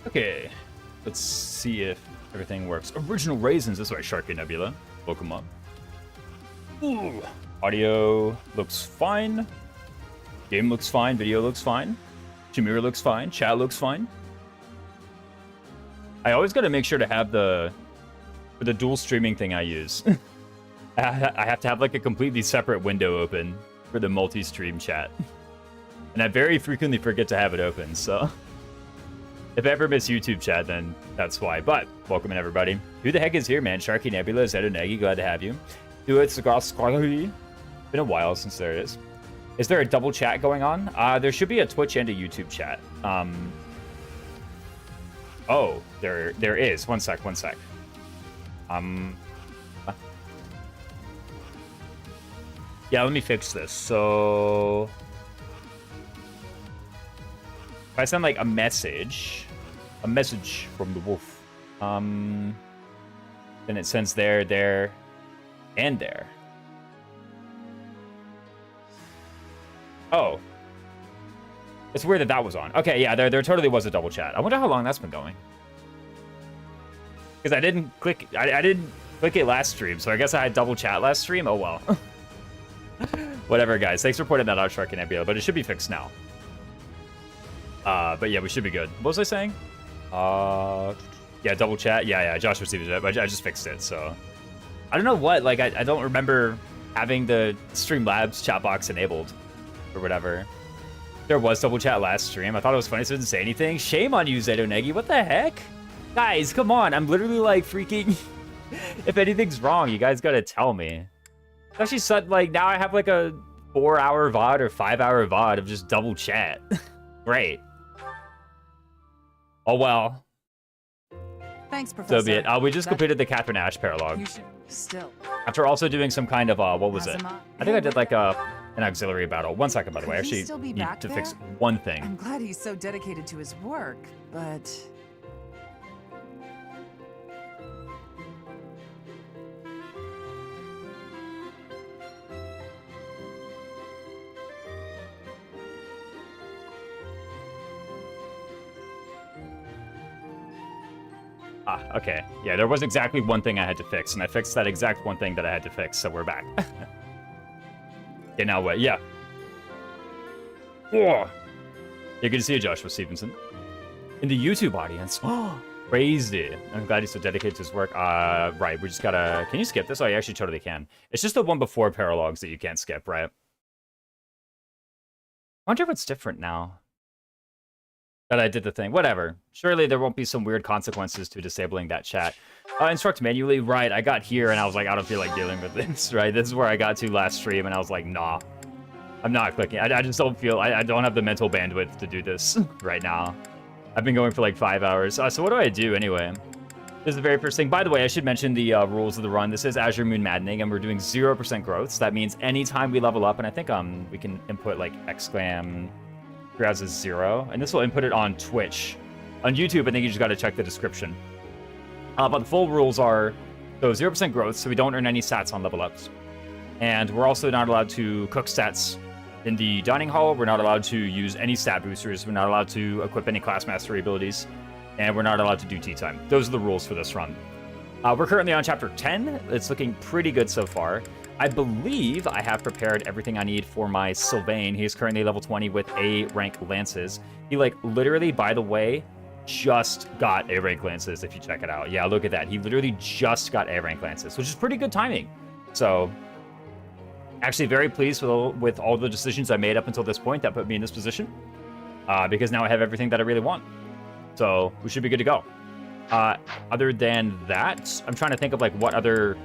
Okay, let's see if everything works. Original Raisins, this way, Sharky Nebula. Welcome up. Ooh. Audio looks fine. Game looks fine. Video looks fine. Shamir looks fine. Chat looks fine. I always got to make sure to have for the dual streaming thing I use. I have to have like a completely separate window open for the multi-stream chat. And I very frequently forget to have it open, so... If I ever miss YouTube chat, then that's why. But, welcome in, everybody. Who the heck is here, man? Sharky Nebula, Zedonegi, glad to have you. Do it, Been a while since there is. Is there a double chat going on? There should be a Twitch and a YouTube chat. Oh, there is. One sec. Yeah, let me fix this. So... if I send, like, a message from the wolf, then it sends there, and there. Oh. It's weird that was on. Okay, yeah, there totally was a double chat. I wonder how long that's been going. Because I didn't click it last stream, so I guess I had double chat last stream. Oh, well. Whatever, guys. Thanks for pointing that out, Shark and Nebula, but it should be fixed now. But yeah, we should be good. What was I saying? Yeah, double chat. Yeah, Josh received it, but I just fixed it, so... I don't know what, like, I don't remember having the Streamlabs chat box enabled, or whatever. There was double chat last stream. I thought it was funny, so I didn't say anything. Shame on you, Zedonegi. What the heck? Guys, come on. I'm literally, like, freaking... if anything's wrong, you guys gotta tell me. Especially, like, now I have, like, a 4-hour VOD or 5-hour VOD of just double chat. Great. Oh, well. Thanks, Professor. So be it. We just completed the Catherine Ash paralog. You should still. After also doing some kind of, what was it? I think I did, like, an auxiliary battle. 1 second, by the way. I actually need to fix one thing. I'm glad he's so dedicated to his work, but... Okay. Yeah, there was exactly one thing I had to fix, and I fixed that exact one thing that I had to fix, so we're back. Okay, now what? Yeah. Whoa. Yeah, good to see you, Joshua Stevenson. In the YouTube audience. Oh, crazy. I'm glad he's so dedicated to his work. Right, we just gotta... Can you skip this? Oh, you actually totally can. It's just the one before paralogs that you can't skip, right? I wonder what's different now that I did the thing. Whatever. Surely there won't be some weird consequences to disabling that chat. Instruct manually. Right, I got here and I was like, I don't feel like dealing with this, right? This is where I got to last stream and I was like, nah. I'm not clicking. I just don't feel... I don't have the mental bandwidth to do this right now. I've been going for like 5 hours. So what do I do anyway? This is the very first thing. By the way, I should mention the rules of the run. This is Azure Moon Maddening and we're doing 0% growth. So that means anytime we level up, and I think we can input like exclam... as 0, and this will input it on Twitch. On YouTube, I think you just got to check the description. But the full rules are, so 0% growth, so we don't earn any stats on level ups. And we're also not allowed to cook stats in the dining hall. We're not allowed to use any stat boosters. We're not allowed to equip any class mastery abilities. And we're not allowed to do tea time. Those are the rules for this run. We're currently on chapter 10. It's looking pretty good so far. I believe I have prepared everything I need for my Sylvain. He's currently level 20 with A rank lances. He, like, literally, by the way, just got A rank lances, if you check it out. Yeah, look at that. He literally just got A rank lances, which is pretty good timing. So, actually very pleased with all the decisions I made up until this point that put me in this position. Because now I have everything that I really want. So, we should be good to go. Other than that, I'm trying to think of, like, what other...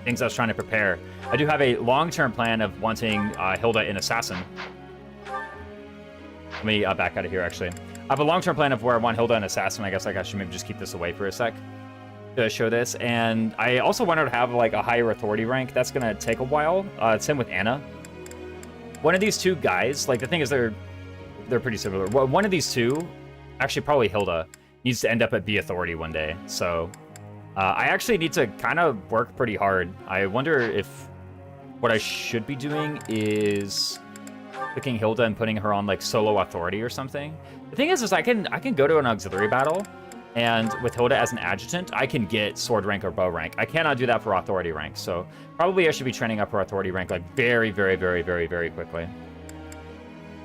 things I was trying to prepare. I do have a long-term plan of wanting Hilda in Assassin. Let me back out of here, actually. I have a long-term plan of where I want Hilda in Assassin. I guess like, I should maybe just keep this away for a sec to show this. And I also wanted to have like a higher authority rank. That's going to take a while. Same with Anna. One of these two guys, like the thing is they're pretty similar. One of these two, actually probably Hilda, needs to end up at B authority one day. So... I actually need to kind of work pretty hard. I wonder if what I should be doing is picking Hilda and putting her on like solo authority or something. The thing is I can go to an auxiliary battle, and with Hilda as an adjutant, I can get sword rank or bow rank. I cannot do that for authority rank, so probably I should be training up her authority rank like very, very, very, very, very quickly.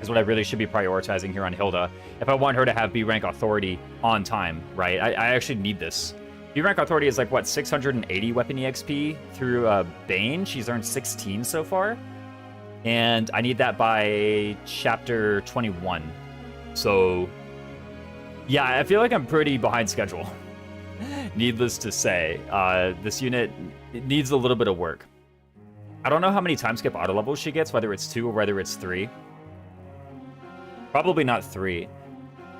Is what I really should be prioritizing here on Hilda if I want her to have B rank authority on time, right? I actually need this. B rank authority is like, what, 680 weapon EXP through Bane? She's earned 16 so far. And I need that by chapter 21. So, yeah, I feel like I'm pretty behind schedule. Needless to say, this unit needs a little bit of work. I don't know how many time skip auto levels she gets, whether it's 2 or whether it's 3. Probably not 3.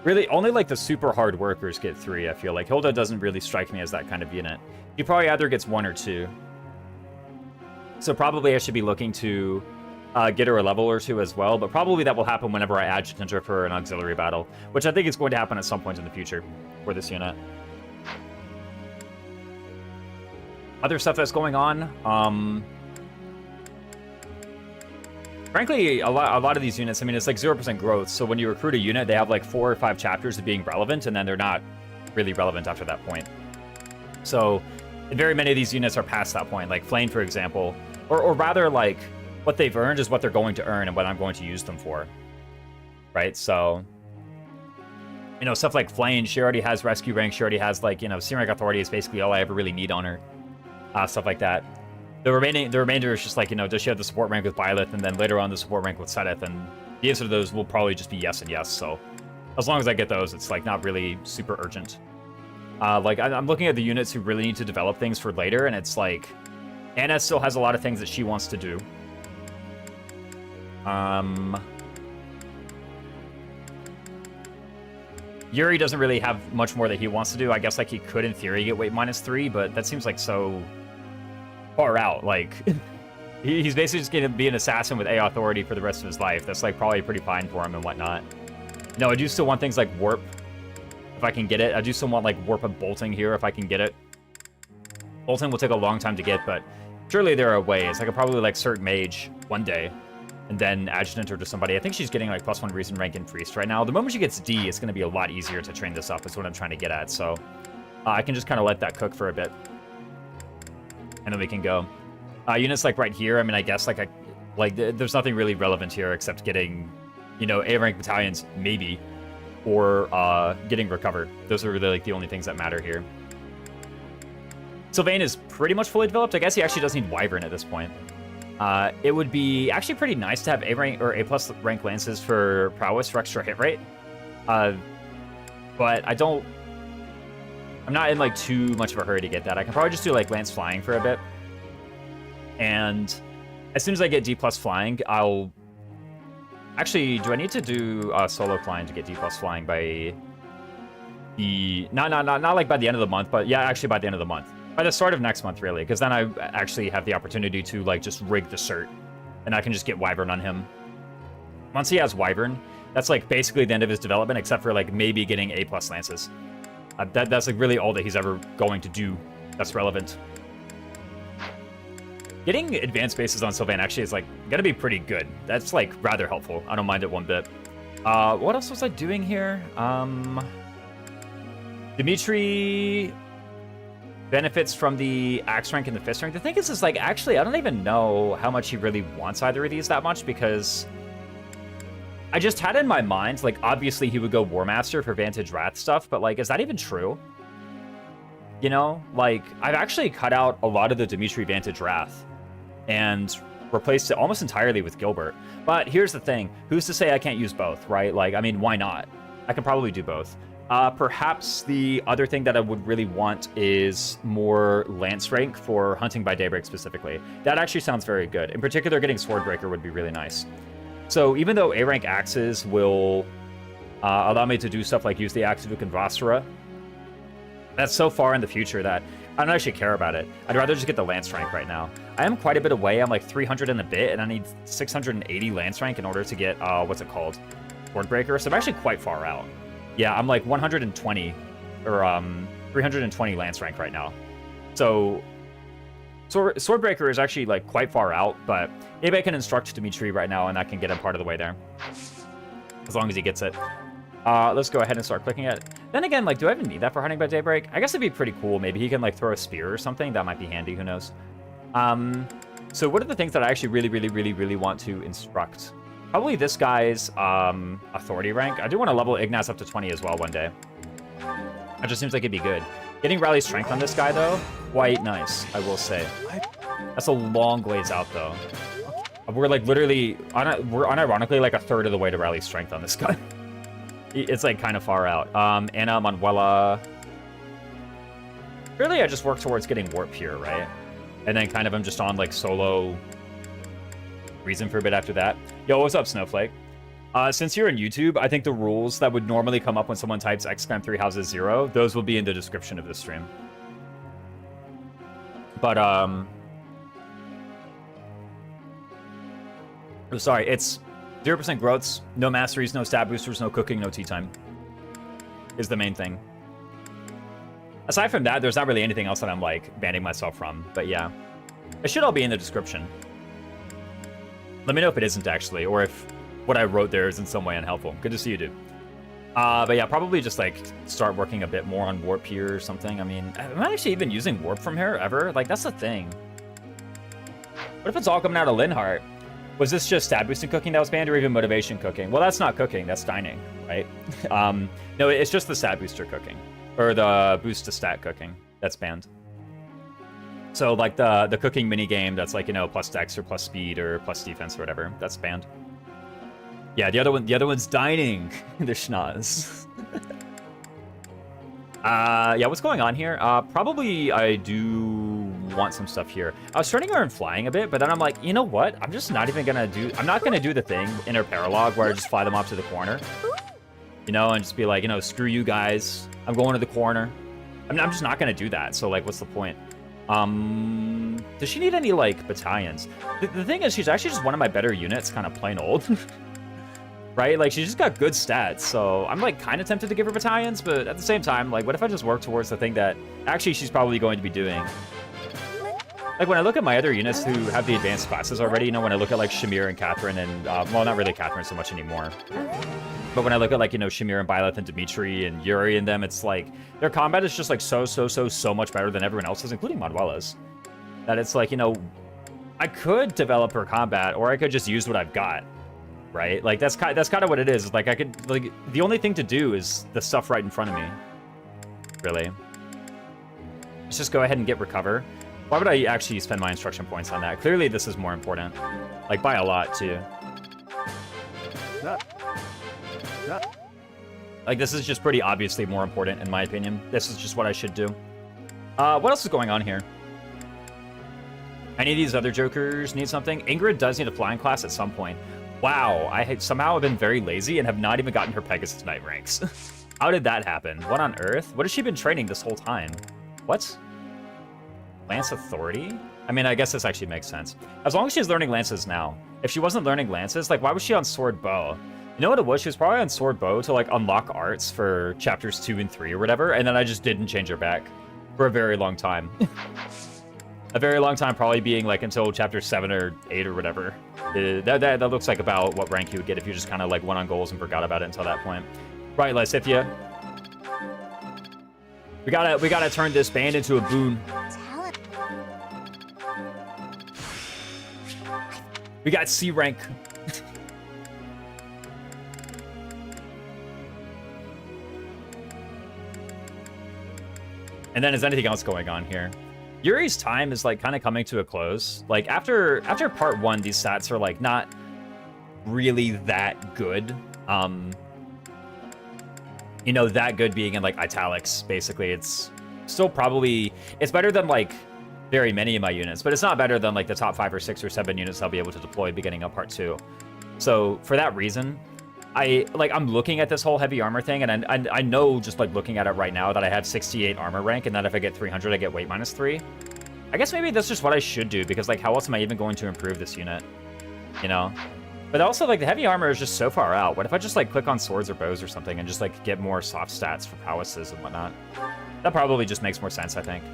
Really, only like the super hard workers get 3, I feel like. Hilda doesn't really strike me as that kind of unit. He probably either gets 1 or 2. So probably I should be looking to get her a level or 2 as well, but probably that will happen whenever I adjutant her for an auxiliary battle, which I think is going to happen at some point in the future for this unit. Other stuff that's going on, frankly, a lot of these units, I mean, it's like 0% growth, so when you recruit a unit, they have like 4 or 5 chapters of being relevant, and then they're not really relevant after that point. So, very many of these units are past that point, like Flame, for example, or rather, like, what they've earned is what they're going to earn and what I'm going to use them for, right? So, you know, stuff like Flame, she already has rescue rank, she already has, like, you know, C rank authority is basically all I ever really need on her, stuff like that. The remainder is just like, you know, does she have the support rank with Byleth, and then later on the support rank with Sedith, and the answer to those will probably just be yes and yes, so as long as I get those, it's like not really super urgent. Like, I'm looking at the units who really need to develop things for later, and it's like, Anna still has a lot of things that she wants to do. Yuri doesn't really have much more that he wants to do. I guess, like, he could, in theory, get weight -3, but that seems like so far out. Like, he's basically just going to be an assassin with A authority for the rest of his life. That's, like, probably pretty fine for him and whatnot. No, I do still want things like Warp, if I can get it. I do still want, like, Warp and Bolting here, if I can get it. Bolting will take a long time to get, but surely there are ways. I could probably, like, Cert Mage one day, and then adjutant her to somebody. I think she's getting, like, +1 reason rank in Priest right now. The moment she gets D, it's going to be a lot easier to train this up, is what I'm trying to get at. So I can just kind of let that cook for a bit, and then we can go. Units like right here, I mean, I guess, like, there's nothing really relevant here except getting, you know, A-rank battalions, maybe, or getting Recover. Those are really, like, the only things that matter here. Sylvain is pretty much fully developed. I guess he actually does need Wyvern at this point. It would be actually pretty nice to have A-rank or A+ rank lances for prowess for extra hit rate. But I'm not in, like, too much of a hurry to get that. I can probably just do, like, lance flying for a bit. And as soon as I get D+ flying, I'll... Actually, do I need to do solo flying to get D+ flying by the... Not like by the end of the month, but yeah, actually by the end of the month. By the start of next month, really, because then I actually have the opportunity to, like, just rig the cert, and I can just get Wyvern on him. Once he has Wyvern, that's, like, basically the end of his development, except for, like, maybe getting A+ lances. That's, like, really all that he's ever going to do that's relevant. Getting advanced bases on Sylvain actually is, like, gonna be pretty good. That's, like, rather helpful. I don't mind it one bit. What else was I doing here? Dimitri benefits from the axe rank and the fist rank. The thing is like, actually, I don't even know how much he really wants either of these that much, because I just had in my mind, like, obviously he would go War Master for Vantage Wrath stuff, but, like, is that even true? You know, like, I've actually cut out a lot of the Dimitri Vantage Wrath and replaced it almost entirely with Gilbert. But here's the thing. Who's to say I can't use both, right? Like, I mean, why not? I can probably do both. Perhaps the other thing that I would really want is more lance rank for Hunting by Daybreak specifically. That actually sounds very good. In particular, getting Swordbreaker would be really nice. So even though A-rank axes will allow me to do stuff like use the Axe of Vastra, that's so far in the future that I don't actually care about it. I'd rather just get the lance rank right now. I am quite a bit away. I'm like 300 and a bit, and I need 680 lance rank in order to get, what's it called? Swordbreaker. So I'm actually quite far out. Yeah, I'm like 120, or 320 lance rank right now. So Swordbreaker is actually like quite far out, but maybe I can instruct Dimitri right now, and I can get him part of the way there, as long as he gets it. Let's go ahead and start clicking it. Then again, like, do I even need that for Hunting by Daybreak? I guess it'd be pretty cool. Maybe he can like throw a spear or something. That might be handy. Who knows? So what are the things that I actually really want to instruct? Probably this guy's authority rank. I do want to level Ignaz up to 20 as well one day. It just seems like it'd be good. Getting rally strength on this guy though, quite nice, I will say. That's a long ways out though. We're like literally, we're unironically like a third of the way to rally strength on this guy. It's like kind of far out. Anna, Manuela. Really, I just work towards getting warp here, right? And then kind of I'm just on like solo reason for a bit after that. Yo, what's up, Snowflake? Since you're on YouTube, I think the rules that would normally come up when someone types Emblem Three Houses 0, those will be in the description of the stream. But, sorry, it's 0% growths, no masteries, no stat boosters, no cooking, no tea time. Is the main thing. Aside from that, there's not really anything else that I'm, like, banning myself from. But, yeah. It should all be in the description. Let me know if it isn't, actually, or if what I wrote there is in some way unhelpful. Good to see you, dude. But yeah, probably just like start working a bit more on warp here or something. I mean, am I actually even using warp from here ever? Like, that's the thing. What if it's all coming out of Linhart? Was this just stat boosting cooking that was banned, or even motivation cooking? Well, that's not cooking, that's dining, right? No, it's just the stat booster cooking, or the boost to stat cooking that's banned. So like the cooking mini game that's like, you know, plus dex or plus speed or plus defense or whatever, that's banned. Yeah, the other one's dining. The schnoz. Yeah, what's going on here? Probably I do want some stuff here. I was starting to earn flying a bit, but then I'm like, you know what? I'm just not even gonna do. I'm not gonna do the thing inner paralog where I just fly them off to the corner. You know, and just be like, you know, screw you guys. I'm going to the corner. I'm just not gonna do that. So like, what's the point? Does she need any like battalions? The thing is, she's actually just one of my better units, kind of plain old. Right? Like, she's just got good stats, so I'm, like, kind of tempted to give her battalions, but at the same time, like, what if I just work towards the thing that actually she's probably going to be doing? Like, when I look at my other units who have the advanced classes already, you know, when I look at, like, Shamir and Catherine and, well, not really Catherine so much anymore. But when I look at, like, you know, Shamir and Byleth and Dimitri and Yuri and them, it's like, their combat is just, like, so much better than everyone else's, including Manuela's. That it's like, you know, I could develop her combat, or I could just use what I've got. Right? Like, that's kind of what it is. Like, I could, like, the only thing to do is the stuff right in front of me. Really. Let's just go ahead and get recover. Why would I actually spend my instruction points on that? Clearly, this is more important. Like, by a lot, too. Like, this is just pretty obviously more important, in my opinion. This is just what I should do. What else is going on here? Any of these other jokers need something? Ingrid does need a flying class at some point. Wow, I somehow have been very lazy and have not even gotten her Pegasus Knight ranks. How did that happen? What on earth? What has she been training this whole time? What? Lance Authority? I mean, I guess this actually makes sense. As long as she's learning lances now. If she wasn't learning lances, like, why was she on Sword Bow? You know what it was? She was probably on Sword Bow to, like, unlock arts for chapters 2 and 3 or whatever, and then I just didn't change her back for a very long time. A very long time, probably being, like, until chapter 7 or 8 or whatever. That looks like about what rank you would get if you just kind of, like, went on goals and forgot about it until that point. Right, Lysithia. We gotta turn this band into a boon. We got C rank. And then is anything else going on here? Yuri's time is like kind of coming to a close. Like after part 1, these stats are like not really that good. You know, that good being in like italics, basically. It's still probably, it's better than like very many of my units, but it's not better than like the top 5 or 6 or 7 units I'll be able to deploy beginning of part 2. So for that reason, I'm looking at this whole heavy armor thing, and I know just like looking at it right now that I have 68 armor rank, and that if I get 300, I get weight -3. I guess maybe that's just what I should do, because like how else am I even going to improve this unit? You know? But also like the heavy armor is just so far out. What if I just like click on swords or bows or something and just like get more soft stats for prowesses and whatnot? That probably just makes more sense, I think.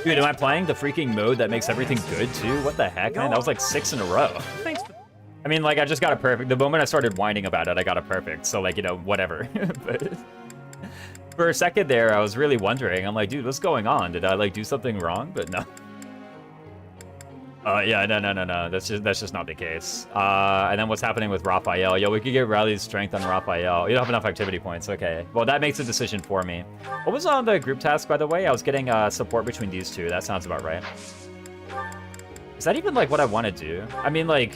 Dude, am I playing the freaking mode that makes everything good too? What the heck, man? That was like 6 in a row. Thanks. I mean, like, I just got it perfect. The moment I started whining about it, I got it perfect. So, like, you know, whatever. But for a second there, I was really wondering. I'm like, dude, what's going on? Did I, like, do something wrong? But no. Yeah, no. That's just not the case. And then what's happening with Raphael? Yo, we could get Rally's strength on Raphael. You don't have enough activity points. Okay. Well, that makes a decision for me. What was on the group task, by the way? I was getting support between these two. That sounds about right. Is that even, like, what I want to do? I mean, like,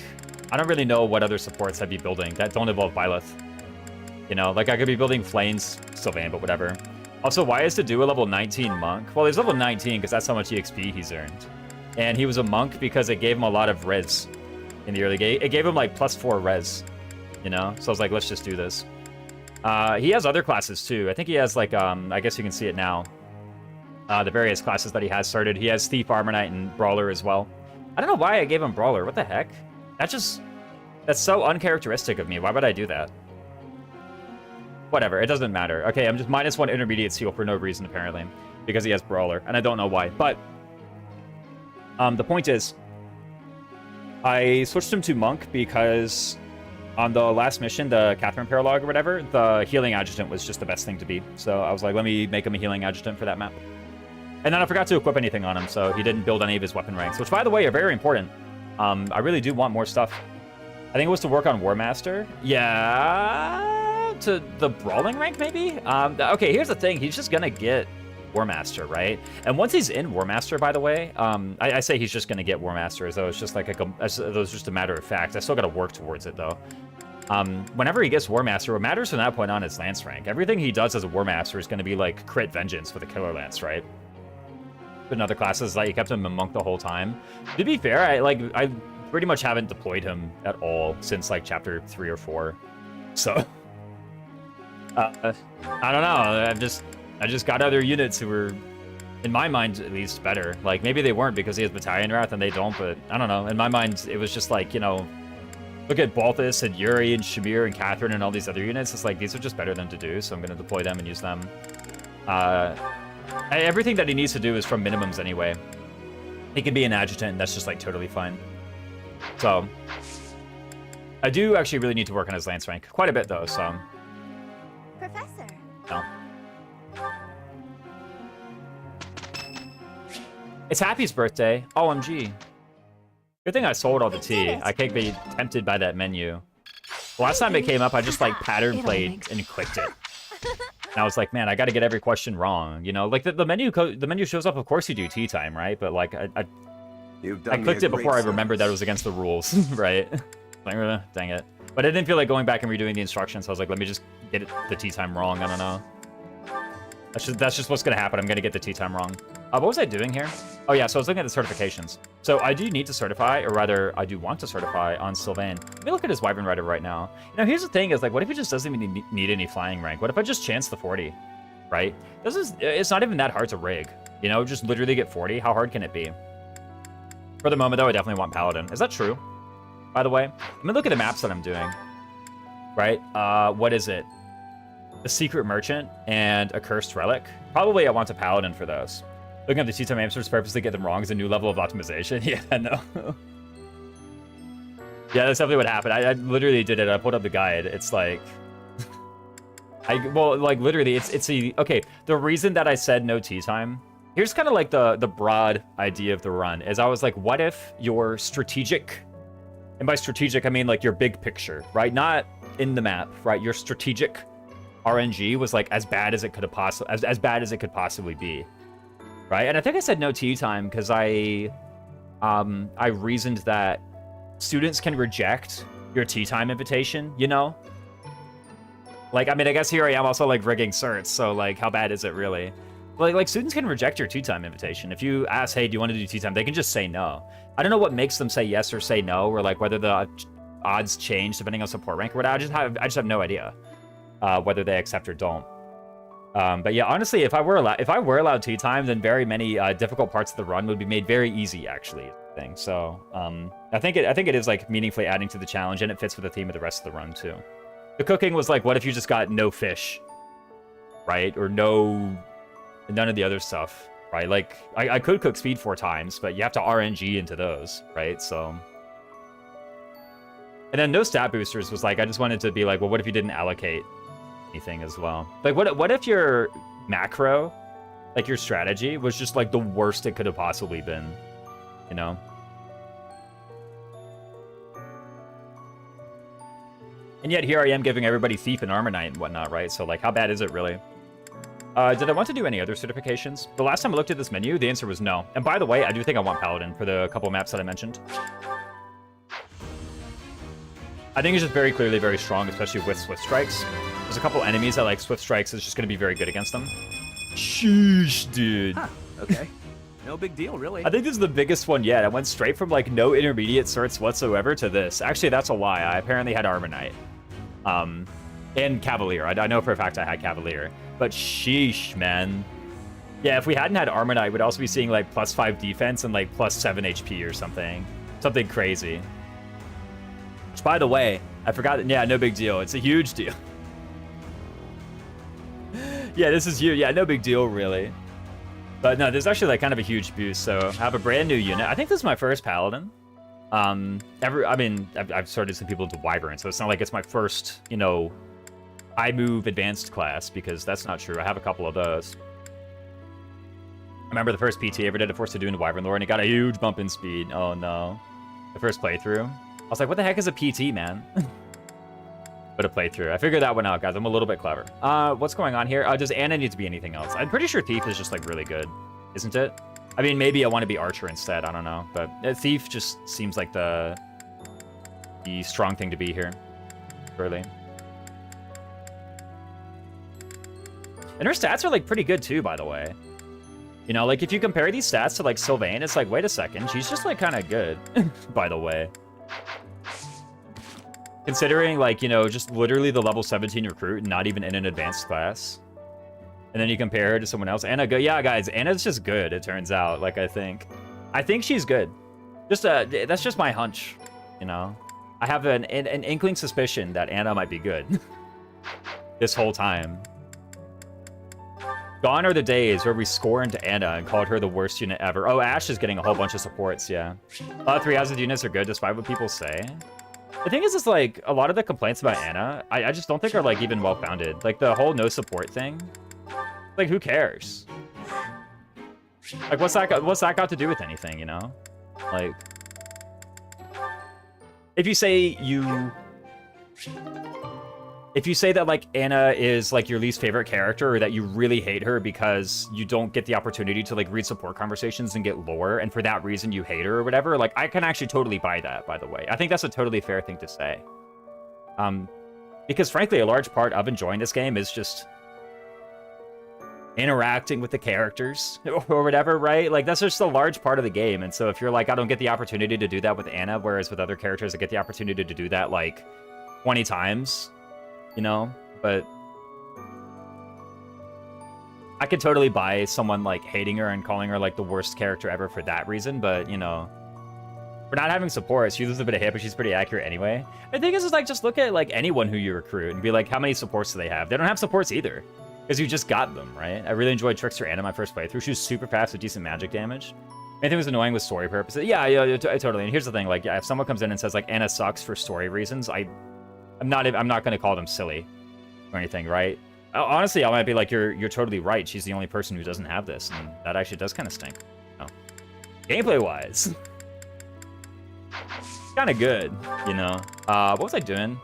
I don't really know what other supports I'd be building that don't involve Byleth. You know, like, I could be building Flames, Sylvain, but whatever. Also, why is to do a level 19 monk? Well, he's level 19 because that's how much EXP he's earned. And he was a monk because it gave him a lot of res in the early game. It gave him, like, +4 res, you know? So I was like, let's just do this. He has other classes, too. I think he has, like, I guess you can see it now. The various classes that he has started. He has Thief, Armor Knight, and Brawler as well. I don't know why I gave him Brawler. What the heck? That's so uncharacteristic of me. Why would I do that? Whatever, it doesn't matter. Okay, I'm just -1 intermediate seal for no reason, apparently. Because he has Brawler, and I don't know why. But the point is, I switched him to Monk because on the last mission, the Catherine Paralog or whatever, the healing adjutant was just the best thing to be. So I was like, let me make him a healing adjutant for that map. And then I forgot to equip anything on him, so he didn't build any of his weapon ranks, which, by the way, are very important. I really do want more stuff. I think it was to work on War Master. Yeah, to the Brawling rank, maybe? Okay, here's the thing. He's just gonna get War Master, right? And once he's in War Master, by the way, I say he's just gonna get War Master as though it's just like as though it's just a matter of fact. I still gotta work towards it, though. Whenever he gets War Master, what matters from that point on is Lance rank. Everything he does as a War Master is gonna be like crit vengeance with a Killer Lance, right? But in other classes, like, you kept him a monk the whole time. To be fair, I pretty much haven't deployed him at all since, like, chapter 3 or 4. So, I don't know. I just got other units who were, in my mind, at least better. Like, maybe they weren't because he has Battalion Wrath and they don't, but I don't know. In my mind, it was just like, you know, look at Balthus and Yuri and Shamir and Catherine and all these other units. It's like, these are just better than to do, so I'm going to deploy them and use them. Everything that he needs to do is from minimums anyway. He can be an adjutant, and that's just, like, totally fine. So, I do actually really need to work on his Lance rank. Quite a bit, though, so. Professor. No. It's Happy's birthday. OMG. Good thing I sold all the tea. I can't be tempted by that menu. The last time it came up, I just, like, pattern played and clicked it. And I was like, man, I got to get every question wrong. You know, like, the menu shows up, of course you do tea time, right? But, like, I clicked it before I remembered that it was against the rules, right? Like, dang it. But I didn't feel like going back and redoing the instructions, so I was like, let me just get the tea time wrong. I don't know. That's just what's going to happen. I'm going to get the tea time wrong. What was I doing here? Oh, yeah, so I was looking at the certifications. So I do need to certify, or rather, I do want to certify on Sylvain. Let me look at his Wyvern Rider right now. You know, here's the thing is, like, what if he just doesn't even need any flying rank? What if I just chance the 40, right? It's not even that hard to rig. You know, just literally get 40. How hard can it be? For the moment, though, I definitely want Paladin. Is that true, by the way? Let me look at the maps that I'm doing, right? What is it? The Secret Merchant and a Cursed Relic. Probably I want a Paladin for those. Looking at the teatime answers purposely get them wrong is a new level of optimization. Yeah, no. Yeah, that's definitely what happened. I literally did it. I pulled up the guide. It's like... well, like, literally, okay, the reason that I said no tea time... Here's kind of like the broad idea of the run, is I was like, what if your strategic... And by strategic, I mean, like, your big picture, right? Not in the map, right? Your strategic RNG was, like, as bad as it could have as bad as it could possibly be. Right? And I think I said no tea time because I reasoned that students can reject your tea time invitation, you know? Like, I mean, I guess here I am also, like, rigging certs, so, like, how bad is it really? Like students can reject your tea time invitation. If you ask, hey, do you want to do tea time? They can just say no. I don't know what makes them say yes or say no, or, like, whether the odds change depending on support rank or whatever. I just have no idea whether they accept or don't. But yeah, honestly, if I were allowed tea time, then very many difficult parts of the run would be made very easy, actually. So I think it is, like, meaningfully adding to the challenge, and it fits with the theme of the rest of the run too. The cooking was like, what if you just got no fish, right? Or none of the other stuff. right? Like, I could cook speed 4 times, but you have to RNG into those, right? So... And then no stat boosters was like, I just wanted to be like, well, what if you didn't allocate anything as well? Like, what if your macro, like your strategy, was just like the worst it could have possibly been, you know? And yet here I am giving everybody Thief and Armor Knight and whatnot, right? So like, how bad is it really? Did I want to do any other certifications? The last time I looked at this menu, the answer was no. And by the way, I do think I want Paladin for the couple maps that I mentioned. I think it's just very clearly very strong, especially with Swift Strikes. There's a couple enemies that like Swift Strikes is just going to be very good against them. Sheesh, dude. Huh, okay. No big deal, really. I think this is the biggest one yet. I went straight from like no intermediate certs whatsoever to this. Actually, that's a lie. I apparently had Armor Knight. And Cavalier. I know for a fact I had Cavalier. But sheesh, man. Yeah, if we hadn't had Armor Knight, we'd also be seeing like +5 defense and like +7 HP or something. Something crazy. Which, by the way, I forgot. Yeah, no big deal. It's a huge deal. Yeah, this is huge. Yeah, no big deal, really. But no, there's actually like kind of a huge boost. So I have a brand new unit. I think this is my first Paladin. I mean, I've started some people into Wyvern, so it's not like it's my first, you know, I move advanced class, because that's not true. I have a couple of those. I remember the first PT I ever did a Force to do into Wyvern lore, and it got a huge bump in speed. Oh no. The first playthrough. I was like, what the heck is a PT, man? But a playthrough. I figured that one out, guys. I'm a little bit clever. What's going on here? Does Anna need to be anything else? I'm pretty sure Thief is just, like, really good. Isn't it? I mean, maybe I want to be Archer instead. I don't know. But Thief just seems like the strong thing to be here. Really. And her stats are, like, pretty good, too, by the way. You know, like, if you compare these stats to, like, Sylvain, it's like, wait a second. She's just, like, kind of good, by the way. Considering, like, you know, just literally the level 17 recruit and not even in an advanced class. And then you compare her to someone else. Anna, yeah, guys, Anna's just good, it turns out, like, I think she's good. Just, that's just my hunch, you know? I have an inkling suspicion that Anna might be good. This whole time. Gone are the days where we scorned Anna and called her the worst unit ever. Oh, Ash is getting a whole bunch of supports, yeah. 3 Houses units are good, despite what people say. The thing is like, a lot of the complaints about Anna, I just don't think are, like, even well-founded. Like, the whole no support thing, like, who cares? Like, what's that got to do with anything, you know? Like, if you say that, like, Anna is, like, your least favorite character, or that you really hate her because you don't get the opportunity to, like, read support conversations and get lore, and for that reason you hate her or whatever, like, I can actually totally buy that, by the way. I think that's a totally fair thing to say. Because, frankly, a large part of enjoying this game is just interacting with the characters or whatever, right? Like, that's just a large part of the game, and so if you're like, I don't get the opportunity to do that with Anna, whereas with other characters I get the opportunity to do that, like, 20 times... You know, but I could totally buy someone, like, hating her and calling her, like, the worst character ever for that reason, but, you know, for not having support, she loses a bit of hit, but she's pretty accurate anyway. The thing is, like, just look at, like, anyone who you recruit and be like, how many supports do they have? They don't have supports either, because you just got them, right? I really enjoyed Trickster Anna my first playthrough. She was super fast with decent magic damage. Anything was annoying with story purposes. Yeah, totally. And here's the thing, like, yeah, if someone comes in and says, like, Anna sucks for story reasons, I'm not going to call them silly or anything, right? Honestly, I might be like, you're totally right. She's the only person who doesn't have this, and that actually does kind of stink. Oh. Gameplay-wise, kind of good, you know? What was I doing?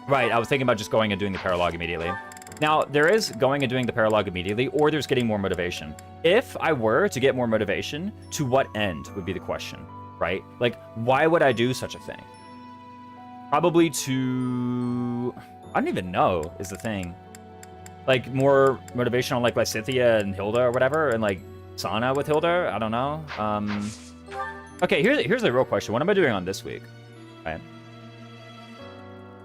Right, I was thinking about just going and doing the paralog immediately. Now, there is going and doing the paralog immediately, or there's getting more motivation. If I were to get more motivation, to what end would be the question, right? Like, why would I do such a thing? Probably to... I don't even know, is the thing. Like, more motivation on, like, Lysithea and Hilda or whatever, and, like, Sana with Hilda? I don't know. Okay, here's the real question. What am I doing on this week? Right.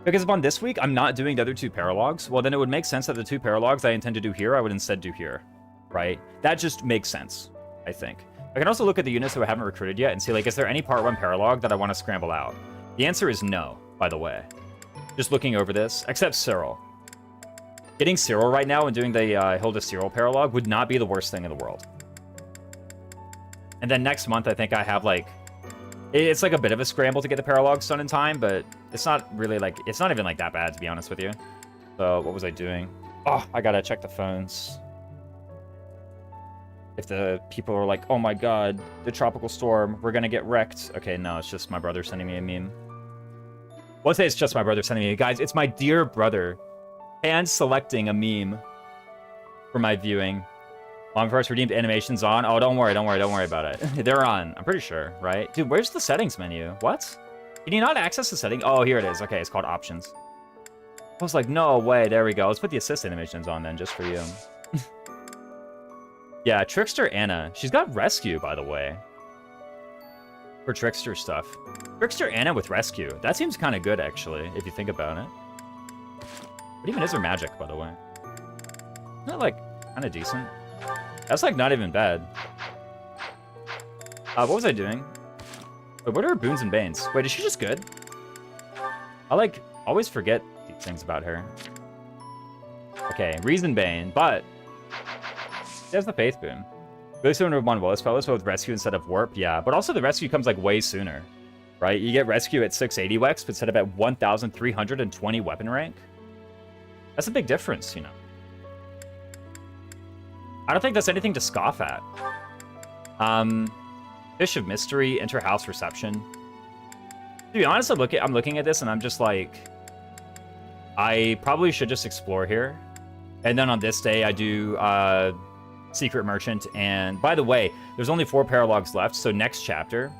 Because if on this week I'm not doing the other 2 paralogs, well, then it would make sense that the 2 paralogs I intend to do here, I would instead do here, right? That just makes sense, I think. I can also look at the units that I haven't recruited yet and see, like, is there any part 1 paralog that I want to scramble out? The answer is no, by the way. Just looking over this, except Cyril. Getting Cyril right now and doing the Hilda Cyril paralog would not be the worst thing in the world. And then next month, I think I have, like... It's like a bit of a scramble to get the paralogs done in time, but it's not really, like... It's not even, like, that bad, to be honest with you. So, what was I doing? Oh, I gotta check the phones. If the people are like, oh my god, the tropical storm, we're gonna get wrecked. Okay, no, it's just my brother sending me a meme. We'll say it's just my brother sending me. Guys, it's my dear brother hand-selecting a meme for my viewing. Long first redeemed animations on. Oh, don't worry about it. They're on. I'm pretty sure, right? Dude, where's the settings menu? What? Can you not access the setting? Oh, here it is. Okay, it's called options. I was like, no way. There we go. Let's put the assist animations on then, just for you. Yeah, Trickster Anna. She's got rescue, by the way. For Trickster stuff. Trickster Anna with rescue. That seems kind of good, actually, if you think about it. What even is her magic, by the way? Isn't that, like, kind of decent? That's, like, not even bad. What was I doing? Wait, what are her boons and banes? Wait, is she just good? I, like, always forget these things about her. Okay, Reason Bane, but... She has the Faith boon. Really similar to one Willis Fellows, but with rescue instead of warp, yeah. But also the rescue comes, like, way sooner. Right? You get rescue at 680 Wex, but instead of at 1,320 weapon rank. That's a big difference, you know. I don't think that's anything to scoff at. Fish of Mystery, Inter-House Reception. To be honest, I'm looking at this and I'm just like... I probably should just explore here. And then on this day, I do Secret Merchant. And by the way, there's only 4 paralogs left, so next chapter...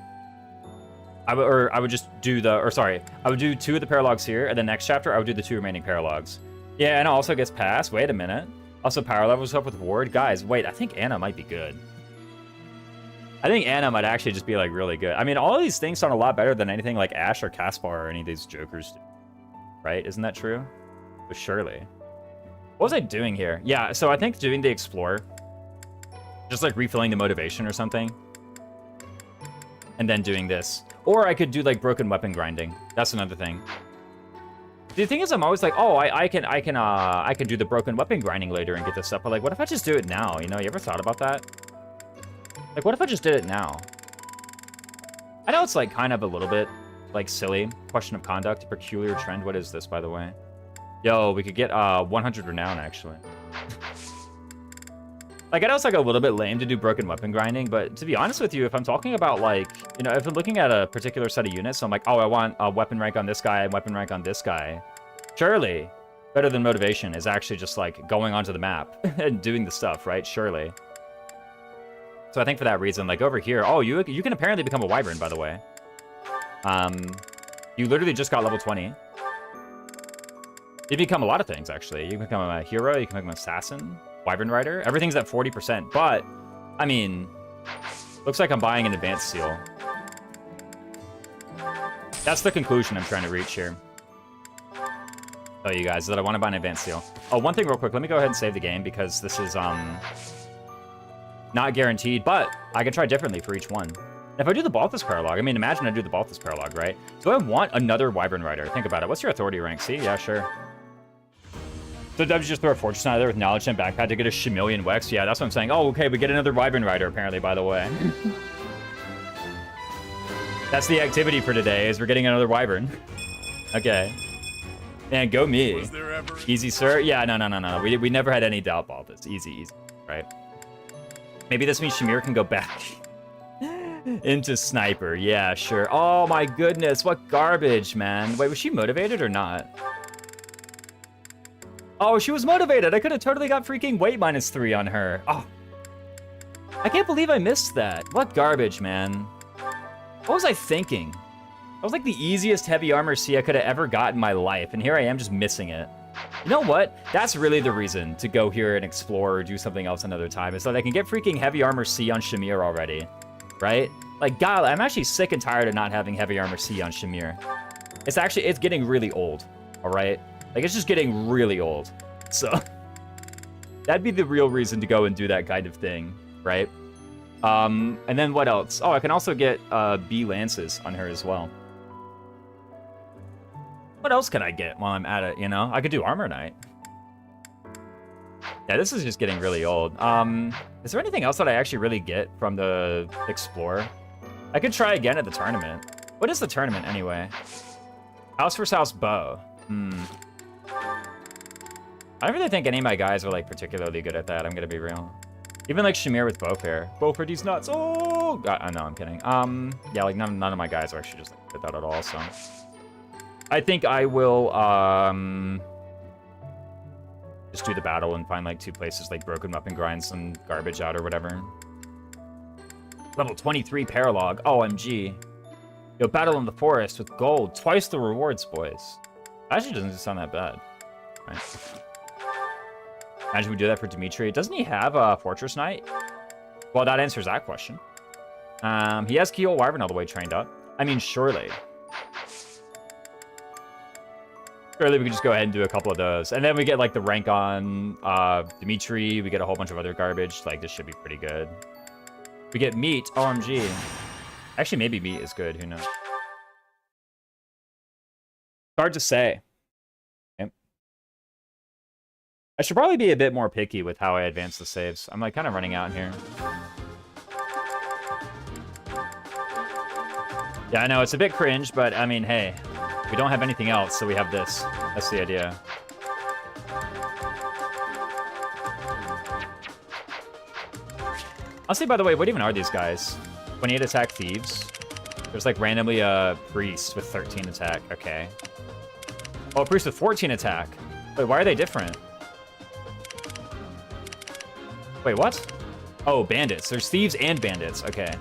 I would just do the... Or sorry, I would do 2 of the paralogs here, and the next chapter, I would do the 2 remaining paralogs. Yeah, Anna also gets passed. Wait a minute. Also, power levels up with Ward. Guys, wait, I think Anna might be good. I think Anna might actually just be, like, really good. I mean, all of these things sound a lot better than anything like Ash or Caspar or any of these jokers do. Right? Isn't that true? But surely. What was I doing here? Yeah, so I think doing the Explorer. Just, like, refilling the motivation or something. And then doing this. Or I could do, like, broken weapon grinding. That's another thing. The thing is, I'm always like, oh, I can do the broken weapon grinding later and get this stuff. But, like, what if I just do it now? You know, you ever thought about that? Like, what if I just did it now? I know it's, like, kind of a little bit, like, silly. Question of conduct, peculiar trend. What is this, by the way? Yo, we could get 100 renown, actually. Like, I know it's, like, a little bit lame to do broken weapon grinding, but to be honest with you, if I'm talking about, like, you know, if I'm looking at a particular set of units, so I'm like, oh, I want a weapon rank on this guy and weapon rank on this guy. Surely, better than motivation is actually just, like, going onto the map and doing the stuff, right? Surely. So I think for that reason, like, over here, oh, you can apparently become a Wyvern, by the way. You literally just got level 20. You become a lot of things, actually. You can become a hero, you can become an assassin. Wyvern Rider. Everything's at 40%, but, I mean, looks like I'm buying an advanced seal. That's the conclusion I'm trying to reach here. Tell you guys that I want to buy an advanced seal. Oh, one thing real quick. Let me go ahead and save the game because this is, not guaranteed, but I can try differently for each one. If I do the Balthus Paralog, I mean, imagine I do the Balthus Paralog, right? Do I want another Wyvern Rider? Think about it. What's your authority rank? See? Yeah, sure. So W just throw a Fortress Knight there with Knowledge and Backpad to get a Shimillion Wex? Yeah, that's what I'm saying. Oh, okay, we get another Wyvern Rider, apparently, by the way. That's the activity for today, is we're getting another Wyvern. Okay. And go me. Easy, sir? Yeah, no. We never had any doubt about this. Easy, right? Maybe this means Shamir can go back into Sniper. Yeah, sure. Oh, my goodness. What garbage, man. Wait, was she motivated or not? Oh, she was motivated. I could have totally got freaking weight -3 on her. Oh. I can't believe I missed that. What garbage, man. What was I thinking? That was like the easiest heavy armor C I could have ever got in my life, and here I am just missing it. You know what? That's really the reason to go here and explore or do something else another time, is so that I can get freaking heavy armor C on Shamir already. Right? Like, God, I'm actually sick and tired of not having heavy armor C on Shamir. It's getting really old. Alright? Like, it's just getting really old. So, that'd be the real reason to go and do that kind of thing, right? And then what else? Oh, I can also get B Lances on her as well. What else can I get while I'm at it, you know? I could do Armor Knight. Yeah, this is just getting really old. Is there anything else that I actually really get from the Explorer? I could try again at the tournament. What is the tournament, anyway? House vs. House Bow. I don't really think any of my guys are, like, particularly good at that, I'm gonna be real. Even, like, Shamir with bow pair. Bow for these nuts. Oh! God, no, I'm kidding. Yeah, like, none of my guys are actually just, like, good at that at all, so... I think I will, just do the battle and find, like, 2 places, like, broken up and grind some garbage out or whatever. Level 23 Paralog. OMG. Yo, battle in the forest with gold. Twice the rewards, boys. Actually doesn't sound that bad. Right. Imagine we do that for Dimitri. Doesn't he have a Fortress Knight? Well, that answers that question. He has Keel Wyvern all the way trained up. I mean, surely. Surely we can just go ahead and do a couple of those. And then we get, like, the rank on Dimitri. We get a whole bunch of other garbage. Like, this should be pretty good. We get meat. OMG. Actually, maybe meat is good. Who knows? Hard to say. Okay. I should probably be a bit more picky with how I advance the saves. I'm, like, kind of running out here. Yeah, I know. It's a bit cringe, but, I mean, hey. We don't have anything else, so we have this. That's the idea. Honestly, by the way, what even are these guys? 28 attack thieves. There's like randomly a priest with 13 attack. Okay. Oh, a priest with 14 attack. Wait, why are they different? Wait, what? Oh, bandits. There's thieves and bandits. Okay.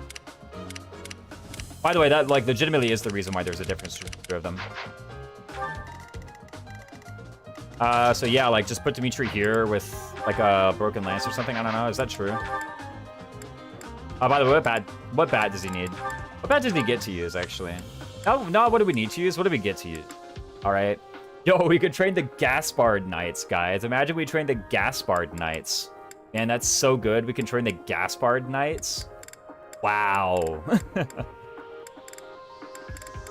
By the way, that like legitimately is the reason why there's a difference between the two of them. So yeah, like just put Dimitri here with like a broken lance or something. I don't know. Is that true? By the way, what bat does he need? What bat does he get to use, actually? No, what do we need to use? What do we get to use? All right. Yo, we could train the Gaspard Knights, guys. Imagine we train the Gaspard Knights. Man, that's so good. We can train the Gaspard Knights. Wow.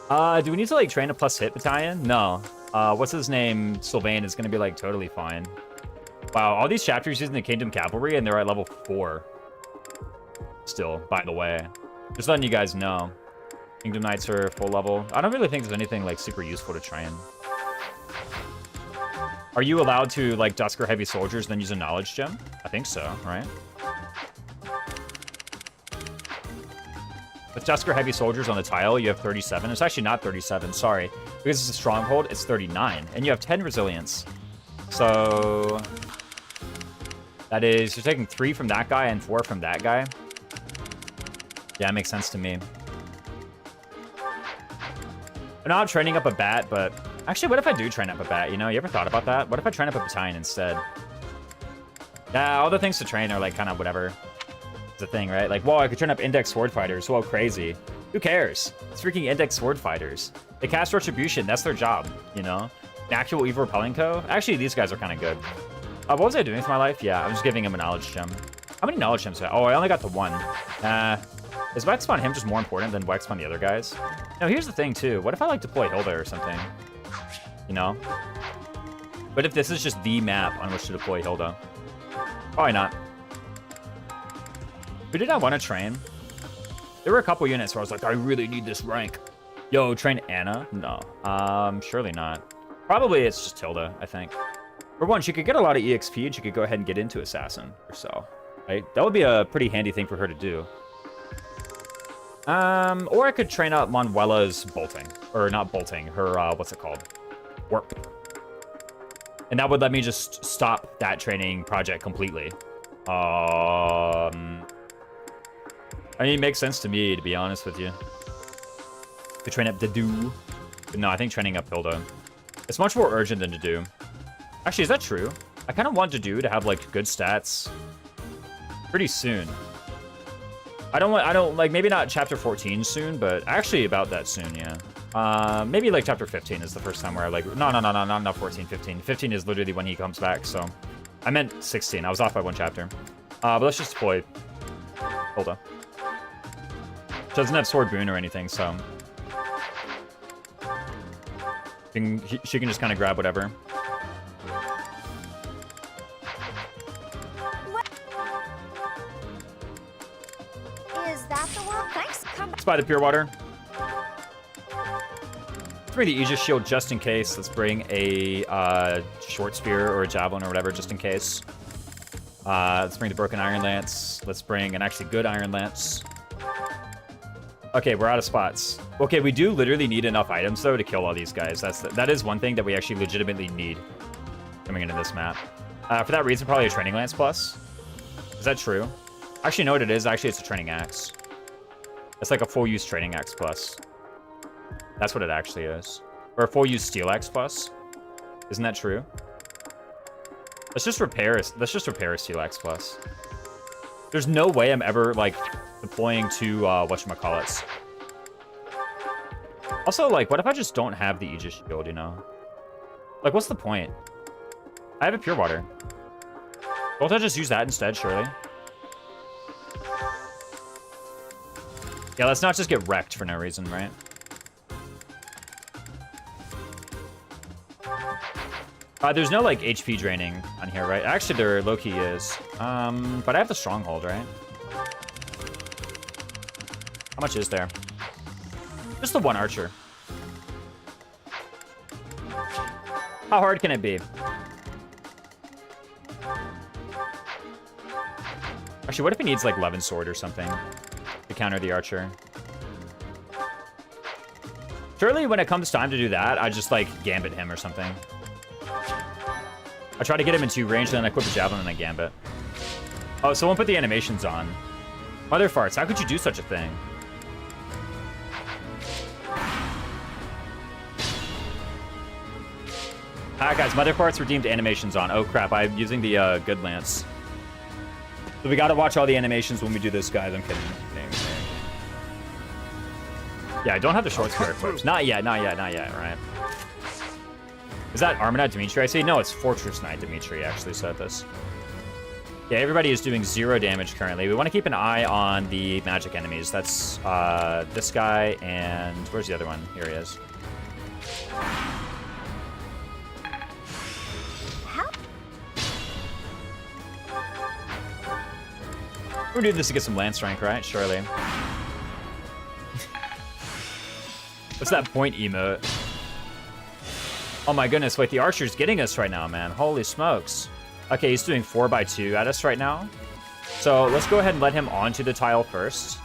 Do we need to, like, train a plus hit battalion? No. What's his name? Sylvain is gonna be, like, totally fine. Wow, all these chapters using the Kingdom Cavalry, and they're at level 4. Still, by the way. Just letting you guys know. Kingdom Knights are full level. I don't really think there's anything, like, super useful to train. Are you allowed to, like, Dusker Heavy Soldiers, then use a Knowledge Gem? I think so, right? With Dusker Heavy Soldiers on the tile, you have 37. It's actually not 37, sorry. Because it's a Stronghold, it's 39. And you have 10 Resilience. So... that is, you're taking 3 from that guy and 4 from that guy. Yeah, it makes sense to me. I'm not training up a bat, but... actually, what if I do train up a bat, you know? You ever thought about that? What if I train up a battalion instead? Yeah, all the things to train are, like, kind of whatever. It's a thing, right? Like, whoa, I could train up Index Sword Fighters. Whoa, crazy. Who cares? It's freaking Index Sword Fighters. They cast Retribution. That's their job, you know? Actual Evil Repelling Co. Actually, these guys are kind of good. What was I doing with my life? Yeah, I'm just giving him a Knowledge Gem. How many Knowledge Gems do I have? Oh, I only got the 1. Is Wex on him just more important than Wex on the other guys? No, here's the thing, too. What if I, like, deploy Hilda or something? You know? What if this is just the map on which to deploy Hilda? Probably not. Who did I want to train? There were a couple units where I was like, I really need this rank. Yo, train Anna? No. Surely not. Probably it's just Hilda, I think. For one, she could get a lot of EXP and she could go ahead and get into Assassin or so. Right? That would be a pretty handy thing for her to do. Or I could train up Manuela's bolting. Or not bolting, her, what's it called? Warp. And that would let me just stop that training project completely. I mean, it makes sense to me, to be honest with you. To train up Dedu. But no, I think training up Hilda. It's much more urgent than Dedu. Actually, is that true? I kind of want Dedu to have, like, good stats pretty soon. I don't, like, maybe not chapter 14 soon, but actually about that soon, yeah. Maybe, like, chapter 15 is the first time where I, like, no, not 14, 15. 15 is literally when he comes back, so. I meant 16. I was off by 1 chapter. But let's just deploy Hilda. She doesn't have Sword Boon or anything, so. She can just kind of grab whatever. buy the pure water. Let's bring the Aegis shield just in case. Let's bring a short spear or a javelin or whatever just in case. Let's bring the broken iron lance. Let's bring an actually good iron lance. Okay, we're out of spots. Okay, we do literally need enough items though to kill all these guys. That is one thing that we actually legitimately need coming into this map. For that reason, probably a training lance plus. Is that true? Actually, know what it is. Actually, it's a training axe. It's like a full use training axe plus. That's what it actually is. Or a full use steel axe plus. Isn't that true? Let's just repair a steel axe plus. There's no way I'm ever like deploying to whatchamacallits. Also, like, what if I just don't have the Aegis shield, you know? Like, what's the point? I have a pure water. Won't I just use that instead, surely? Yeah, let's not just get wrecked for no reason, right? There's no, like, HP draining on here, right? Actually, there low-key is. But I have the stronghold, right? How much is there? Just the one archer. How hard can it be? Actually, what if he needs, like, Levin Sword or something to counter the archer? Surely, when it comes time to do that, I just, like, gambit him or something. I try to get him in 2 range, then I equip the javelin and I gambit. Oh, someone put the animations on. Mother farts, how could you do such a thing? Alright, guys, Mother farts redeemed animations on. Oh, crap, I'm using the good lance. So we gotta watch all the animations when we do this, guys. I'm kidding. Yeah, I don't have the short spear equipped. Not yet, right? Is that Armor Knight Dimitri I see? No, it's Fortress Knight Dimitri actually said this. Yeah, everybody is doing 0 damage currently. We want to keep an eye on the magic enemies. That's this guy and... Where's the other one? Here he is. We're doing this to get some lance rank, right? Surely. What's that point emote? Oh my goodness, wait, the archer's getting us right now, man. Holy smokes. Okay, he's doing 4x2 at us right now. So let's go ahead and let him onto the tile first.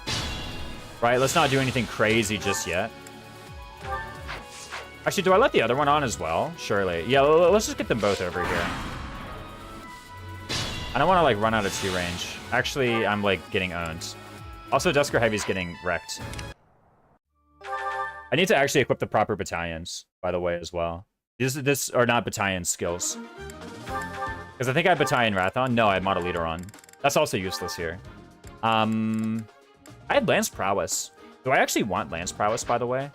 Right, let's not do anything crazy just yet. Actually, do I let the other one on as well? Surely. Yeah, let's just get them both over here. I don't want to, like, run out of 2 range. Actually, I'm, like, getting owned. Also, Dusker Heavy's getting wrecked. I need to actually equip the proper battalions, by the way, as well. This are not battalion skills. Because I think I have Battalion Wrath on. No, I have Model Leader on. That's also useless here. I had Lance Prowess. Do I actually want Lance Prowess, by the way?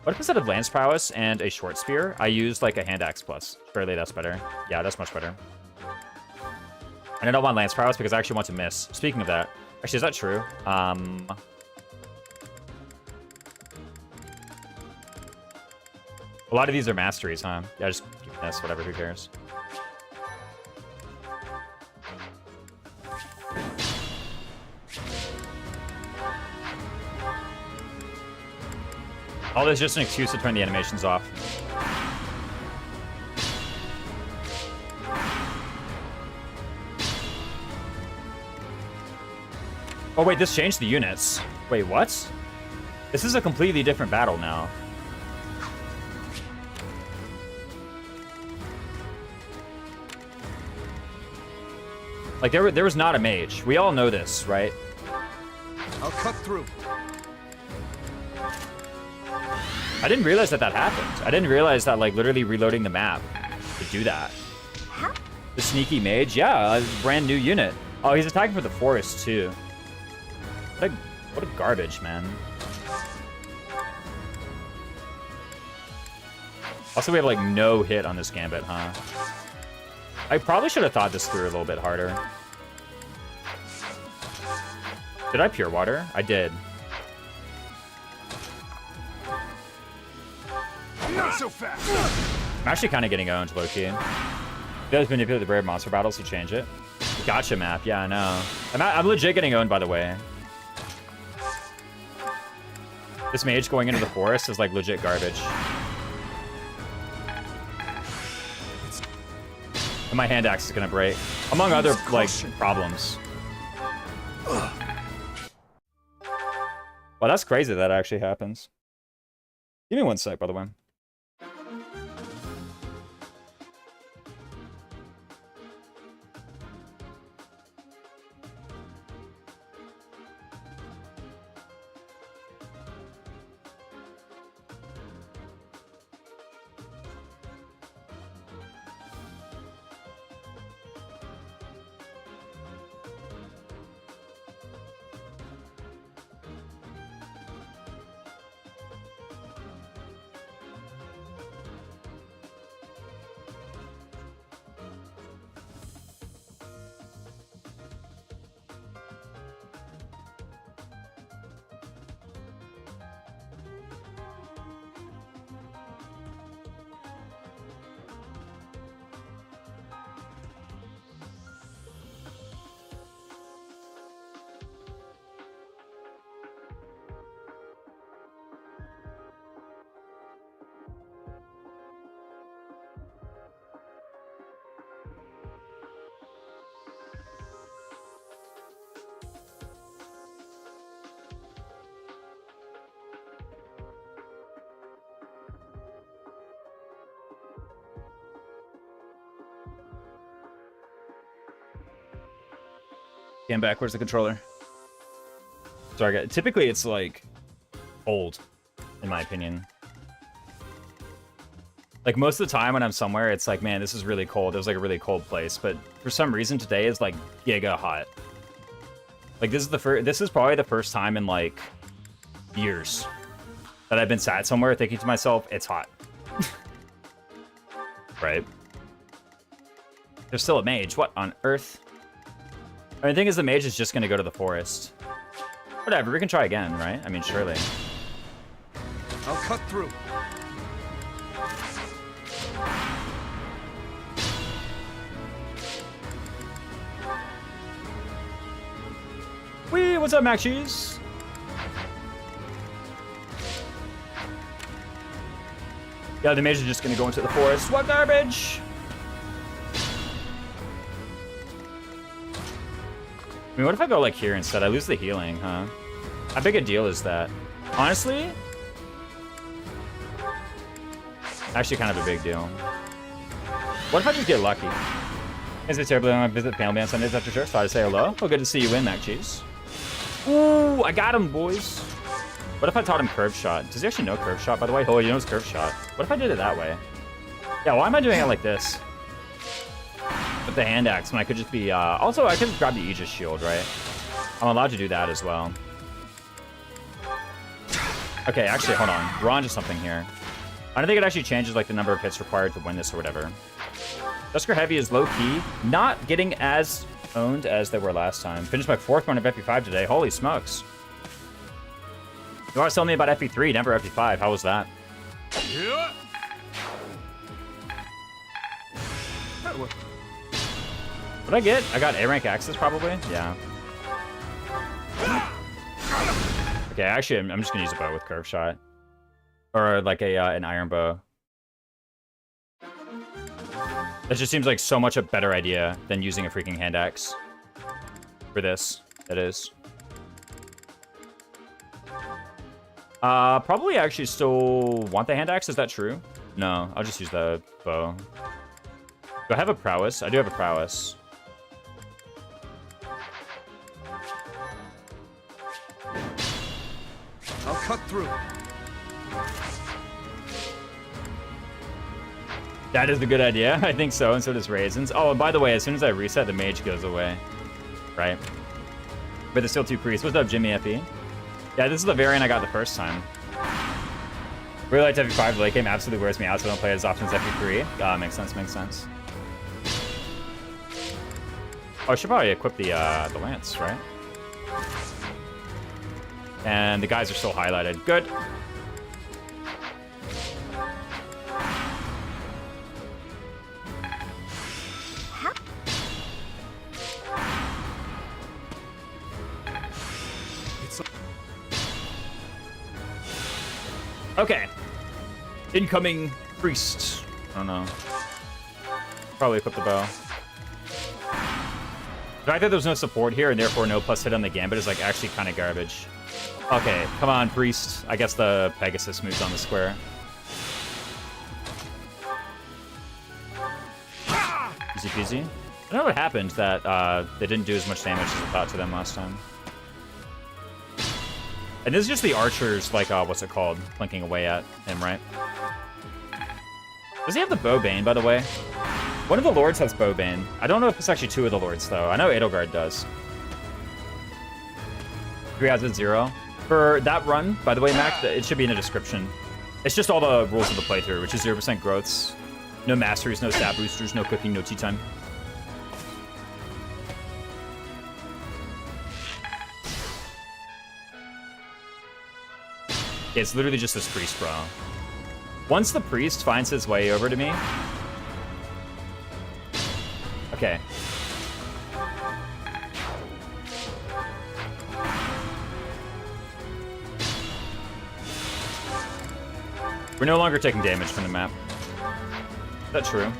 What if instead of Lance Prowess and a Short Spear, I used, like, a Hand Axe Plus? Surely that's better. Yeah, that's much better. And I don't want Lance Prowess because I actually want to miss. Speaking of that, actually, is that true? A lot of these are masteries, huh? Yeah, just keep this, whatever, who cares? All this is just an excuse to turn the animations off. Oh wait, this changed the units. Wait, what? This is a completely different battle now. Like, there was not a mage. We all know this, right? I'll cut through. I didn't realize that happened. I didn't realize that, like, literally reloading the map could do that. The sneaky mage? Yeah, a brand new unit. Oh, he's attacking for the forest, too. What a garbage, man. Also, we have, like, no hit on this gambit, huh? I probably should have thought this through a little bit harder. Did I pure water? I did. Not so fast. I'm actually kind of getting owned, low-key. You guys manipulate the rare monster battles to change it. Gotcha map. Yeah, I know. I'm legit getting owned, by the way. This mage going into the forest is like legit garbage. And my hand axe is gonna break. Among other like problems. Well, that's crazy that actually happens. Give me one sec, by the way. Came back. Where's the controller? Sorry, guys. Typically, it's like old, in my opinion. Like most of the time when I'm somewhere, it's like, man, this is really cold. It was like a really cold place, but for some reason today is like giga hot. Like this is probably the first time in like years that I've been sat somewhere thinking to myself, it's hot. Right? There's still a mage. What on earth? I mean, the thing is, the mage is just going to go to the forest. Whatever, we can try again, right? I mean, surely. I'll cut through. Wee, what's up, Mac Cheese? Yeah, the mage is just going to go into the forest. What garbage? I mean, what if I go, like, here instead? I lose the healing, huh? How big a deal is that? Honestly? Actually, kind of a big deal. What if I just get lucky? Is it terribly long? I visit family on Sundays after church. Thought I'd say hello. Oh, good to see you in, Mac Cheese. Ooh, I got him, boys. What if I taught him curve shot? Does he actually know curve shot, by the way? Oh, he knows curve shot. What if I did it that way? Yeah, why am I doing it like this? With the hand axe when I could just be also I could just grab the Aegis shield, right? I'm allowed to do that as well. Okay, actually, hold on. We're on to something here. I don't think it actually changes like the number of hits required to win this or whatever. Dusker Heavy is low-key, not getting as owned as they were last time. Finished my 4th run of FP5 today. Holy smokes. You want to tell me about FP3, never FP5. How was that? Yeah. What did I get? I got A-rank axes, probably? Yeah. Okay, actually, I'm just going to use a bow with curve shot. Or, like, an iron bow. That just seems like so much a better idea than using a freaking hand axe. For this, that is. Probably actually still want the hand axe, is that true? No, I'll just use the bow. Do I have a prowess? I do have a prowess. I'll cut through. That is a good idea. I think so, and so does Raisins. Oh, and by the way, as soon as I reset, the mage goes away. Right? But there's still 2 priests. What's up, Jimmy FE? Yeah, this is the variant I got the first time. Really liked FE5. The late game absolutely wears me out, so I don't play it as often as FE3. Makes sense, makes sense. Oh, I should probably equip the lance, right? And the guys are still highlighted. Good. Okay. Incoming priest. I don't know. Probably equip the bow. The fact that there's no support here and therefore no plus hit on the gambit is like actually kind of garbage. Okay, come on, priest. I guess the Pegasus moves on the square. Easy peasy. I don't know what happened that they didn't do as much damage as I thought to them last time. And this is just the archers, like, what's it called? Plinking away at him, right? Does he have the Bowbane, by the way? One of the lords has Bowbane. I don't know if it's actually two of the lords, though. I know Edelgard does. 3 Houses 0. For that run, by the way, Mac, it should be in the description. It's just all the rules of the playthrough, which is 0% growths, no masteries, no stat boosters, no cooking, no tea time. It's literally just this priest, bro. Once the priest finds his way over to me... Okay. We're no longer taking damage from the map. Is that true?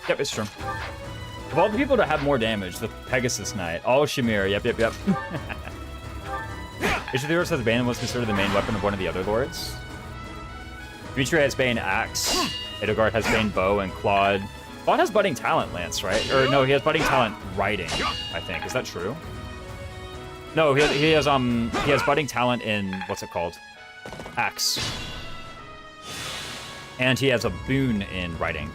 Yep, it's true. Of all the people to have more damage, the Pegasus Knight. Oh, Shamir. Yep. Each of the lords has Bane and was considered the main weapon of one of the other lords. Dimitri has Bane Axe. Edelgard has Bane Bow and Claude. Claude has Budding Talent Lance, right? Or no, he has Budding Talent Riding, I think. Is that true? No, he has Budding Talent in, what's it called? Axe. And he has a boon in Riding.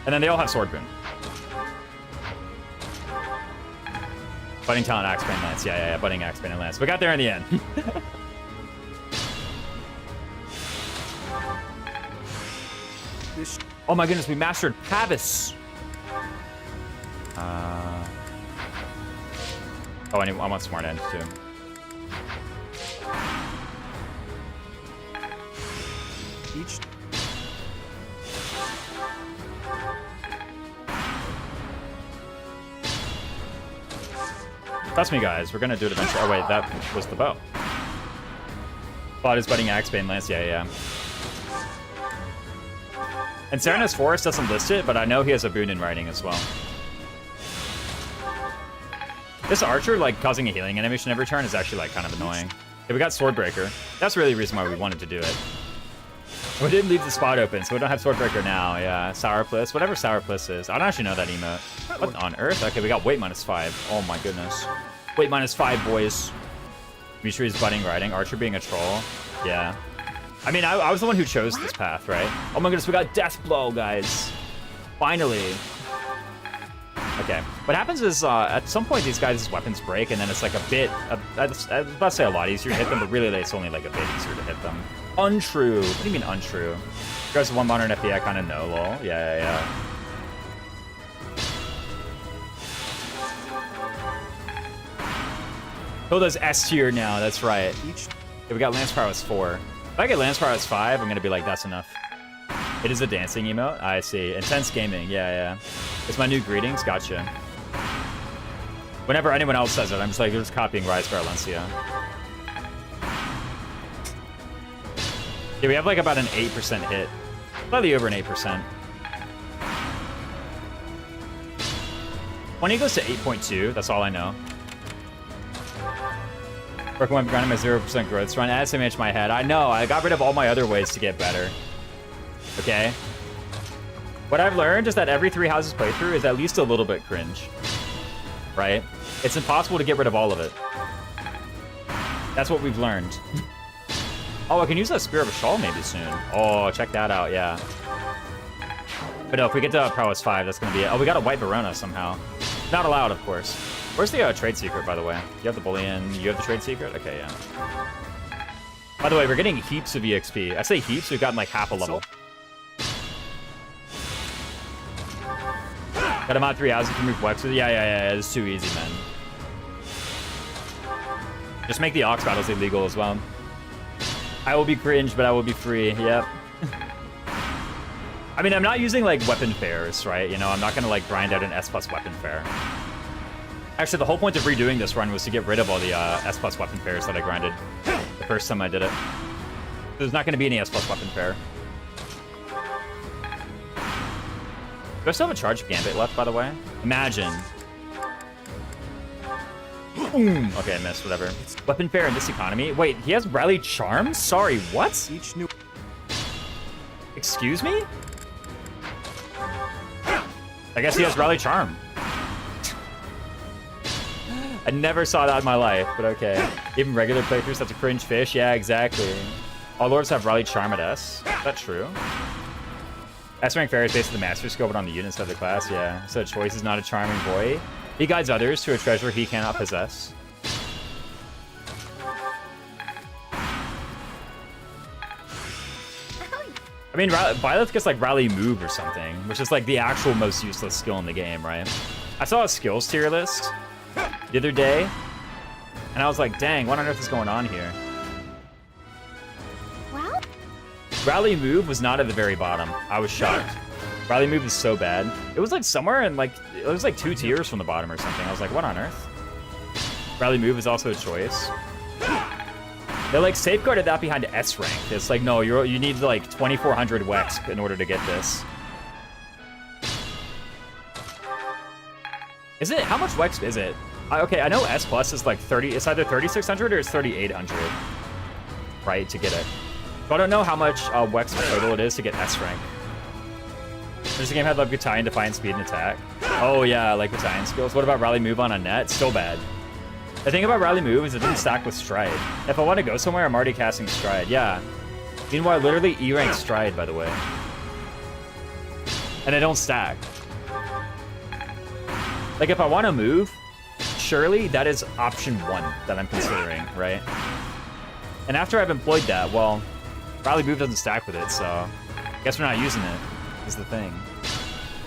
And then they all have Sword Boon. Budding Talent, Axe, Bane, Lance. Yeah. Budding Axe, Bane, and Lance. We got there in the end. Oh my goodness, we mastered Pavis. Oh, I want Smart End too. Each. Trust me, guys. We're gonna do it eventually. Oh wait, that was the bow. Claude is Budding Axe, Bane, Lance. Yeah. And Serenus Forest doesn't list it, but I know he has a boon in Riding as well. This archer, like, causing a healing animation every turn is actually, like, kind of annoying. Okay, we got Swordbreaker. That's really the reason why we wanted to do it. We didn't leave the spot open, so we don't have Swordbreaker now. Yeah, Sourpuss, whatever Sourpuss is. I don't actually know that emote. What on earth? Okay, we got weight -5. Oh my goodness. Weight -5, boys. Dimitri's Budding Riding. Archer being a troll. Yeah. I mean, I was the one who chose this path, right? Oh my goodness, we got Death Blow, guys. Finally. Okay. What happens is, at some point, these guys' weapons break, and then it's like a bit... I was about to say a lot easier to hit them, but really, it's only like a bit easier to hit them. Untrue. What do you mean untrue? You guys have one modern FP, I kind of know, lol. Yeah. Hilda's S tier now, that's right. Okay, we got Lance Prowess 4. If I get Lance Prowess 5, I'm gonna be like, that's enough. It is a dancing emote? I see. Intense gaming, yeah. It's my new greetings, gotcha. Whenever anyone else says it, I'm just like, you're just copying Rise for Valencia. Yeah, we have like about an 8% hit. Slightly over an 8%. When he goes to 8.2, that's all I know. Recommend grinding my 0% growth run. Adds to match my head. I know, I got rid of all my other ways to get better. Okay? What I've learned is that every 3 Houses playthrough is at least a little bit cringe. Right? It's impossible to get rid of all of it. That's what we've learned. Oh, I can use that Spear of a Shawl maybe soon. Oh, check that out, yeah. But no, if we get to Prowess 5, that's gonna be it. Oh, we got a White Verona somehow. Not allowed, of course. Where's the trade secret, by the way? You have the bullion, you have the trade secret? Okay, yeah. By the way, we're getting heaps of EXP. I say heaps, we've gotten like half a level. Got him out 3 houses to move Wex with. Yeah, it's too easy, man. Just make the Ox battles illegal as well. I will be cringe, but I will be free, yep. I mean, I'm not using, like, weapon fairs, right? You know, I'm not gonna, like, grind out an S+ weapon fair. Actually, the whole point of redoing this run was to get rid of all the S+ weapon fairs that I grinded the first time I did it. There's not gonna be any S+ weapon fair. Do I still have a charge gambit left, by the way? Imagine. Boom. Okay, I missed, whatever. Weapon fair in this economy? Wait, he has rally charms? Sorry, what? Each new Excuse me? I guess he has rally charm. I never saw that in my life, but okay. Even regular playthroughs have to cringe fish? Yeah, exactly. All lords have rally charm at S. Is that true? S-rank fair is based on the master skill, but on the units of the class, yeah. So choice is not a charming boy. He guides others to a treasure he cannot possess. I mean, Byleth gets like rally move or something, which is like the actual most useless skill in the game, right? I saw a skills tier list the other day, and I was like, dang, what on earth is going on here? Well, Rally move was not at the very bottom. I was shocked. Rally move is so bad. It was like somewhere in like, it was like 2 tiers from the bottom or something. I was like, what on earth? Rally move is also a choice. They like safeguarded that behind S rank. It's like, no, you need like 2400 Wex in order to get this. Is it? How much Wex is it? Okay, I know S plus is like 30. It's either 3600 or it's 3800, right, to get it. So I don't know how much Wex total it is to get S rank. This game had like Battalion, Defiance, Speed, and Attack. Oh yeah, like Battalion skills. What about Rally Move on a net? Still bad. The thing about Rally Move is it didn't stack with Stride. If I want to go somewhere, I'm already casting Stride. Yeah. Meanwhile, literally E-rank Stride, by the way. And I don't stack. Like, if I want to move, surely that is option 1 that I'm considering, right? And after I've employed that, well, Rally Move doesn't stack with it, so I guess we're not using it, is the thing.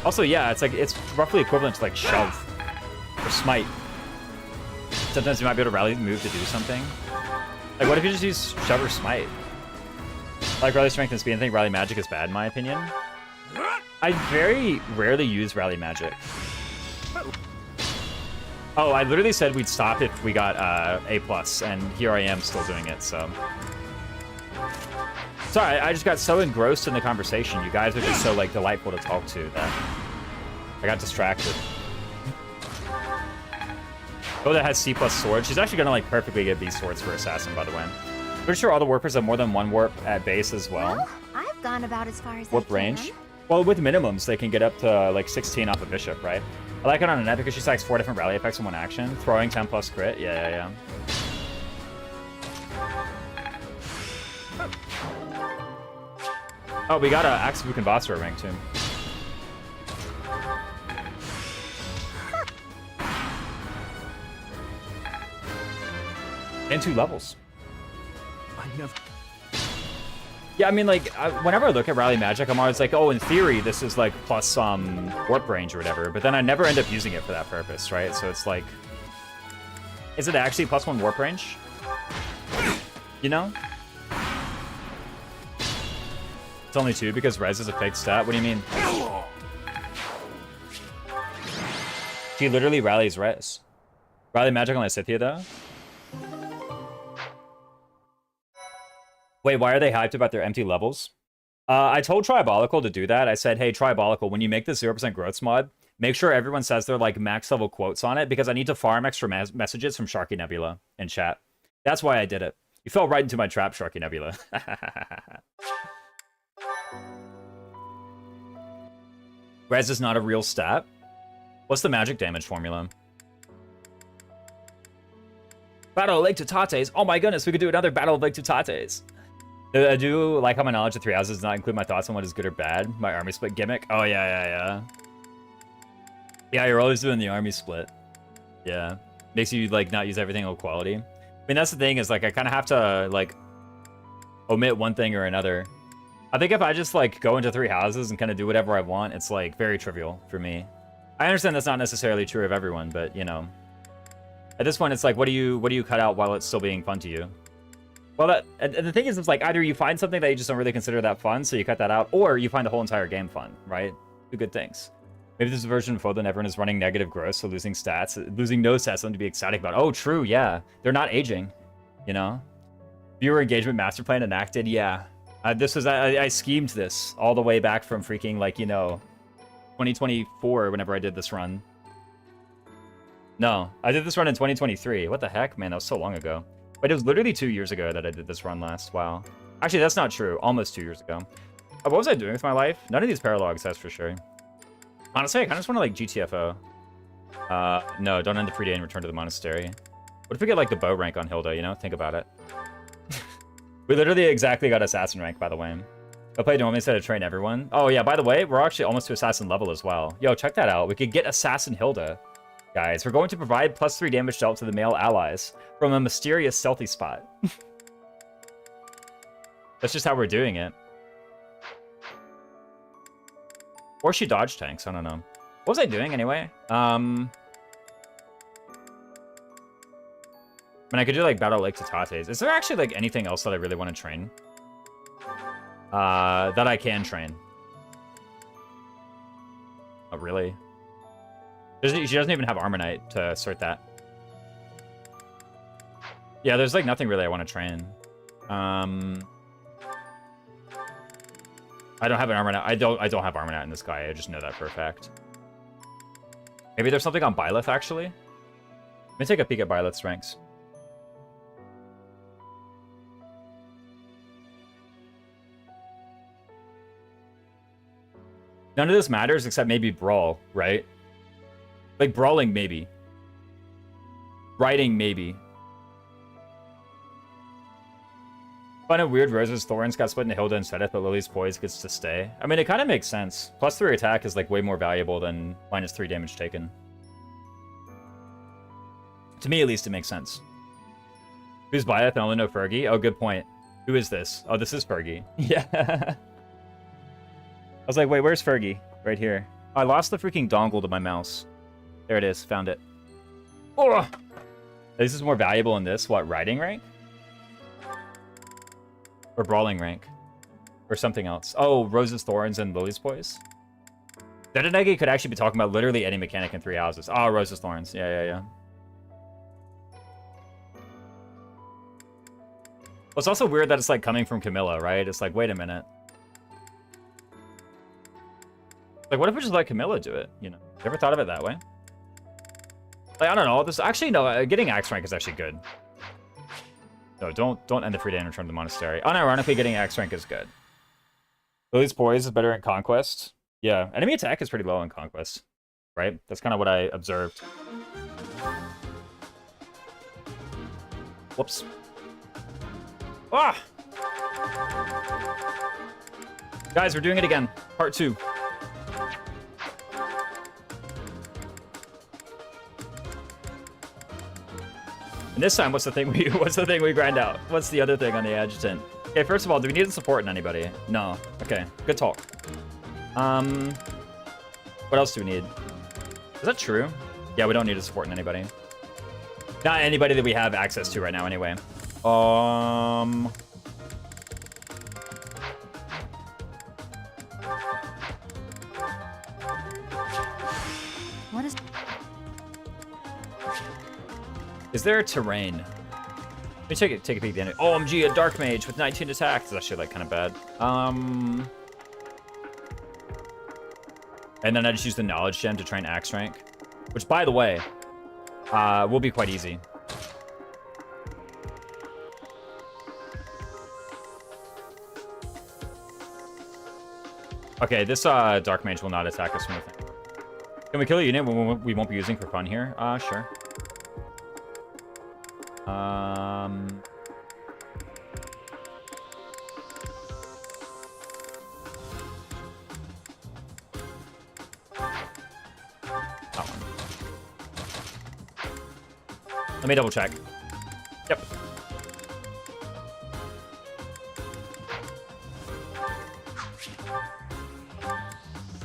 Also, yeah, it's like, it's roughly equivalent to, like, Shove or Smite. Sometimes you might be able to Rally Move to do something. Like, what if you just use Shove or Smite? Like, Rally Strength and Speed, I think Rally Magic is bad, in my opinion. I very rarely use Rally Magic. Oh, I literally said we'd stop if we got A+, and here I am still doing it, so... Sorry, I just got so engrossed in the conversation. You guys are just so, like, delightful to talk to that I got distracted. Oh, that has C+ sword. She's actually gonna, like, perfectly get B swords for Assassin, by the way. Pretty sure all the warpers have more than 1 warp at base as well. I've gone about as far as Warp I range. can. Well, with minimums, they can get up to, like, 16 off a Bishop, right? I like it on a net because she stacks 4 different rally effects in 1 action. Throwing 10 plus crit. Yeah. Oh, we got a Axabuk and Bossra rank, too. And 2 levels. I never. Yeah, I mean, like, whenever I look at Rally Magic, I'm always like, oh, in theory, this is, like, plus warp range or whatever, but then I never end up using it for that purpose, right? So it's like, is it actually plus 1 warp range? You know? It's only 2 because Res is a fake stat? What do you mean? She literally rallies Res. Rally Magic on Lysithea, though? Wait, why are they hyped about their empty levels? I told Tribolical to do that. I said, hey, Tribolical, when you make the 0% growths mod, make sure everyone says their, like, max level quotes on it, because I need to farm extra messages from Sharky Nebula in chat. That's why I did it. You fell right into my trap, Sharky Nebula. Res is not a real stat. What's the magic damage formula? Battle of Lake Tutates. Oh my goodness, we could do another Battle of Lake Tutates. I do like how my knowledge of 3 houses does not include my thoughts on what is good or bad. My army split gimmick. Oh, yeah. Yeah, you're always doing the army split. Yeah. Makes you, like, not use everything of quality. I mean, that's the thing, is, like, I kind of have to, like, omit one thing or another. I think if I just, like, go into 3 houses and kind of do whatever I want, it's, like, very trivial for me. I understand that's not necessarily true of everyone, but, you know. At this point, it's like, what do you cut out while it's still being fun to you? Well, and the thing is, it's like either you find something that you just don't really consider that fun, so you cut that out, or you find the whole entire game fun, right? Two good things. Maybe there's a version of Foden everyone is running negative growth, so losing no stats, something to be ecstatic about. Oh, true, yeah. They're not aging, you know? Viewer engagement master plan enacted, yeah. I schemed this all the way back from freaking, like, you know, 2024, whenever I did this run. No, I did this run in 2023. What the heck? Man, that was so long ago. But it was literally 2 years ago that I did this run last. Wow. Actually, that's not true. Almost 2 years ago. What was I doing with my life? None of these paralogs, that's for sure. Honestly, I kind of just want to, like, GTFO. No, don't end the free day and return to the monastery. What if we get, like, the bow rank on Hilda, you know? Think about it. We literally exactly got assassin rank, by the way. I'll play normally instead of train everyone. Oh, yeah, by the way, we're actually almost to assassin level as well. Yo, check that out. We could get assassin Hilda. Guys, we're going to provide +3 damage dealt to the male allies from a mysterious stealthy spot. That's just how we're doing it. Or she dodge tanks, I don't know. What was I doing anyway? I mean, I could do like Battle Lake to Tates. Is there actually like anything else that I really want to train? That I can train. Oh, really? She doesn't even have Armor Knight to sort that. Yeah, there's like nothing really I want to train. I don't have an Armor Knight. I don't have Armor Knight in this guy. I just know that for a fact. Maybe there's something on Byleth actually. Let me take a peek at Byleth's ranks. None of this matters except maybe Brawl, right? Like, brawling, maybe. Writing, maybe. Fun and weird, Rose's Thorns got split into Hilda and Sedith, but Lily's Poise gets to stay. I mean, it kind of makes sense. +3 attack is, like, way more valuable than -3 damage taken. To me, at least, it makes sense. Who's Byleth? I only know Fergie. Oh, good point. Who is this? Oh, this is Fergie. Yeah. I was like, wait, where's Fergie? Right here. I lost the freaking dongle to my mouse. There it is. Found it. Oh! This is more valuable in this. What, riding rank? Or brawling rank? Or something else. Oh, Rose's Thorns and Lily's Poise? Detonegi could actually be talking about literally any mechanic in Three Houses. Oh, Rose's Thorns. Yeah. Well, it's also weird that it's like coming from Camilla, right? It's like, wait a minute. Like, what if we just let Camilla do it? You know, you ever thought of it that way? Like, I don't know. This actually, no. Getting axe rank is actually good. No, don't end the free day and return to the monastery. Unironically, getting axe rank is good. Lily's Poise is better in Conquest. Yeah, enemy attack is pretty low in Conquest, right? That's kind of what I observed. Whoops. Ah! Guys, we're doing it again. Part 2. And this time, what's the thing we grind out? What's the other thing on the adjutant? Okay, first of all, do we need to support anybody? No. Okay, good talk. What else do we need? Is that true? Yeah, we don't need to support anybody. Not anybody that we have access to right now, anyway. What is... Is there a terrain? Let me take a peek at the end. OMG, a Dark Mage with 19 attack. That's actually, like, kind of bad. And then I just use the Knowledge Gem to train Axe rank. Which, by the way, will be quite easy. Okay, this Dark Mage will not attack us from the thing. Can we kill a unit we won't be using for fun here? Sure. That one. Let me double check. Yep.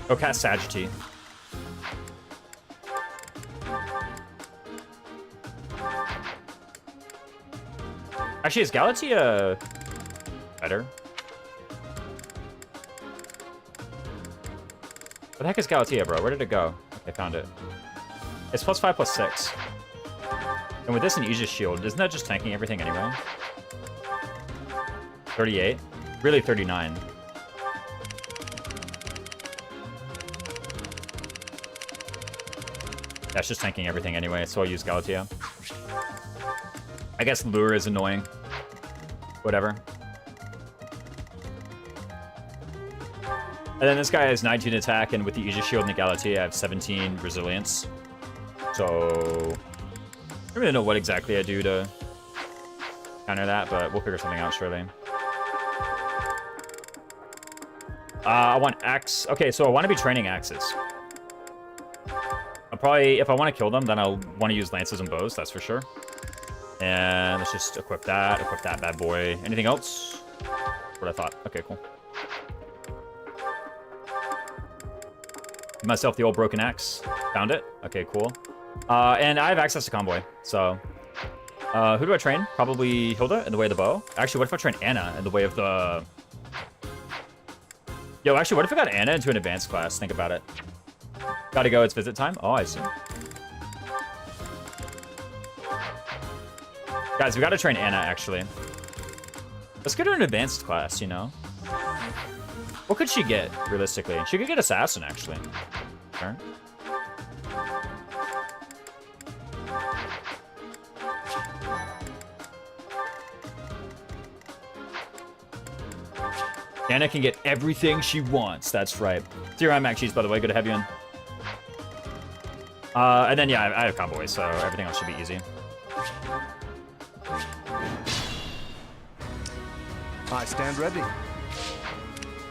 Go cast Sagity. Actually, is Galatea better? What the heck is Galatea, bro? Where did it go? Okay, found it. It's +5/+6. And with this and Aegis Shield, isn't that just tanking everything anyway? 38? Really 39. That's just tanking everything anyway, so I'll use Galatea. I guess Lure is annoying. Whatever. And then this guy has 19 attack, and with the Aegis Shield and the Galatea, I have 17 resilience. So I don't really know what exactly I do to counter that, but we'll figure something out surely. I want axe. Okay, so I want to be training axes. I'll probably, if I want to kill them, then I'll want to use lances and bows, that's for sure. And let's just equip that bad boy. Anything else? What I thought. Okay, cool. Give myself the old broken axe. Found it. Okay, cool. And I have access to convoy, so who do I train? Probably Hilda in the way of the bow. Actually, what if I train Anna in the way of the... Yo, actually, what if I got Anna into an advanced class? Think about it. Gotta go, it's visit time. Oh, I see. Guys, we gotta train Anna, actually. Let's get her an advanced class, you know? What could she get, realistically? She could get Assassin, actually. Alright. Anna can get everything she wants. That's right. Zero Mac Cheese, by the way. Good to have you in. And then, yeah, I have Convoy, so everything else should be easy. I stand ready.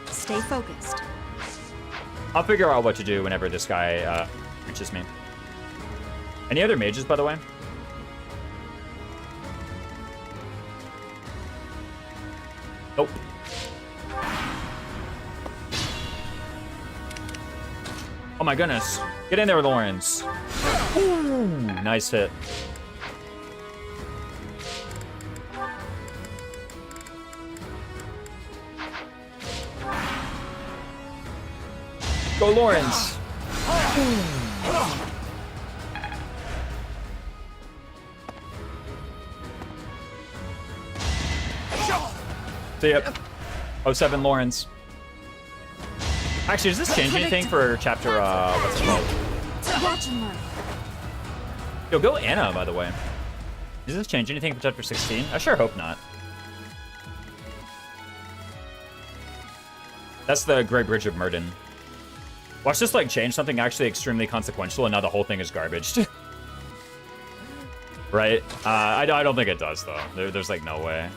Stay focused. I'll figure out what to do whenever this guy reaches me. Any other mages, by the way? Nope. Oh my goodness. Get in there, Lawrence. Ooh, nice hit. Go, Lawrence. See ya. 07 Lawrence. Actually, does this change anything for chapter, what's it called? Watch and learn. Yo, go Anna, by the way. Does this change anything for chapter 16? I sure hope not. That's the Great Bridge of Myrden. Watch this, like, change something actually extremely consequential, and now the whole thing is garbage. Right? I don't think it does, though. There's, like, no way.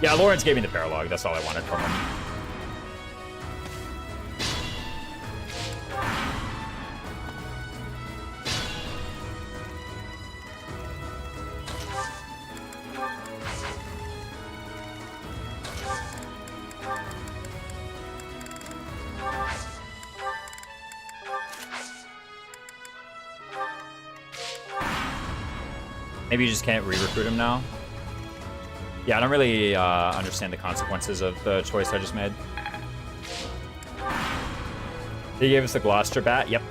Yeah, Lawrence gave me the paralog. That's all I wanted from him. Maybe you just can't re-recruit him now. Yeah, I don't really understand the consequences of the choice I just made. He gave us the Gloucester bat. Yep.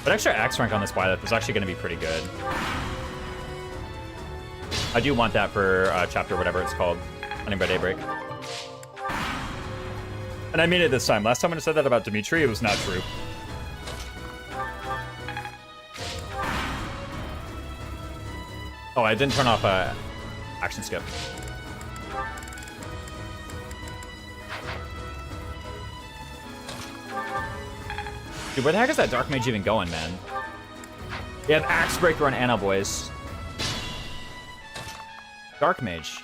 But extra axe rank on this Byleth is actually going to be pretty good. I do want that for chapter whatever it's called. Hunting by Daybreak. And I mean it this time. Last time when I said that about Dimitri, it was not true. Oh, I didn't turn off action skip. Dude, where the heck is that Dark Mage even going, man? We have Axe Breaker on Anna, boys. Dark Mage.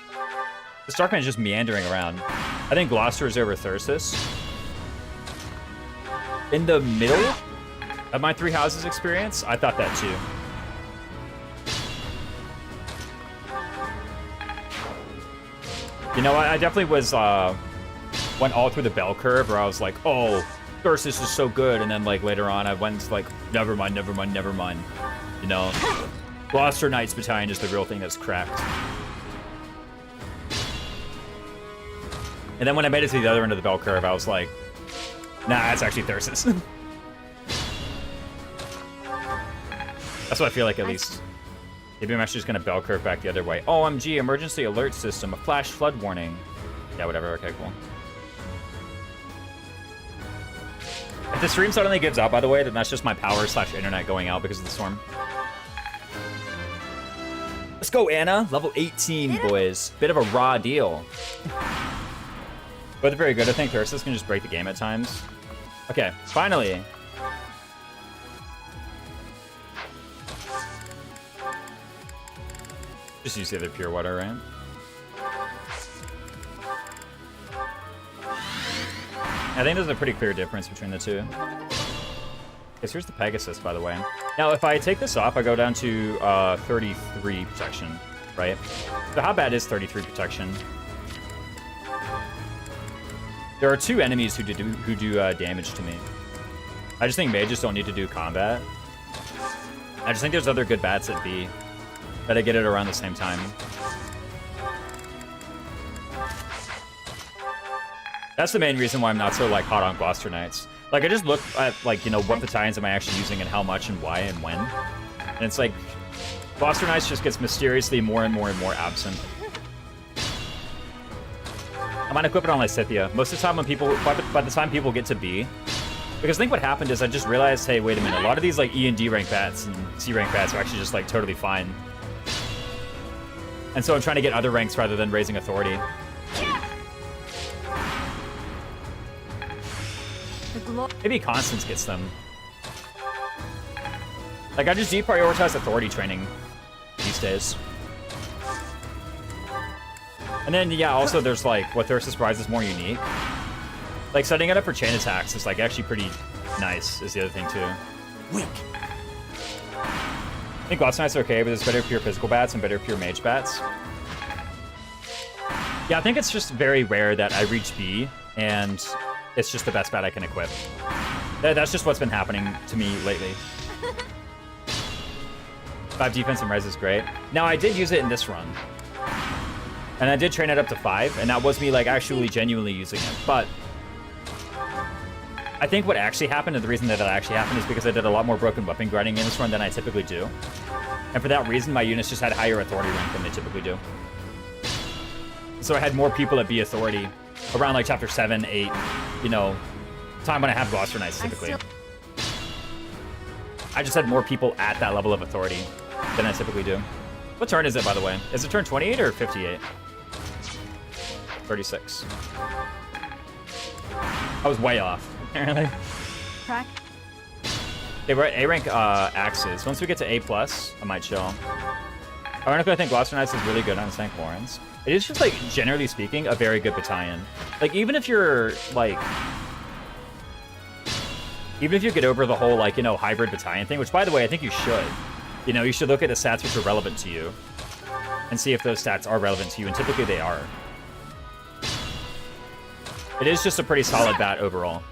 This Dark Mage is just meandering around. I think Gloucester is over Thyrsus. In the middle of my Three Houses experience, I thought that too. You know, I definitely was, went all through the bell curve where I was like, oh, Thyrsus is so good. And then, like, later on, I went like, never mind, never mind, never mind. You know, Gloucester Knights Battalion is the real thing that's cracked. And then when I made it to the other end of the bell curve, I was like, nah, it's actually Thyrsus. That's what I feel like, at least. Maybe I'm actually just going to bell curve back the other way. OMG, emergency alert system, a flash flood warning. Yeah, whatever. Okay, cool. If the stream suddenly gives out, by the way, then that's just my power / internet going out because of the storm. Let's go, Anna. Level 18, boys. Bit of a raw deal. Both are very good. I think Thyrsus can just break the game at times. Okay, finally. Just use the other pure water, right? I think there's a pretty clear difference between the two. Okay, so here's the Pegasus, by the way. Now, if I take this off, I go down to 33 protection, right? So how bad is 33 protection? There are 2 enemies who do damage to me. I just think mages don't need to do combat. I just think there's other good bats at B that I get it around the same time. That's the main reason why I'm not so, like, hot on Gloucester Knights. Like, I just look at, like, you know, what battalions am I actually using and how much and why and when. And it's like, Gloucester Knights just gets mysteriously more and more and more absent. I might equip it on Lysithia. Most of the time when people, by the time people get to B, because I think what happened is I just realized, hey, wait a minute, a lot of these, like, E and D rank bats and C rank bats are actually just, like, totally fine. And so I'm trying to get other ranks rather than raising authority. Maybe Constance gets them. Like, I just deprioritize authority training these days. And then, yeah, also there's, like, what Thyrsus provides is more unique. Like, setting it up for chain attacks is, like, actually pretty nice, is the other thing, too. Weak. I think Gloucester Knights are okay, but there's better pure physical bats and better pure mage bats. Yeah, I think it's just very rare that I reach B, and it's just the best bat I can equip. That's just what's been happening to me lately. 5 defense and res is great. Now, I did use it in this run. And I did train it up to 5, and that was me, like, actually genuinely using it. But I think what actually happened, and the reason that actually happened, is because I did a lot more broken weapon grinding in this run than I typically do. And for that reason, my units just had higher authority rank than they typically do. So I had more people at B authority around, like, chapter 7, 8, you know, time when I have Gloucester Knights typically. I just had more people at that level of authority than I typically do. What turn is it, by the way? Is it turn 28 or 58? 36. I was way off, apparently. Crack. Okay, we're at A rank axes. Once we get to A+, I might chill. Ironically, I think Gloucester Knights is really good on St. Lawrence. It is just, like, generally speaking, a very good battalion. Like, even if you're, like... Even if you get over the whole, like, you know, hybrid battalion thing, which, by the way, I think you should. You know, you should look at the stats which are relevant to you and see if those stats are relevant to you, and typically they are. It is just a pretty solid bat overall.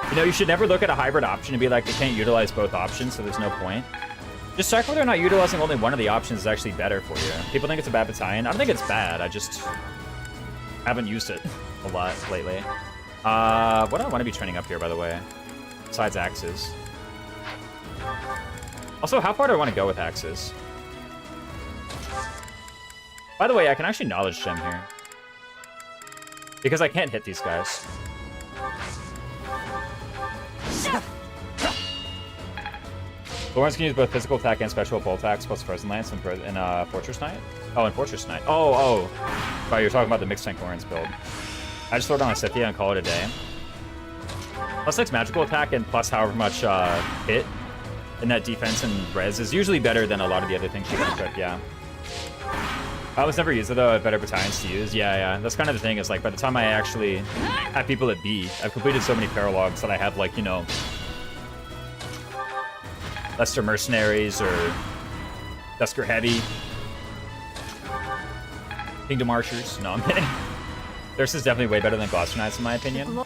You know, you should never look at a hybrid option and be like, they can't utilize both options, so there's no point. Just check whether or not utilizing only one of the options is actually better for you. People think it's a bad battalion. I don't think it's bad. I just haven't used it a lot lately. What do I want to be training up here, by the way? Besides axes. Also, how far do I want to go with axes? By the way, I can actually knowledge gem here. Because I can't hit these guys. Lawrence can use both physical attack and special bolt attacks plus Frozen Lance and Fortress Knight? Oh, and Fortress Knight. Oh. Right, you're talking about the mixed tank Lawrence build. I just throw down a Scythia and call it a day. +6 magical attack and plus however much hit in that defense and res is usually better than a lot of the other things you can equip, yeah. I almost never use it, though. I have better battalions to use. Yeah. That's kind of the thing, is, like, by the time I actually have people at B, I've completed so many paralogs that I have, like, you know, Leicester Mercenaries or Dusker Heavy. Kingdom Archers. No, I'm kidding. Thirst is definitely way better than Gloucester Knights in my opinion.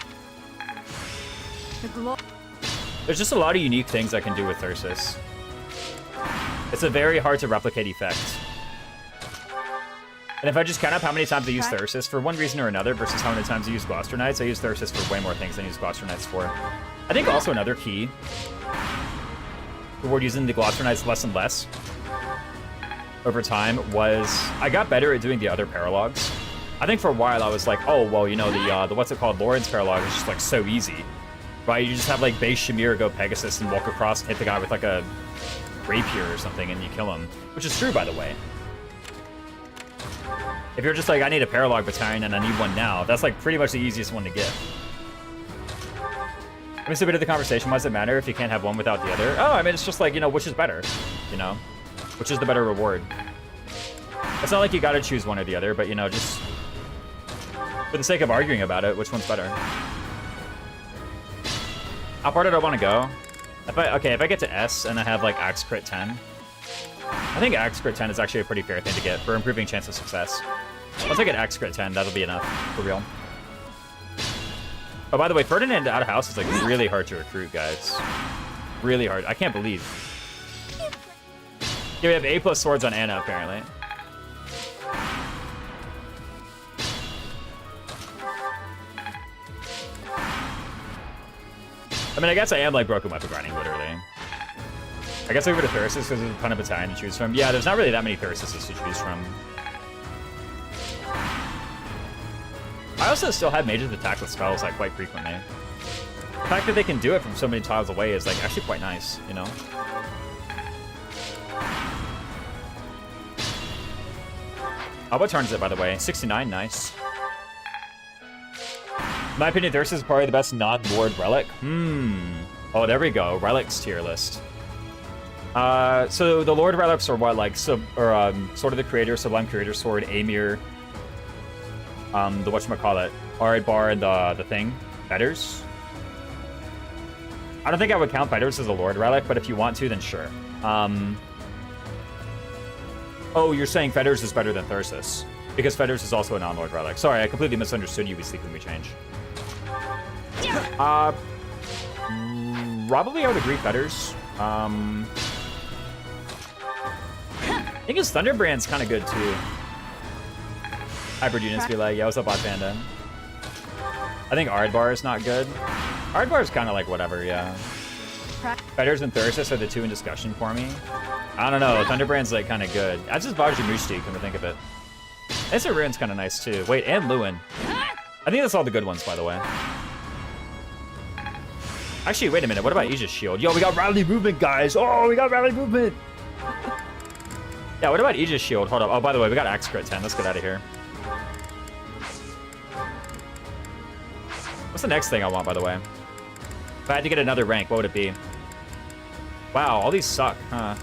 There's just a lot of unique things I can do with Thyrsus. It's a very hard to replicate effect. And if I just count up how many times I use Thyrsus for one reason or another versus how many times I use Gloucester Knights, I use Thyrsus for way more things than I use Gloucester Knights for. I think also another key toward using the Gloucester Knights less and less over time was I got better at doing the other paralogs. I think for a while I was like, oh, well, you know, the what's it called, Lawrence paralog is just like so easy. Right, you just have like base Shamir go Pegasus and walk across and hit the guy with like a rapier or something and you kill him. Which is true, by the way. If you're just like, I need a paralog battalion and I need one now, that's like pretty much the easiest one to get. I mean, it's a bit of the conversation. Why does it matter if you can't have one without the other? Oh, I mean, it's just like, you know, which is better? You know? Which is the better reward? It's not like you gotta choose one or the other, but you know, just for the sake of arguing about it, which one's better? How far did I want to go? If I get to S and I have like Axe Crit 10, I think Axe Crit 10 is actually a pretty fair thing to get for improving chance of success. Once I get Axe Crit 10, that'll be enough, for real. Oh, by the way, Ferdinand out of house is like really hard to recruit, guys. Really hard. I can't believe. Yeah, we have A+ swords on Anna, apparently. I mean, I guess I am like broken weapon grinding, literally. I guess I go to Thyrsus because there's a ton of battalion to choose from. Yeah, there's not really that many Thyrsuses to choose from. I also still have mages attack with spells like quite frequently. The fact that they can do it from so many tiles away is like actually quite nice, you know? Oh, what turn is it, by the way? 69, nice. In my opinion, Thyrsus is probably the best non-Lord relic. Oh, there we go. Relics tier list. So the Lord relics are what, like, Sword of the Creator, Sublime Creator Sword, Amir, the whatchamacallit, Aridbar, and the thing, Fetters. I don't think I would count Fetters as a Lord relic, but if you want to, then sure. Oh, you're saying Fetters is better than Thyrsus, because Fetters is also a non-Lord relic. Sorry, I completely misunderstood you. We sleep when we change. Probably I would agree Fetters. I think his Thunderbrand's kind of good too. Hybrid units be like, yeah, what's up, Bot Panda? I think Aridbar is not good. Aridbar is kind of like whatever, yeah. Fetters and Thyrsus are the two in discussion for me. I don't know, Thunderbrand's like kind of good. That's just Vajramushti, come to think of it. Acer Rune's kind of nice too. Wait, and Lewin. I think that's all the good ones, by the way. Actually, wait a minute. What about Aegis Shield? Yo, we got rally movement, guys. Oh, we got rally movement. Yeah, what about Aegis Shield? Hold up. Oh, by the way, we got Axe Crit 10. Let's get out of here. What's the next thing I want, by the way? If I had to get another rank, what would it be? Wow, all these suck, huh?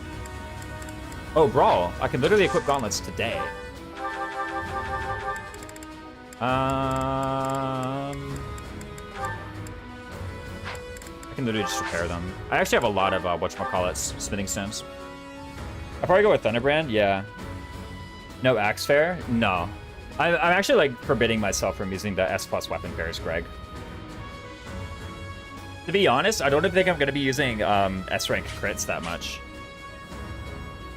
Oh, Brawl. I can literally equip gauntlets today. I can literally just repair them. I actually have a lot of, whatchamacallits, smithing stones. I'll probably go with Thunderbrand, yeah. No Axe Fair? No. I'm actually, like, forbidding myself from using the S+ weapon pairs, Greg. To be honest, I don't think I'm going to be using S-rank crits that much.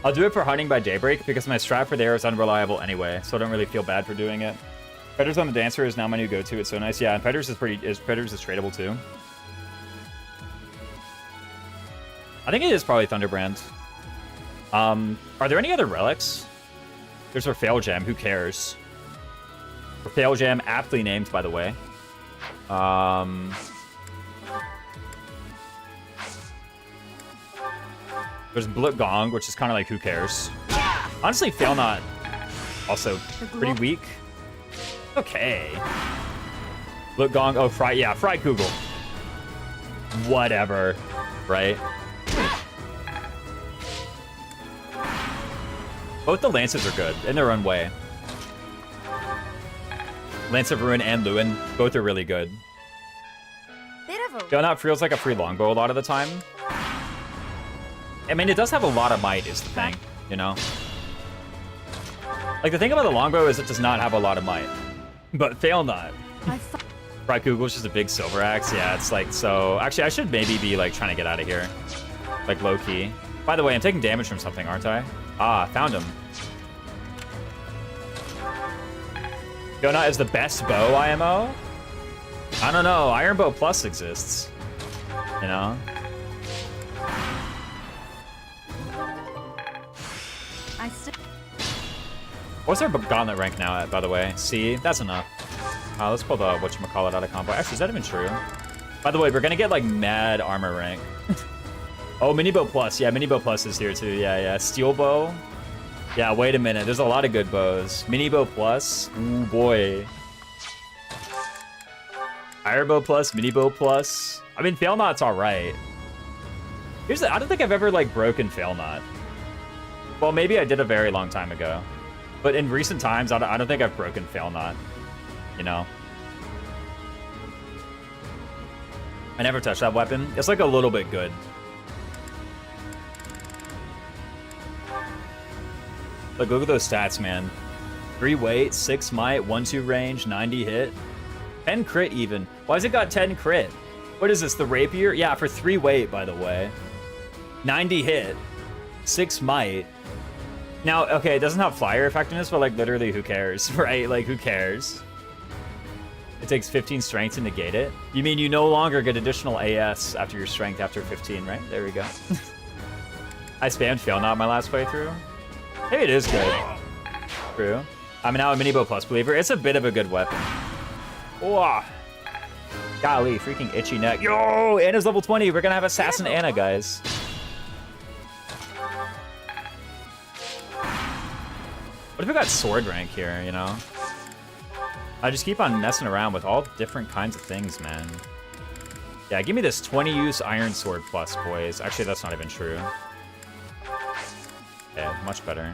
I'll do it for Hunting by Daybreak because my strat for there is unreliable anyway, so I don't really feel bad for doing it. Fetters on the Dancer is now my new go-to. It's so nice. Yeah, and Fetters is tradable too. I think it is probably Thunderbrand. Are there any other relics? There's our Fail Gem. Who cares? Fail Gem, aptly named, by the way. There's Blut Gong, which is kind of like, who cares? Honestly, Fail Not also pretty weak. Okay. Blut Gong, oh, yeah, Fried Kugel. Whatever, right? Both the Lances are good, in their own way. Lance of Ruin and Lewin, both are really good. Fail Not feels like a free longbow a lot of the time. I mean, it does have a lot of might is the thing, you know? Like, the thing about the longbow is it does not have a lot of might. But fail not. Right, Google's just a big silver axe. Yeah, it's like, so... Actually, I should maybe be, like, trying to get out of here. Like, low-key. By the way, I'm taking damage from something, aren't I? Ah, found him. Yona is the best bow IMO? I don't know. Iron Bow Plus exists. You know? What's our gauntlet rank now at, by the way? C? That's enough. Let's pull the whatchamacallit out of combo. Actually, is that even true? By the way, we're gonna get, like, mad armor rank. Oh, Mini Bow Plus. Yeah, Mini Bow Plus is here, too. Yeah, yeah. Steel Bow. Yeah, wait a minute. There's a lot of good bows. Mini Bow Plus. Ooh, boy. Iron Bow Plus, Mini Bow Plus. I mean, Fail Not's alright. Here's the... I don't think I've ever, like, broken Fail Not. Well, maybe I did a very long time ago. But in recent times, I don't think I've broken Fail Not. You know? I never touched that weapon. It's like a little bit good. But look at those stats, man. 3 weight, 6 might, 1-2 range, 90 hit. 10 crit even. Why has it got 10 crit? What is this, the rapier? Yeah, for 3 weight, by the way. 90 hit. 6 might. Now, okay, it doesn't have flyer effectiveness, but, like, literally, who cares, right? Like, who cares? It takes 15 strength to negate it. You mean you no longer get additional AS after your strength after 15, right? There we go. I spammed Fail Not my last playthrough. Maybe it is good. True. I'm now a Mini Bow Plus believer. It's a bit of a good weapon. Whoa. Golly, freaking itchy neck. Yo, Anna's level 20. We're gonna have Assassin Anna, guys. What if we got sword rank here, you know? I just keep on messing around with all different kinds of things, man. Yeah, give me this 20-use Iron Sword Plus, boys. Actually, that's not even true. Yeah, much better.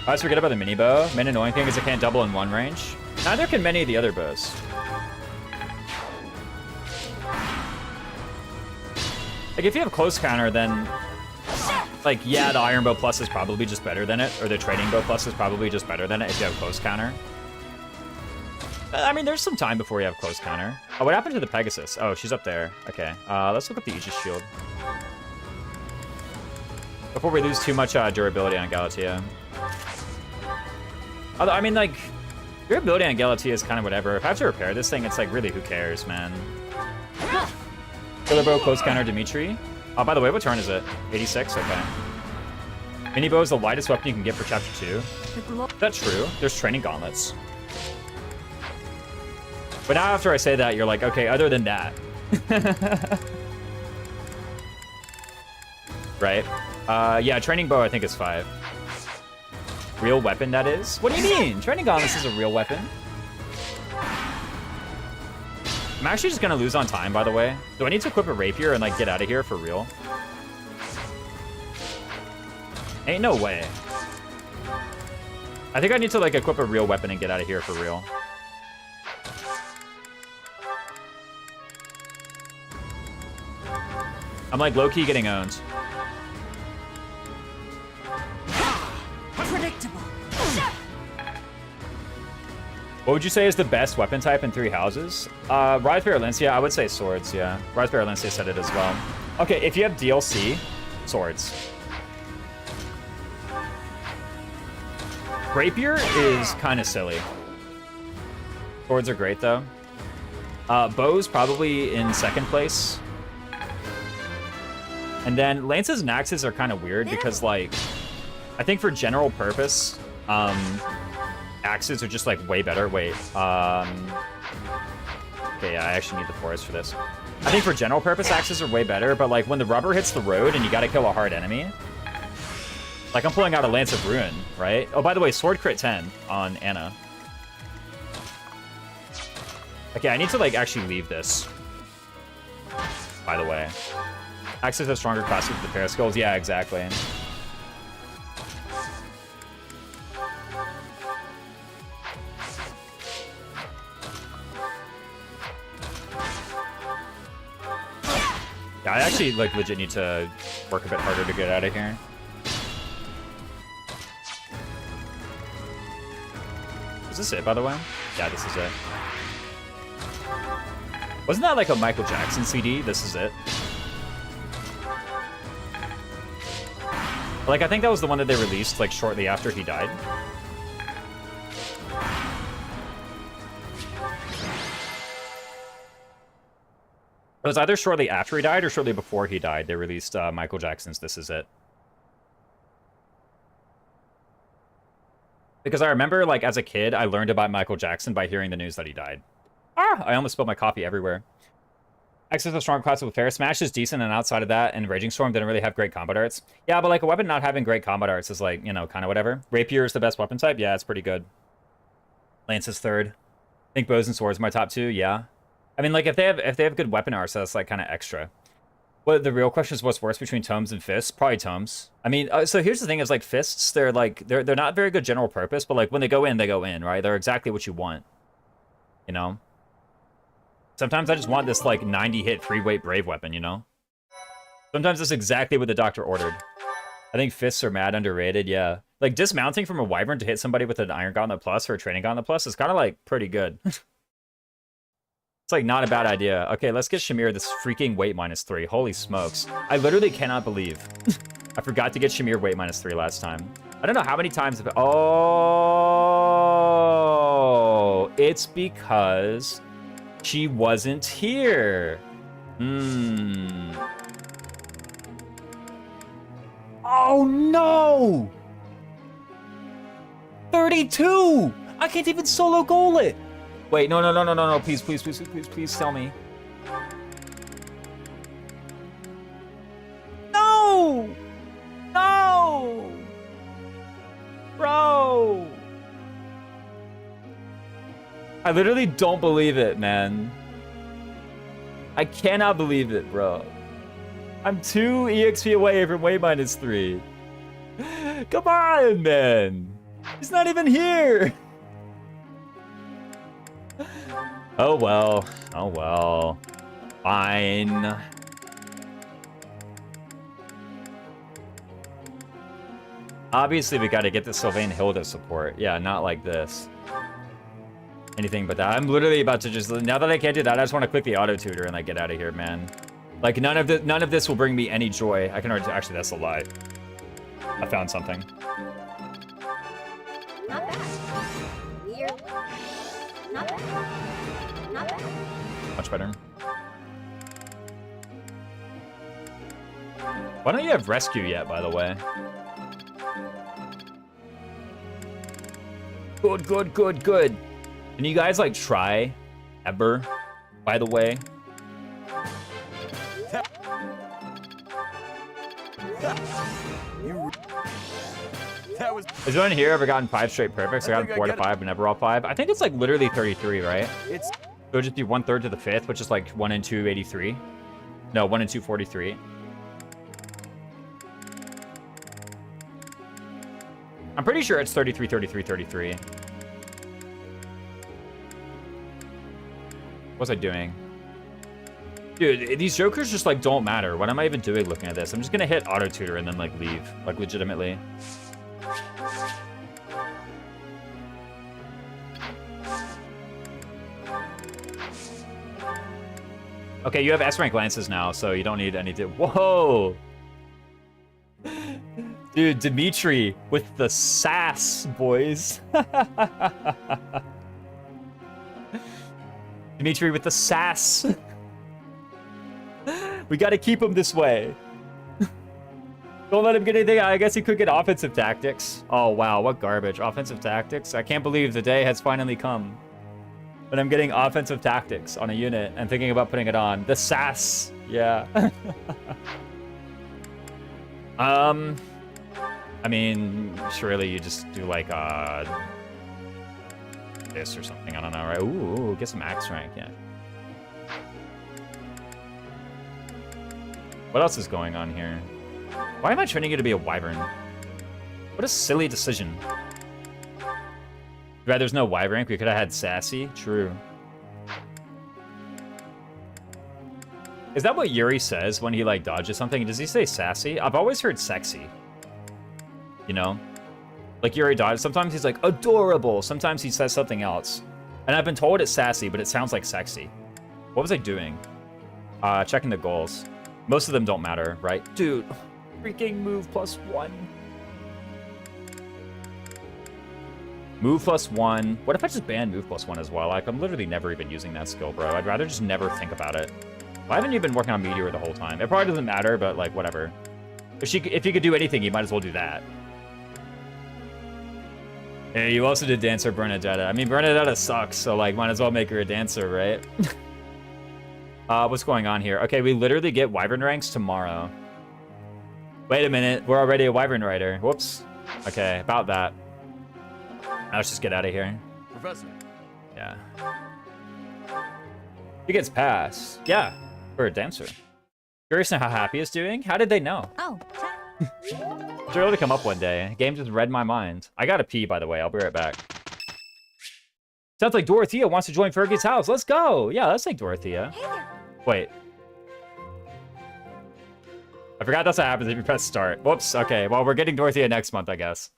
Alright, so forget about the mini bow. Main annoying thing is it can't double in one range. Neither can many of the other bows. Like, if you have close counter, then... Like, yeah, the Iron Bow Plus is probably just better than it, or the Trading Bow Plus is probably just better than it if you have close counter. I mean, there's some time before you have close counter. Oh, what happened to the Pegasus? Oh, she's up there. Okay, let's look up the Aegis Shield. Before we lose too much durability on Galatea. Although, I mean, like, durability on Galatea is kind of whatever. If I have to repair this thing, it's like, really, who cares, man? Killer Bow, close counter, Dimitri. Oh, by the way, what turn is it? 86? Okay. Mini Bow is the lightest weapon you can get for Chapter 2. Is that true? There's training gauntlets. But now after I say that, you're like, okay, other than that. Right? Yeah, training bow I think is 5. Real weapon, that is? What do you mean? Training gauntlets is a real weapon. I'm actually just gonna lose on time, by the way. Do I need to equip a rapier and, like, get out of here for real? Ain't no way. I think I need to, like, equip a real weapon and get out of here for real. I'm, like, low-key getting owned. Predictable. What would you say is the best weapon type in Three Houses? Rise Bearer Lancia, I would say swords, yeah. Rise Bearer Lancia said it as well. Okay, if you have DLC, swords. Rapier is kind of silly. Swords are great, though. Bows probably in second place. And then lances and axes are kind of weird because, like, I think for general purpose, axes are just, like, way better. Wait, okay, yeah, I actually need the forest for this. I think for general purpose, axes are way better, but, like, when the rubber hits the road and you gotta kill a hard enemy, like, I'm pulling out a Lance of Ruin, right? Oh, by the way, sword crit 10 on Anna. Okay, I need to, like, actually leave this, by the way. Axes have stronger classes with the pair of skills. Yeah, exactly. Yeah, I actually like legit need to work a bit harder to get out of here. Is this it, by the way? Yeah, this is it. Wasn't that like a Michael Jackson CD? This is it. Like, I think that was the one that they released, like, shortly after he died. It was either shortly after he died or shortly before he died. They released Michael Jackson's This Is It. Because I remember, like, as a kid, I learned about Michael Jackson by hearing the news that he died. Ah! I almost spilled my coffee everywhere. X is a strong class with fair. Smash is decent, and outside of that, and Raging Storm didn't really have great combat arts. Yeah, but, like, a weapon not having great combat arts is, like, you know, kind of whatever. Rapier is the best weapon type. Yeah, it's pretty good. Lance is third. I think bows and swords are my top two. Yeah. I mean, like, if they have good weapon arts, that's, like, kind of extra. Well, the real question is what's worse between tomes and fists? Probably tomes. I mean, so here's the thing is, like, fists, they're not very good general purpose, but, like, when they go in, right? They're exactly what you want. You know? Sometimes I just want this, like, 90-hit free-weight brave weapon, you know? Sometimes that's exactly what the doctor ordered. I think fists are mad underrated, yeah. Like, dismounting from a wyvern to hit somebody with an Iron Gauntlet Plus or a Training Gauntlet Plus is kind of, like, pretty good. It's, like, not a bad idea. Okay, let's get Shamir this freaking weight -3. Holy smokes. I literally cannot believe. I forgot to get Shamir weight -3 last time. I don't know how many times... Oh! It's because... she wasn't here. Oh, no! 32! I can't even solo goal it! Wait, no. Please tell me. No! No! Bro! I literally don't believe it, man. I cannot believe it, bro. I'm 2 EXP away from weight -3. Come on, man. He's not even here. Oh, well. Oh, well. Fine. Obviously, we gotta get the Sylvain Hilda support. Yeah, not like this. Anything but that. I'm literally about to just... Now that I can't do that, I just want to click the auto-tutor and, like, get out of here, man. Like, none of this will bring me any joy. I can already... Actually, that's a lie. I found something. Not bad. Weird. Not bad. Not bad. Much better. Why don't you have rescue yet, by the way? Good. Can you guys, like, try ever, by the way? Has anyone here ever gotten 5 straight perfects? I got 4 to 5, but never all 5. I think it's, like, literally 33, right? It would just be 1/3 to the 5th, which is, like, 1 in 283. No, 1 in 243. I'm pretty sure it's 33, 33, 33. What was I doing? Dude, these jokers just, like, don't matter. What am I even doing looking at this? I'm just gonna hit auto-tutor and then, like, leave. Like, legitimately. Okay, you have S-rank lances now, so you don't need anything. Whoa! Dude, Dimitri with the sass, boys. Dimitri with the sass. We gotta keep him this way. Don't let him get anything. I guess he could get offensive tactics. Oh, wow, what garbage. Offensive tactics? I can't believe the day has finally come. But I'm getting offensive tactics on a unit and thinking about putting it on. The sass. Yeah. I mean, surely you just do like this or something. I don't know, right? Ooh, get some axe rank, yeah. What else is going on here? Why am I training you to be a wyvern? What a silly decision. Right, there's no Y rank. We could have had sassy. True. Is that what Yuri says when he like dodges something? Does he say sassy? I've always heard sexy. You know? Like Yuri dodges. Sometimes he's like adorable. Sometimes he says something else. And I've been told it's sassy, but it sounds like sexy. What was I doing? Checking the goals. Most of them don't matter, right? Dude, freaking move +1. Move +1. What if I just ban move +1 as well? Like, I'm literally never even using that skill, bro. I'd rather just never think about it. Why haven't you been working on Meteor the whole time? It probably doesn't matter, but like, whatever. If you could do anything, you might as well do that. Hey, you also did Dancer Bernadetta. I mean, Bernadetta sucks, so like, might as well make her a dancer, right? What's going on here? Okay, we literally get Wyvern ranks tomorrow. Wait a minute, we're already a Wyvern rider. Whoops. Okay, about that. Now let's just get out of here. Professor. Yeah. He gets pass. Yeah, for a dancer. Curious to know how Happy is doing? How did they know? Oh, It's really to come up one day. Game just read my mind. I gotta pee, by the way. I'll be right back. Sounds like Dorothea wants to join Fergie's house. Let's go. Yeah, let's take Dorothea. hey there. Wait. I forgot that's what happens if you press start. Whoops. Okay, well, we're getting Dorothea next month, I guess.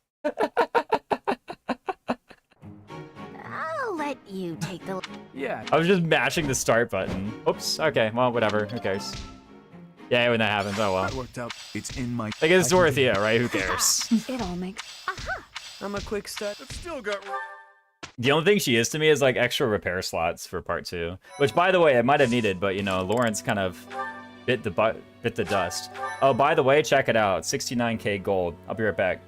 I'll let you take the... Yeah. I was just mashing the start button. Oops. Okay, well, whatever. Who cares? Yeah, when that happens, oh well. That worked out. It's in my... Like, it's Dorothea, right? Who cares? It all makes... Aha! I'm a quick start. I've still got... The only thing she is to me is, like, extra repair slots for part 2. Which, by the way, I might have needed, but, you know, Lawrence kind of bit the dust. Oh, by the way, check it out. 69k gold. I'll be right back.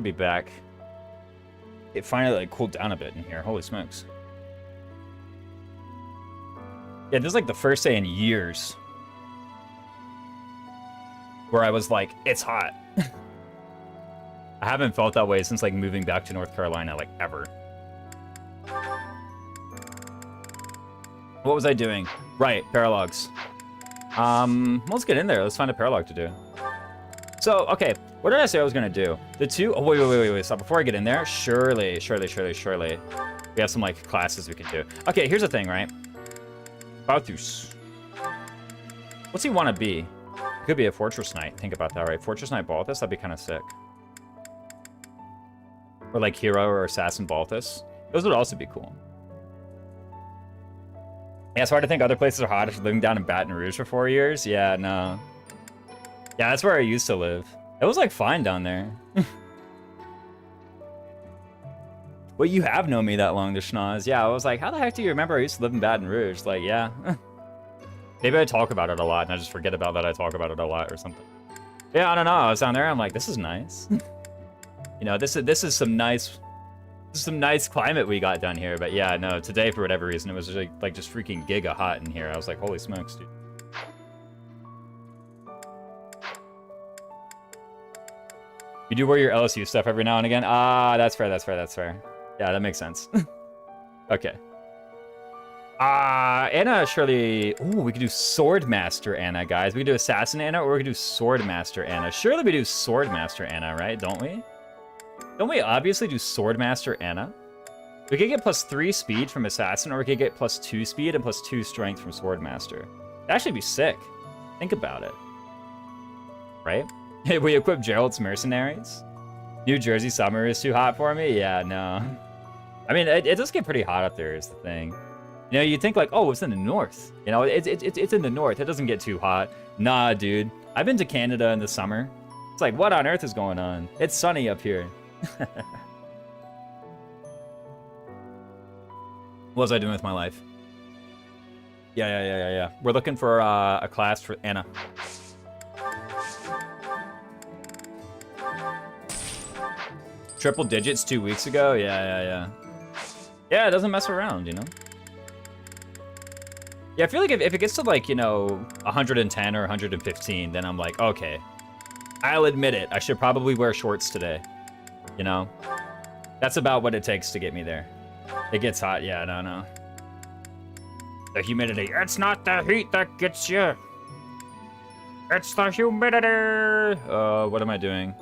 Should be back. It finally like cooled down a bit in here. Holy smokes. Yeah, this is like the first day in years where I was like, it's hot. I haven't felt that way since like moving back to North Carolina, like ever. What was I doing? Right, paralogs. Let's get in there. Let's find a paralog to do. So, okay, what did I say I was gonna do? The two, oh, wait, stop. Before I get in there, surely. We have some like classes we can do. Okay, here's the thing, right? Balthus. What's he want to be? He could be a Fortress Knight. Think about that, right? Fortress Knight Balthus, that'd be kind of sick. Or like Hero or Assassin Balthus. Those would also be cool. Yeah, it's hard to think other places are hot after living down in Baton Rouge for 4 years. Yeah, no. Yeah, that's where I used to live. It was like fine down there. Well, you have known me that long, the schnoz. Yeah, I was like, how the heck do you remember I used to live in Baton Rouge? Like, yeah. Maybe I talk about it a lot and I just forget about that I talk about it a lot or something. Yeah, I don't know. I was down there. I'm like, this is nice. You know, this is some nice climate we got down here. But yeah, no, today for whatever reason it was like just freaking giga hot in here. I was like, holy smokes, dude. You do wear your LSU stuff every now and again. Ah, that's fair. Yeah, that makes sense. Okay. Anna, surely... Ooh, we could do Swordmaster Anna, guys. We could do Assassin Anna, or we could do Swordmaster Anna. Surely we do Swordmaster Anna, right? Don't we? Don't we obviously do Swordmaster Anna? We could get +3 speed from Assassin, or we could get +2 speed and +2 strength from Swordmaster. That'd actually be sick. Think about it. Right? We equip Gerald's Mercenaries. New Jersey summer is too hot for me? Yeah, no. I mean, it does get pretty hot up there is the thing. You know, you'd think like, oh, it's in the north. You know, it's in the north. It doesn't get too hot. Nah, dude. I've been to Canada in the summer. It's like, what on earth is going on? It's sunny up here. What was I doing with my life? Yeah. We're looking for a class for Anna. Triple digits 2 weeks ago? Yeah. Yeah, it doesn't mess around, you know? Yeah, I feel like if it gets to like, you know, 110 or 115, then I'm like, okay, I'll admit it. I should probably wear shorts today, you know? That's about what it takes to get me there. It gets hot, yeah, no. The humidity. It's not the heat that gets you. It's the humidity. What am I doing?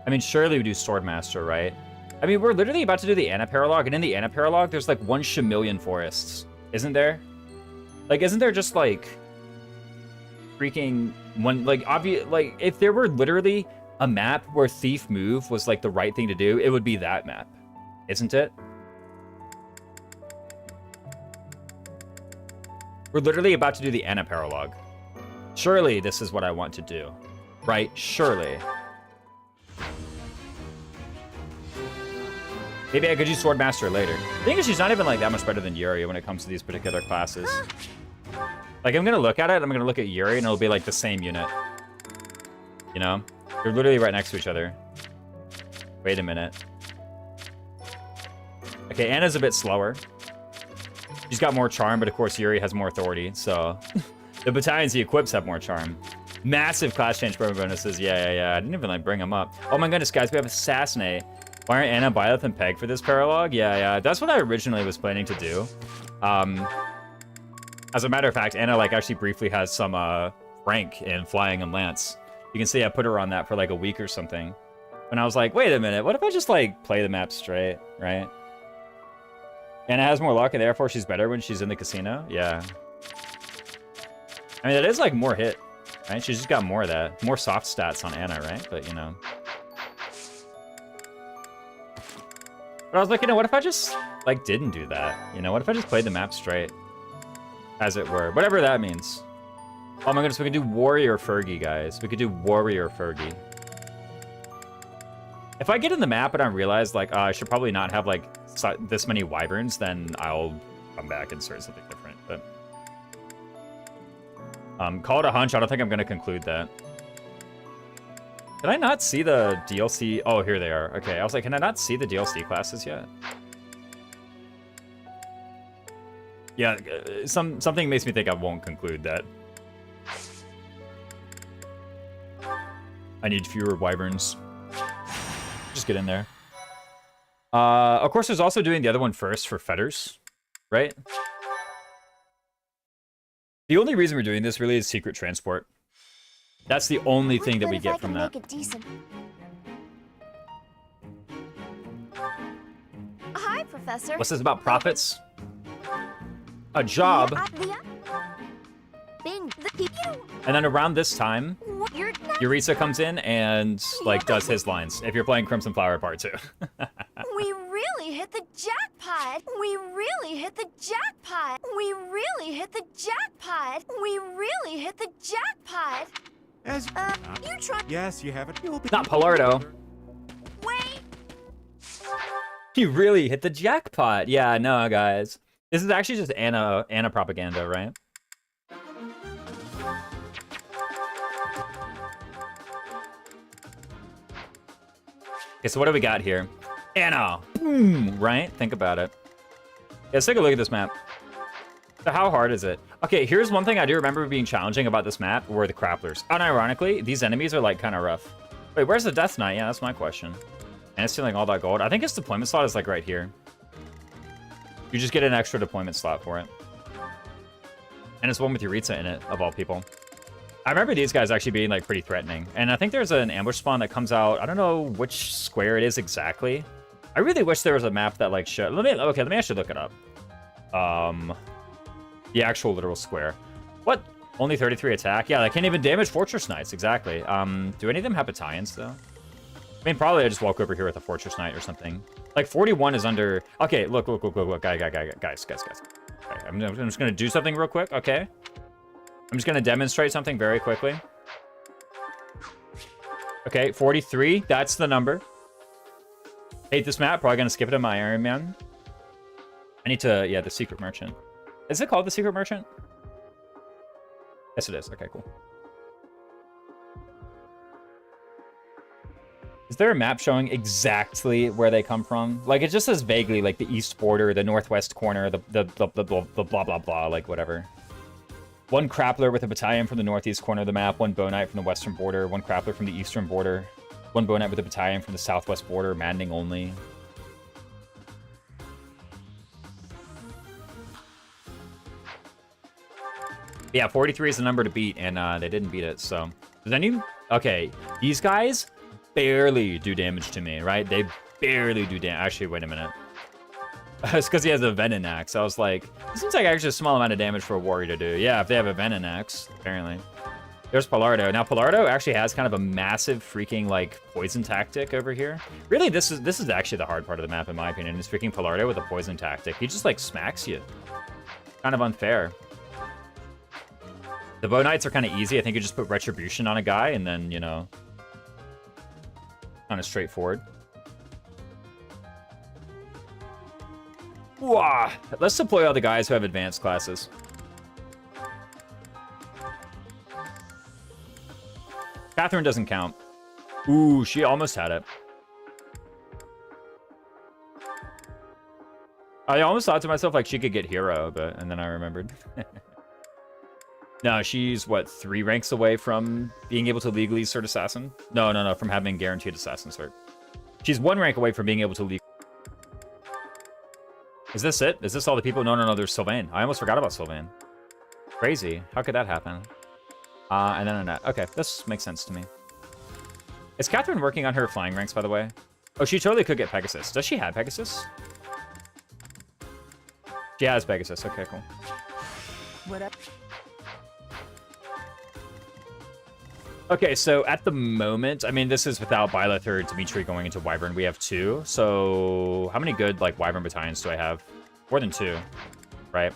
I mean, surely we do Swordmaster, right? I mean, we're literally about to do the Anna Paralog, and in the Anna Paralog, there's like 1 Shamillion forests. Isn't there? Like, isn't there just like freaking one, like, obvious, like, if there were literally a map where Thief Move was like the right thing to do, it would be that map. Isn't it? We're literally about to do the Anna Paralog. Surely this is what I want to do. Right? Surely. Maybe I could use Swordmaster later. The thing is, she's not even like that much better than Yuri when it comes to these particular classes. Like, I'm gonna look at it, I'm gonna look at Yuri, and it'll be like the same unit. You know? They're literally right next to each other. Wait a minute. Okay, Anna's a bit slower. She's got more charm, but of course Yuri has more authority, so... The battalions he equips have more charm. Massive class change promo bonuses. Yeah. I didn't even like bring them up. Oh my goodness, guys, we have Assassinate. Why aren't Anna, Byleth, and Peg for this paralog? Yeah. That's what I originally was planning to do. As a matter of fact, Anna like actually briefly has some rank in Flying and Lance. You can see I put her on that for like a week or something. And I was like, wait a minute, what if I just like play the map straight, right? Anna has more luck, and therefore she's better when she's in the casino? Yeah. I mean, that is like more hit, right? She's just got more of that. More soft stats on Anna, right? But, you know. But I was like, you know, what if I just, like, didn't do that? You know, what if I just played the map straight? As it were. Whatever that means. Oh my goodness, we could do Warrior Fergie, guys. We could do Warrior Fergie. If I get in the map and I realize, like, I should probably not have, like, this many wyverns, then I'll come back and start something different. But call it a hunch. I don't think I'm going to conclude that. Did I not see the DLC? Oh, here they are. Okay, I was like, can I not see the DLC classes yet? Yeah, something makes me think I won't conclude that. I need fewer wyverns. Just get in there. Of course, there's also doing the other one first for fetters, right? The only reason we're doing this really is secret transport. That's the only thing that we get from that. Hi, Professor. What's this about profits? A job. And then around this time, Eureka comes in and, like, does his lines. If you're playing Crimson Flower Part 2. We really hit the jackpot. We really hit the jackpot. We really hit the jackpot. We really hit the jackpot. As You try. yes, you have it. You'll be Not Palardo. Wait. You really hit the jackpot. Yeah, no, guys. This is actually just Anna propaganda, right? Okay, so what do we got here? Anna! Boom! Right? Think about it. Yeah, let's take a look at this map. So how hard is it? Okay, here's one thing I do remember being challenging about this map were the crapplers. Unironically, these enemies are, like, kind of rough. Wait, where's the Death Knight? Yeah, that's my question. And it's stealing all that gold. I think its deployment slot is, like, right here. You just get an extra deployment slot for it. And it's one with Eureka in it, of all people. I remember these guys actually being, like, pretty threatening. And I think there's an ambush spawn that comes out. I don't know which square it is exactly. I really wish there was a map that, like, showed... Okay, let me actually look it up. The actual literal square. What? Only 33 attack? Yeah, they can't even damage Fortress Knights, exactly. Do any of them have battalions, though? I mean, probably I just walk over here with a Fortress Knight or something. Like, 41 is under... Okay, look, guys. Okay, I'm just gonna do something real quick, okay? I'm just gonna demonstrate something very quickly. Okay, 43, that's the number. Hate this map, probably gonna skip it in my Iron Man. I need to... Yeah, the Secret Merchant. Is it called the Secret Merchant? Yes, it is. Okay, cool. Is there a map showing exactly where they come from? Like, it just says vaguely, like, the east border, the northwest corner, the blah, blah, blah, like, whatever. One Crappler with a battalion from the northeast corner of the map, one Bow Knight from the western border, one Crappler from the eastern border, one Bow Knight with a battalion from the southwest border, Maddening only. Yeah, 43 is the number to beat, and they didn't beat it, so... Does any... Okay, these guys barely do damage to me, right? They barely do damage. Actually, wait a minute. It's because he has a Venom Axe. I was like, it seems like actually a small amount of damage for a warrior to do. Yeah, if they have a Venom Axe, apparently. There's Palardo. Now, Palardo actually has kind of a massive freaking, like, poison tactic over here. Really, this is actually the hard part of the map, in my opinion, is freaking Palardo with a poison tactic. He just, like, smacks you. Kind of unfair. The Bow Knights are kind of easy. I think you just put Retribution on a guy and then, you know, kind of straightforward. Wah! Let's deploy all the guys who have advanced classes. Catherine doesn't count. Ooh, she almost had it. I almost thought to myself, like, she could get hero, and then I remembered. No, she's, what, 3 ranks away from being able to legally cert Assassin? No, from having guaranteed Assassin cert. She's 1 rank away from being able to legally... Is this it? Is this all the people? No, there's Sylvain. I almost forgot about Sylvain. Crazy. How could that happen? And then Annette. Okay, this makes sense to me. Is Catherine working on her flying ranks, by the way? Oh, she totally could get Pegasus. Does she have Pegasus? She has Pegasus. Okay, cool. What up? Okay, so at the moment, I mean, this is without Byleth or Dimitri going into Wyvern. We have 2. So how many good, like, Wyvern battalions do I have? More than 2, right?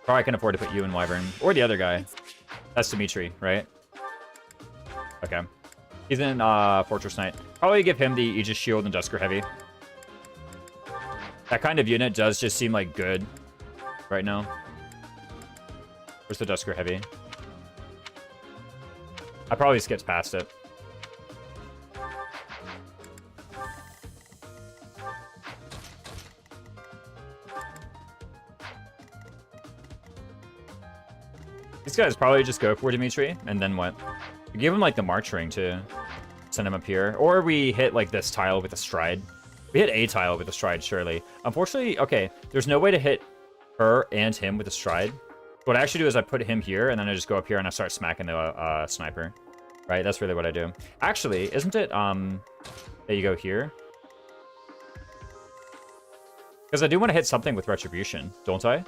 Probably can afford to put you in Wyvern. Or the other guy. That's Dimitri, right? Okay. He's in Fortress Knight. Probably give him the Aegis Shield and Dusker Heavy. That kind of unit does just seem like good right now. Where's the Dusker Heavy? I probably skipped past it. These guys probably just go for Dimitri, and then what? We give him, like, the March Ring, too. Send him up here. Or we hit, like, this tile with a stride. We hit a tile with a stride, surely. Unfortunately, okay, there's no way to hit her and him with a stride. What I actually do is I put him here, and then I just go up here and I start smacking the sniper. Right? That's really what I do. Actually, isn't it, there you go here? Because I do want to hit something with Retribution, don't I?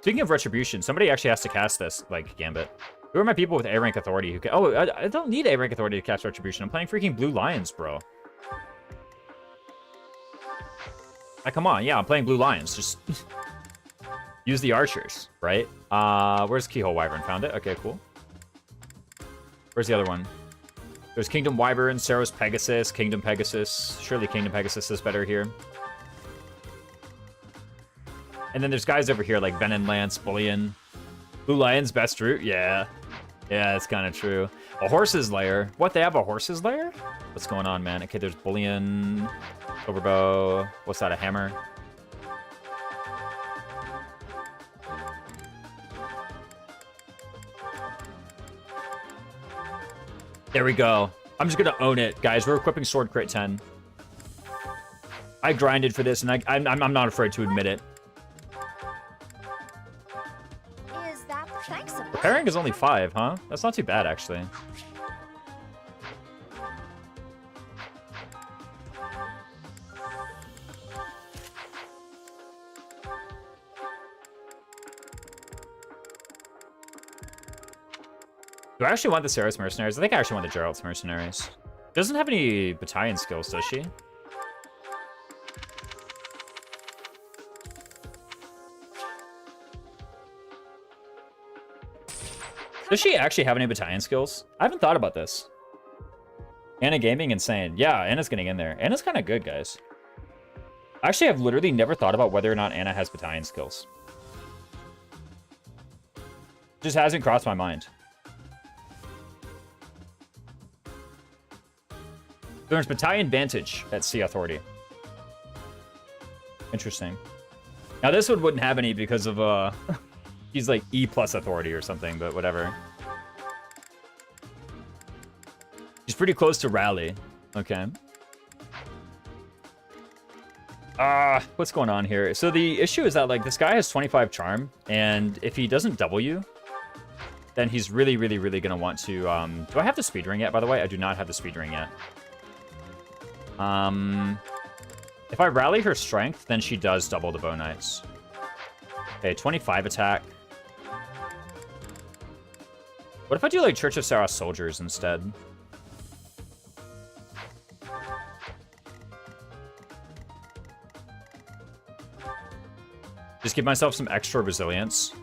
Speaking of Retribution, somebody actually has to cast this, like, Gambit. Who are my people with A-rank authority who can... Oh, I don't need A-rank authority to cast Retribution. I'm playing freaking Blue Lions, bro. Like, come on. Yeah, I'm playing Blue Lions. Just use the archers, right? Where's Keyhole Wyvern? Found it? Okay, cool. Where's the other one? There's Kingdom Wyvern, Saros Pegasus, Kingdom Pegasus. Surely Kingdom Pegasus is better here. And then there's guys over here like Venom Lance, Bullion. Blue Lion's best route? Yeah. Yeah, it's kind of true. A Horse's Lair. What, they have a Horse's Lair? What's going on, man? Okay, there's Bullion, Overbow. What's that, a hammer? There we go. I'm just gonna own it, guys. We're equipping Sword Crit 10. I grinded for this, and I'm not afraid to admit it. Is that thanks? Repairing is only 5, huh? That's not too bad, actually. Do I actually want the Saros Mercenaries? I think I actually want the Gerald's Mercenaries. Doesn't have any battalion skills, does she? Does she actually have any battalion skills? I haven't thought about this. Anna Gaming, insane. Yeah, Anna's getting in there. Anna's kind of good, guys. Actually, I've literally never thought about whether or not Anna has battalion skills. Just hasn't crossed my mind. There's Battalion Vantage at Sea Authority. Interesting. Now, this one wouldn't have any because of, he's like E+ authority or something, but whatever. He's pretty close to Rally. Okay. What's going on here? So the issue is that, like, this guy has 25 charm, and if he doesn't double you, then he's really, really, really gonna want to, do I have the speed ring yet, by the way? I do not have the speed ring yet. If I rally her strength, then she does double the Bow Knights. Okay, 25 attack. What if I do, like, Church of Saros Soldiers instead? Just give myself some extra resilience.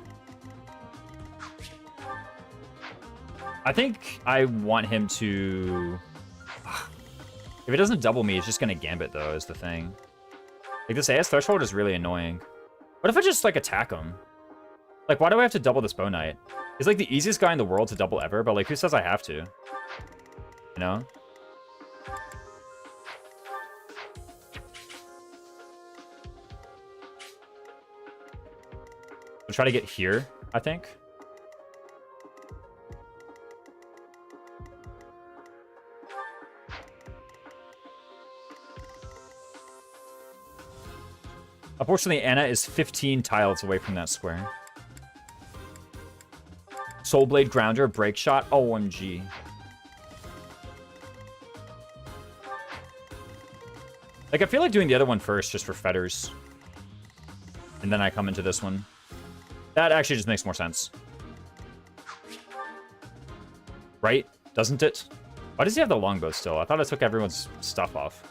I think I want him to... If it doesn't double me, it's just gonna Gambit, though, is the thing. Like, this AS Threshold is really annoying. What if I just, like, attack him? Like, why do I have to double this Bow Knight? He's, like, the easiest guy in the world to double ever, but, like, who says I have to? You know? We'll try to get here, I think. Unfortunately, Anna is 15 tiles away from that square. Soulblade Grounder, Break Shot, OMG. Like, I feel like doing the other one first, just for fetters. And then I come into this one. That actually just makes more sense. Right? Doesn't it? Why does he have the longbow still? I thought I took everyone's stuff off.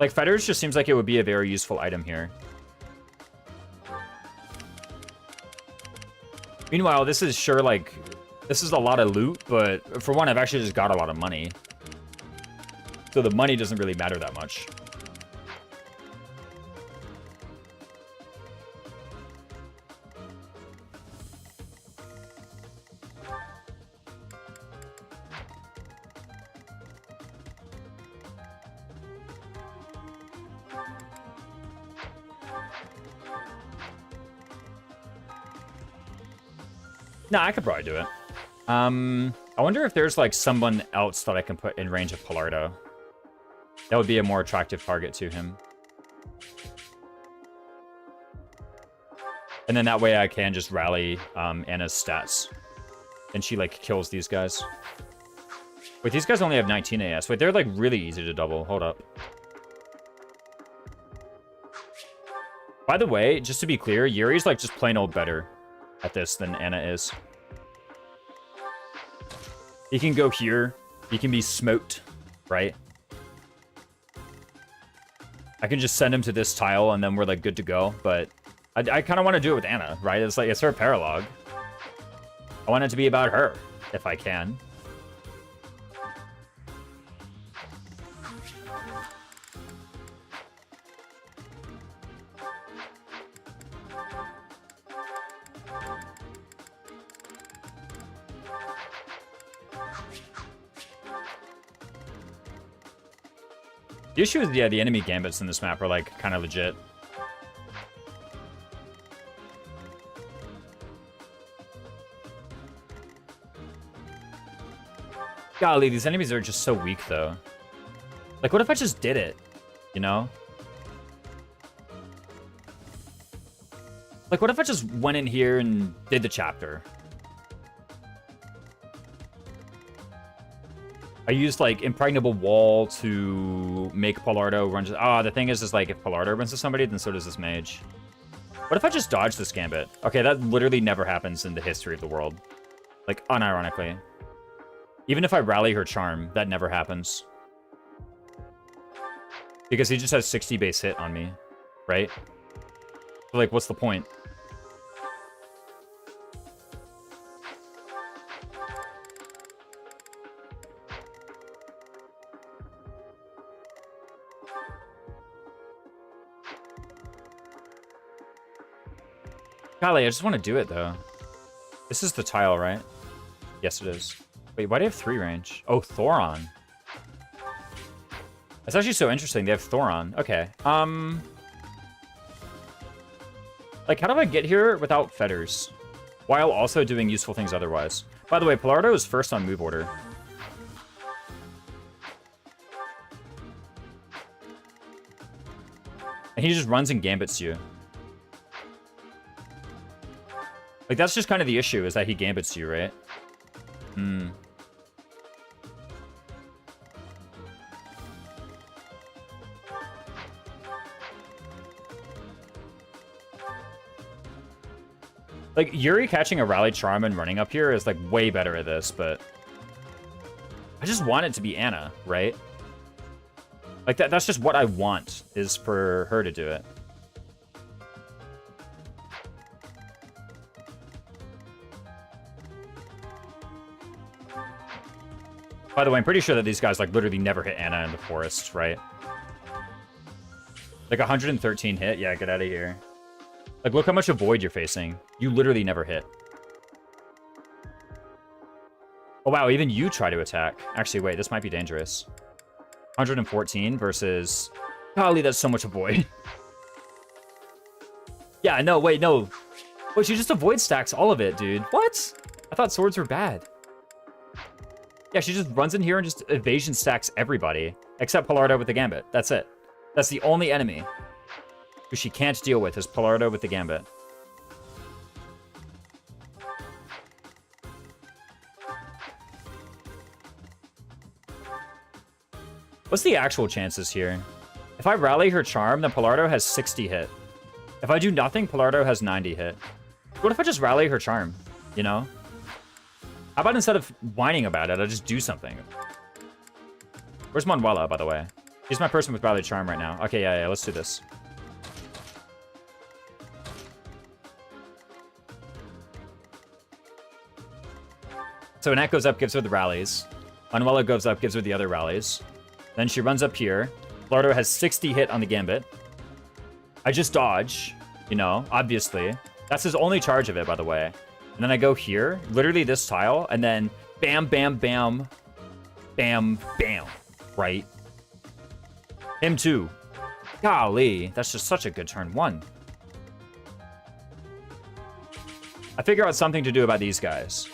Like, fetters just seems like it would be a very useful item here. Meanwhile, this is sure, like, this is a lot of loot, but for one, I've actually just got a lot of money. So the money doesn't really matter that much. No, I could probably do it. I wonder if there's like someone else that I can put in range of Palardo. That would be a more attractive target to him. And then that way I can just rally Anna's stats. And she like kills these guys. Wait, these guys only have 19 AS. Wait, they're like really easy to double. Hold up. By the way, just to be clear, Yuri's like just plain old better at this than Anna is. He can go here. He can be smoked, right? I can just send him to this tile and then we're like good to go. But I kind of want to do it with Anna, right? It's like, it's her paralog. I want it to be about her, if I can. The issue is, yeah, the enemy gambits in this map are, like, kind of legit. Golly, these enemies are just so weak, though. Like, what if I just did it? You know? Like, what if I just went in here and did the chapter? I used, like, Impregnable Wall to make Palardo run... the thing is, like, if Palardo runs to somebody, then so does this mage. What if I just dodge this gambit? Okay, that literally never happens in the history of the world. Like, unironically. Even if I rally her charm, that never happens. Because he just has 60 base hit on me, right? So, like, what's the point? Golly, I just want to do it, though. This is the tile, right? Yes, it is. Wait, why do they have 3 range? Oh, Thoron. That's actually so interesting. They have Thoron. Okay. Like, how do I get here without fetters? While also doing useful things otherwise. By the way, Palardo is first on move order. And he just runs and gambits you. Like, that's just kind of the issue, is that he gambits you, right? Hmm. Like, Yuri catching a Rally Charm and running up here is, like, way better at this, but... I just want it to be Anna, right? Like, that's just what I want, is for her to do it. By the way, I'm pretty sure that these guys, like, literally never hit Anna in the forest, right? Like, 113 hit? Yeah, get out of here. Like, look how much avoid you're facing. You literally never hit. Oh, wow, even you try to attack. Actually, wait, this might be dangerous. 114 versus... Golly, that's so much avoid. Yeah, no, wait, no. Wait, she just avoid stacks all of it, dude. What? I thought swords were bad. Yeah, she just runs in here and just evasion stacks everybody. Except Palardo with the Gambit. That's it. That's the only enemy who she can't deal with, is Palardo with the Gambit. What's the actual chances here? If I rally her charm, then Palardo has 60 hit. If I do nothing, Palardo has 90 hit. What if I just rally her charm? You know? How about instead of whining about it, I just do something? Where's Manuela, by the way? He's my person with Rally Charm right now. Okay, yeah, let's do this. So Annette goes up, gives her the rallies. Manuela goes up, gives her the other rallies. Then she runs up here. Lardo has 60 hit on the Gambit. I just dodge, you know, obviously. That's his only charge of it, by the way. And then I go here, literally this tile, and then bam, bam, bam, bam, bam, right? Him too. Golly, that's just such a good turn 1. I figure out something to do about these guys.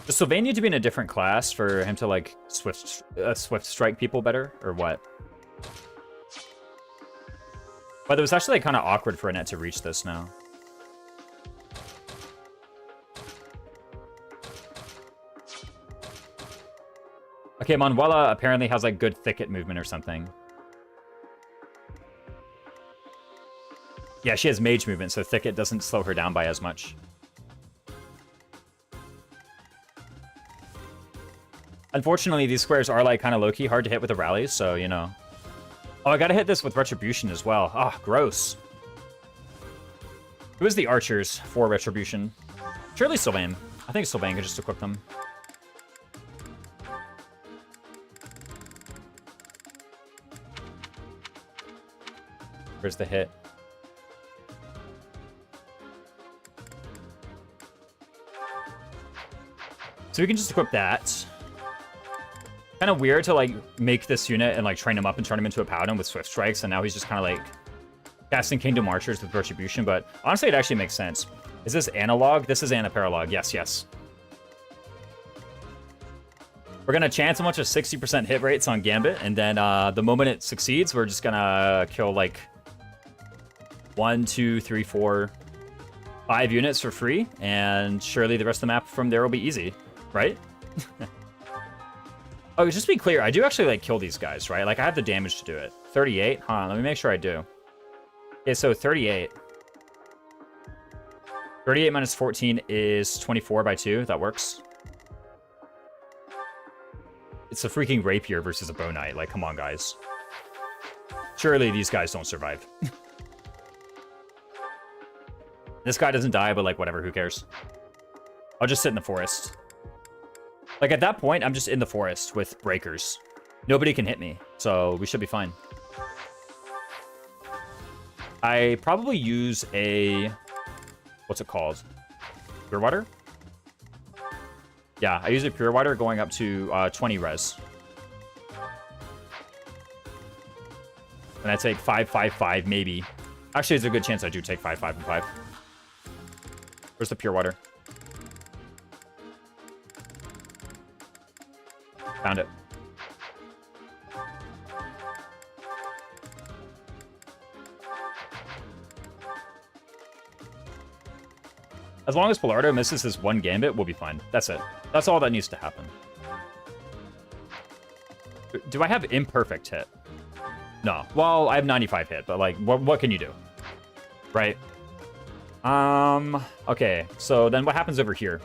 Does Sylvain need to be in a different class for him to, like, swift strike people better, or what? But it was actually, like, kind of awkward for Annette to reach this now. Okay, Manuela apparently has, like, good thicket movement or something. Yeah, she has mage movement, so thicket doesn't slow her down by as much. Unfortunately, these squares are, like, kind of low-key, hard to hit with the rallies, so, you know. Oh, I gotta hit this with Retribution as well. Ah, gross. Who is the archers for Retribution? Surely Sylvain. I think Sylvain could just equip them. Where's the hit? So we can just equip that. Kind of weird to, like, make this unit and, like, train him up and turn him into a paladin with swift strikes, and now he's just kind of, like, casting Kingdom Archers with Retribution, but honestly, it actually makes sense. Is this analog? This is anaparalog. Yes, yes. We're going to chance a bunch of 60% hit rates on Gambit, and then the moment it succeeds, we're just going to kill, like, 1, 2, 3, 4, 5 units for free, and surely the rest of the map from there will be easy, right? Oh, just to be clear, I do actually, like, kill these guys, right? Like, I have the damage to do it. 38? Huh, let me make sure I do. Okay, so 38. 38 minus 14 is 24 by 2. That works. It's a freaking rapier versus a bow knight. Like, come on, guys. Surely these guys don't survive. This guy doesn't die, but, like, whatever, who cares? I'll just sit in the forest. Like, at that point, I'm just in the forest with breakers. Nobody can hit me, so we should be fine. I probably use a... What's it called? Pure water? Yeah, I use a pure water going up to 20 res. And I take 5, 5, 5, maybe. Actually, there's a good chance I do take 5, 5, and 5. Where's the pure water? Found it. As long as Pilardo misses his one gambit, we'll be fine. That's it. That's all that needs to happen. Do I have imperfect hit? No. Well, I have 95 hit, but, like, what can you do? Right? Okay. So then what happens over here?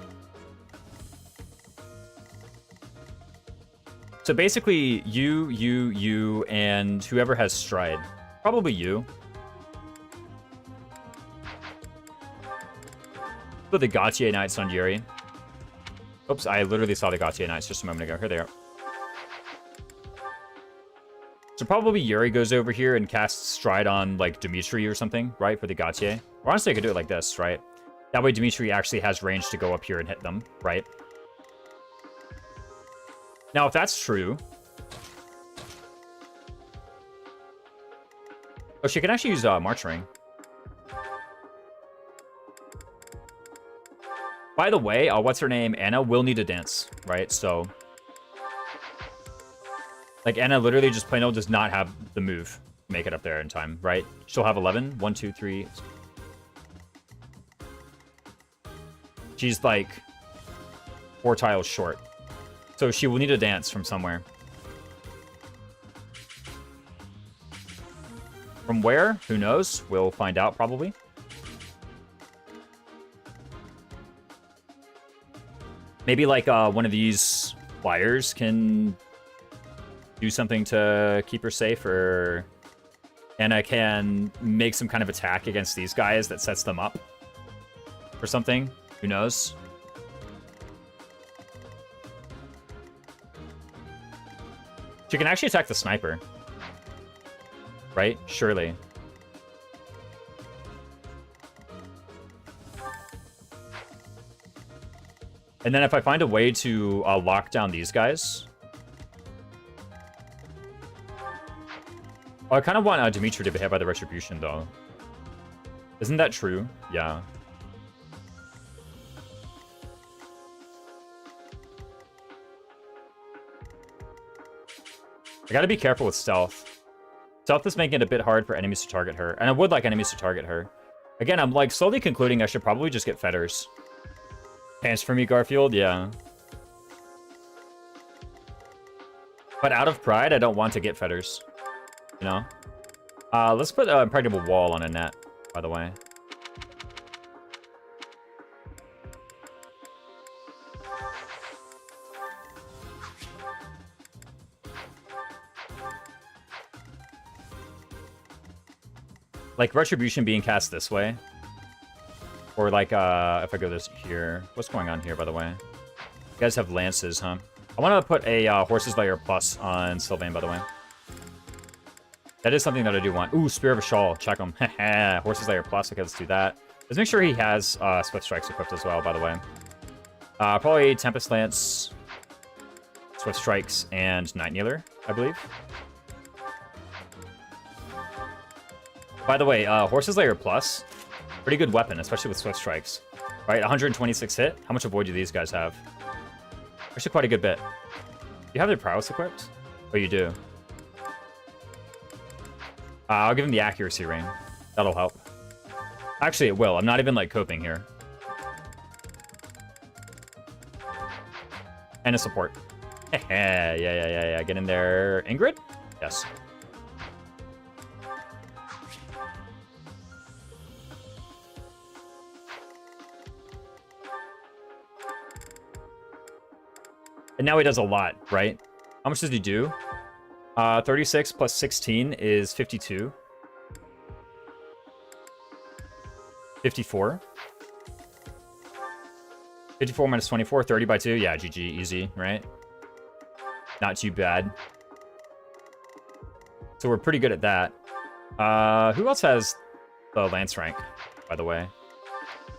So basically, you, and whoever has stride. Probably you. Put the Gautier Knights on Yuri. Oops, I literally saw the Gautier Knights just a moment ago. Here they are. So probably Yuri goes over here and casts stride on, like, Dimitri or something, right, for the Gautier. Or honestly, I could do it like this, right? That way Dimitri actually has range to go up here and hit them, right? Now, if that's true... Oh, she can actually use March Ring. By the way, what's her name? Anna will need a dance, right? So... Like, Anna literally just plain old does not have the move to make it up there in time, right? She'll have 11. 1, 2, 3... She's, like, 4 tiles short. So she will need a dance from somewhere. From where? Who knows? We'll find out, probably. Maybe, like, one of these flyers can do something to keep her safe, or Anna can make some kind of attack against these guys that sets them up or something. Who knows? She can actually attack the sniper. Right? Surely. And then if I find a way to lock down these guys... Oh, I kind of want Dimitri to be hit by the Retribution, though. Isn't that true? Yeah. I gotta be careful with Stealth. Stealth is making it a bit hard for enemies to target her. And I would like enemies to target her. Again, I'm like slowly concluding I should probably just get Fetters. Pants for me, Garfield? Yeah. But out of pride, I don't want to get Fetters. You know? Let's put an Impregnable Wall on a net, by the way. Like, Retribution being cast this way. Or, like, if I go this here. What's going on here, by the way? You guys have lances, huh? I want to put a Horse's Lair Plus on Sylvain, by the way. That is something that I do want. Ooh, Spear of a Shawl. Check him. Horse's Lair Plus. Okay, let's do that. Let's make sure he has Swift Strikes equipped as well, by the way. Probably Tempest Lance, Swift Strikes, and Night Kneeler, I believe. By the way, Horse's Lair Plus, pretty good weapon, especially with Swift Strikes. Right, 126 hit. How much avoid do these guys have? Actually, quite a good bit. You have their prowess equipped? Oh, you do. I'll give him the accuracy ring. That'll help. Actually, it will. I'm not even, like, coping here. And a support. Yeah. Get in there. Ingrid? Yes. And now he does a lot, right? How much does he do? 36 plus 16 is 52. 54. 54 minus 24, 30 by 2. Yeah, GG, easy, right? Not too bad. So we're pretty good at that. Who else has the Lance rank, by the way?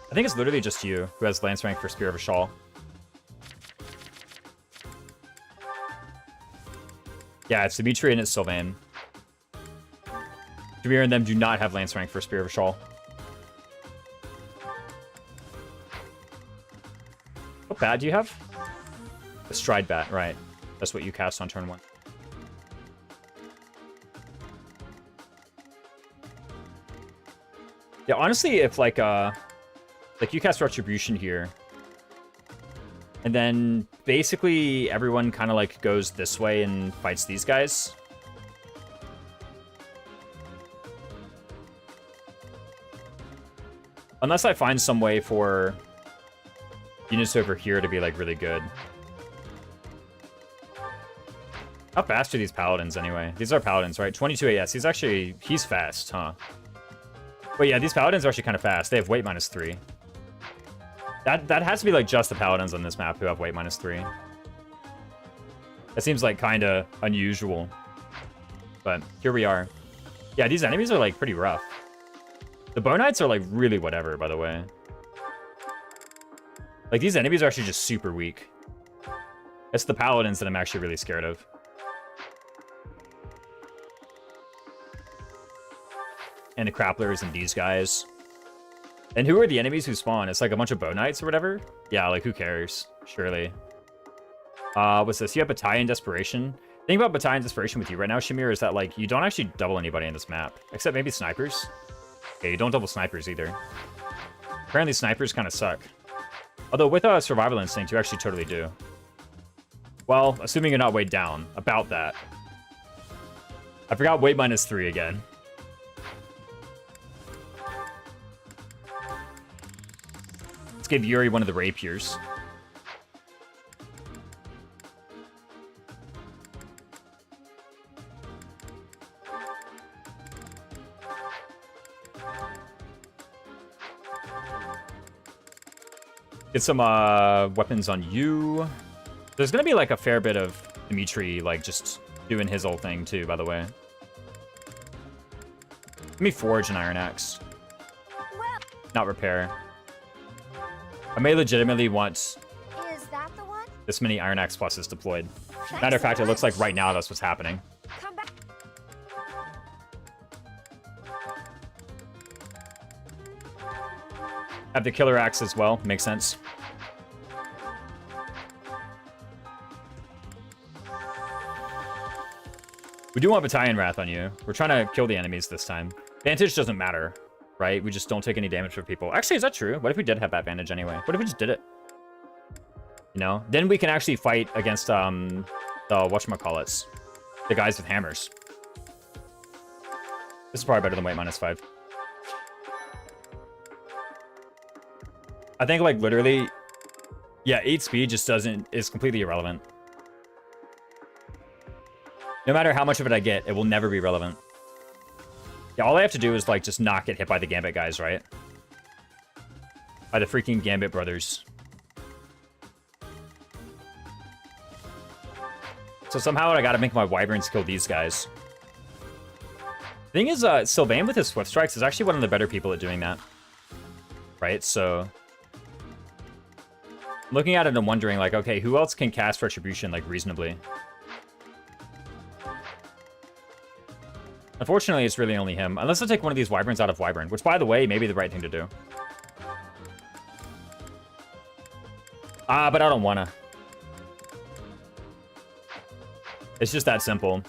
I think it's literally just you who has Lance rank for Spear of a Shawl. Yeah, it's Dimitri and it's Sylvain. Shamir and them do not have Lance rank for Spear of a Shawl. What bat do you have? The Stride Bat, right. That's what you cast on turn 1. Yeah, honestly, if like you cast Retribution here, and then basically everyone kind of like goes this way and fights these guys. Unless I find some way for units over here to be like really good. How fast are these paladins anyway? These are paladins, right? 22 AS. He's fast, huh? But yeah, these paladins are actually kind of fast. They have weight -3. That has to be like just the paladins on this map who have weight -3. That seems like kind of unusual. But here we are. Yeah, these enemies are like pretty rough. The Bow Knights are like really whatever, by the way. Like these enemies are actually just super weak. It's the paladins that I'm actually really scared of. And the Crapplers and these guys. And who are the enemies who spawn? It's like a bunch of Bow Knights or whatever? Yeah, like who cares? Surely. What's this? You have Battalion Desperation. The thing about Battalion Desperation with you right now, Shamir, is that like you don't actually double anybody in this map. Except maybe snipers. Okay, you don't double snipers either. Apparently snipers kind of suck. Although with a Survival Instinct, you actually totally do. Well, assuming you're not weighed down. About that. I forgot weight -3 again. Give Yuri one of the rapiers. Get some weapons on you. There's gonna be like a fair bit of Dimitri like just doing his old thing too, by the way. Let me forge an Iron Axe. Not repair. I may legitimately want this many Iron Axe Pluses deployed. Thanks Matter of a fact, it looks like bunch. right now that's what's happening. Come back. Have the Killer Axe as well. Makes sense. We do want Battalion Wrath on you. We're trying to kill the enemies this time. Vantage doesn't matter, right? We just don't take any damage for people. Actually, is that true? What if we did have that Vantage anyway? What if we just did it? You know? Then we can actually fight against, the whatchamacallits. The guys with hammers. This is probably better than weight -5. I think, like, literally... Yeah, 8 speed just is completely irrelevant. No matter how much of it I get, it will never be relevant. Yeah, all I have to do is, like, just not get hit by the Gambit guys, right? By the freaking Gambit brothers. So somehow I gotta make my Wyverns kill these guys. Thing is, Sylvain with his Swift Strikes is actually one of the better people at doing that. Right, so... Looking at it and wondering, like, okay, who else can cast Retribution, like, reasonably? Unfortunately, it's really only him. Unless I take one of these Wyverns out of Wyvern, which, by the way, may be the right thing to do. But I don't wanna. It's just that simple.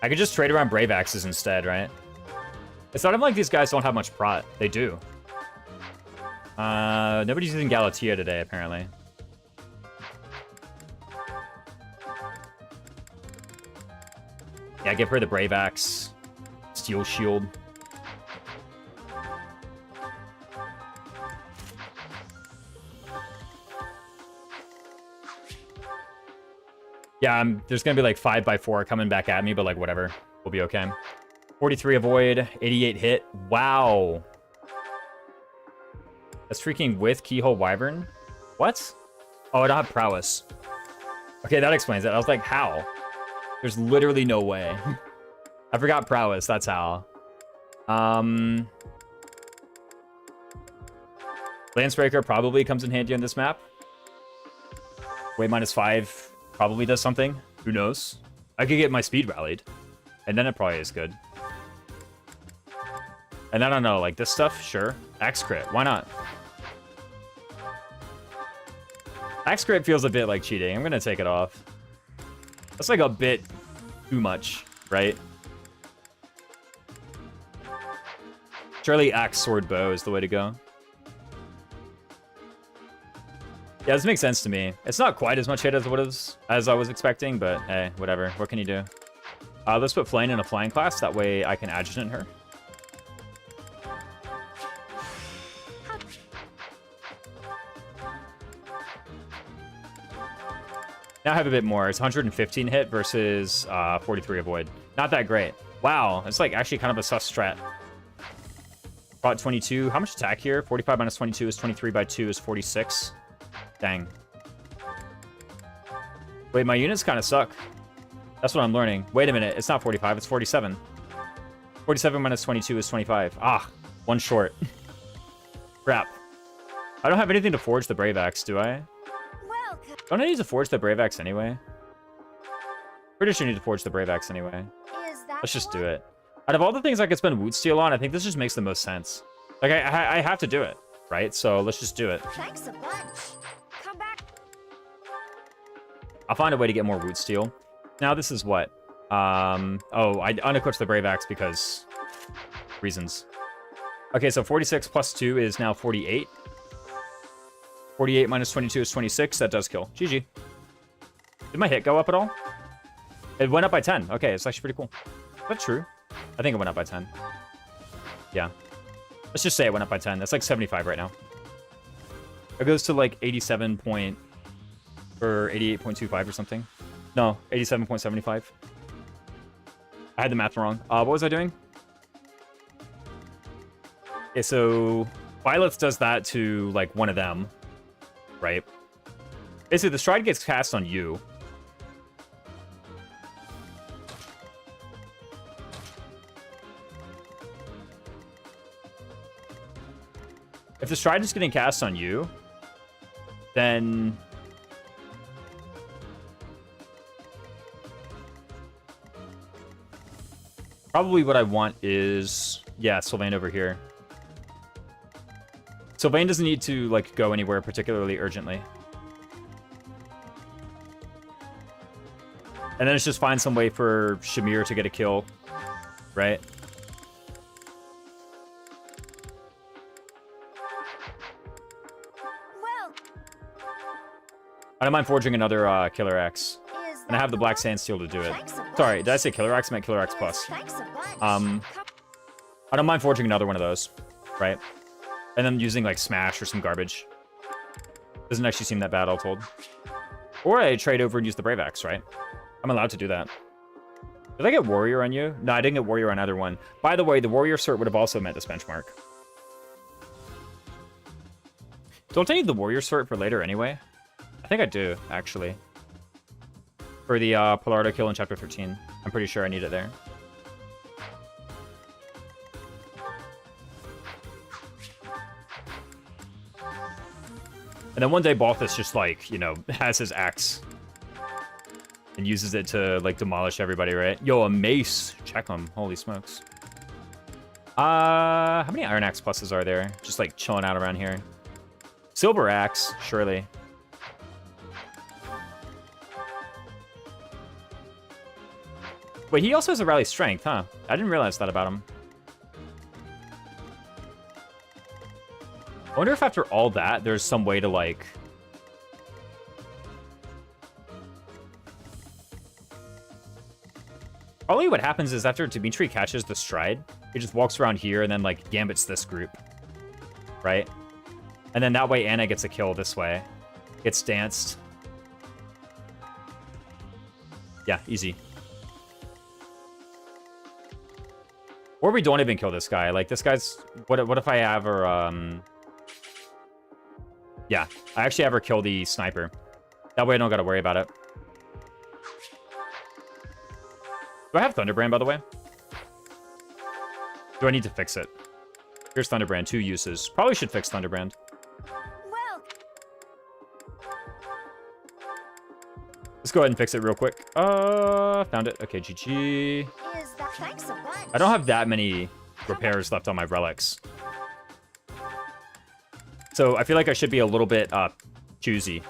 I could just trade around Brave Axes instead, right? It's not even like these guys don't have much prot. They do. Nobody's using Galatea today, apparently. Yeah, give her the Brave Axe. Steel Shield. Yeah, there's gonna be like 5x4 coming back at me, but like whatever. We'll be okay. 43 avoid, 88 hit. Wow. That's freaking with Keyhole Wyvern? What? Oh, I don't have prowess. Okay, that explains it. I was like, how? There's literally no way. I forgot prowess, that's how. Lancebreaker probably comes in handy on this map. Weight -5 probably does something. Who knows? I could get my speed rallied. And then it probably is good. And I don't know, like this stuff, sure. Axe crit, why not? Axe crit feels a bit like cheating. I'm gonna take it off. That's like a bit too much, right? Surely axe, sword, bow is the way to go. Yeah, this makes sense to me. It's not quite as much hit as I was expecting, but hey, whatever. What can you do? Let's put Flame in a flying class. That way I can adjutant her. Now I have a bit more. It's 115 hit versus 43 avoid. Not that great. Wow, it's like actually kind of a sus strat. Brought 22. How much attack here? 45 minus 22 is 23 by 2 is 46. Dang. Wait, my units kind of suck. That's what I'm learning. Wait a minute. It's not 45. It's 47. 47 minus 22 is 25. Ah, one short. Crap. I don't have anything to forge the Brave Axe, do I? Welcome. Don't I need to forge the Brave Axe anyway? Pretty sure I need to forge the Brave Axe anyway. Is that Let's just the do one? it. Out of all the things I could spend Wood Steel on, I think this just makes the most sense. Like, I have to do it, right? So let's just do it. Thanks a bunch. Come back. I'll find a way to get more Wood Steel. Now this is what? Oh, I unequipped the Brave Axe because reasons. Okay, so 46 plus 2 is now 48. 48 minus 22 is 26. That does kill. GG. Did my hit go up at all? It went up by 10. Okay, it's actually pretty cool. Is that true? I think it went up by 10. Yeah. Let's just say it went up by 10. That's like 75 right now. It goes to like 87 point... or 88.25 or something. No, 87.75. I had the math wrong. What was I doing? Okay, so... Violets does that to, like, one of them. Right? Basically, the Stride gets cast on you. If the Stride is getting cast on you, then probably what I want is, yeah, Sylvain over here. Sylvain doesn't need to like go anywhere particularly urgently. And then it's just find some way for Shamir to get a kill, right? Well, I don't mind forging another Killer Axe. is And I have the that Black one? Sand Steel to do it. Thanks a bunch. Sorry, did I say Killer Axe? I meant Killer Axe Plus. Thanks a bunch. I don't mind forging another one of those, right? And then using like Smash or some garbage. Doesn't actually seem that bad, all told. Or I trade over and use the Brave Axe, right? I'm allowed to do that. Did I get Warrior on you? No, I didn't get Warrior on either one. By the way, the Warrior cert would have also met this benchmark. Don't I need the Warrior cert for later anyway? I think I do, actually. For the Pollardo kill in Chapter 13. I'm pretty sure I need it there. And then one day Balthus just like, you know, has his axe. And uses it to like demolish everybody, right? Yo, a mace. Check them. Holy smokes. How many Iron Axe pluses are there? Just like chilling out around here. Silver Axe, surely. Wait, he also has a rally strength, huh? I didn't realize that about him. I wonder if after all that, there's some way to like... Probably what happens is after Dimitri catches the stride, he just walks around here and then like gambits this group. Right? And then that way Anna gets a kill this way. Gets danced. Yeah, easy. Or we don't even kill this guy. Like, this guy's... What if I have her, Yeah, I actually have her kill the sniper. That way I don't gotta worry about it. Do I have Thunderbrand, by the way? Do I need to fix it? Here's Thunderbrand, 2 uses. Probably should fix Thunderbrand. Well, Let's go ahead and fix it real quick. Found it. Okay, GG. is that thanks a bunch. I don't have that many repairs left on my relics. So I feel like I should be a little bit choosy.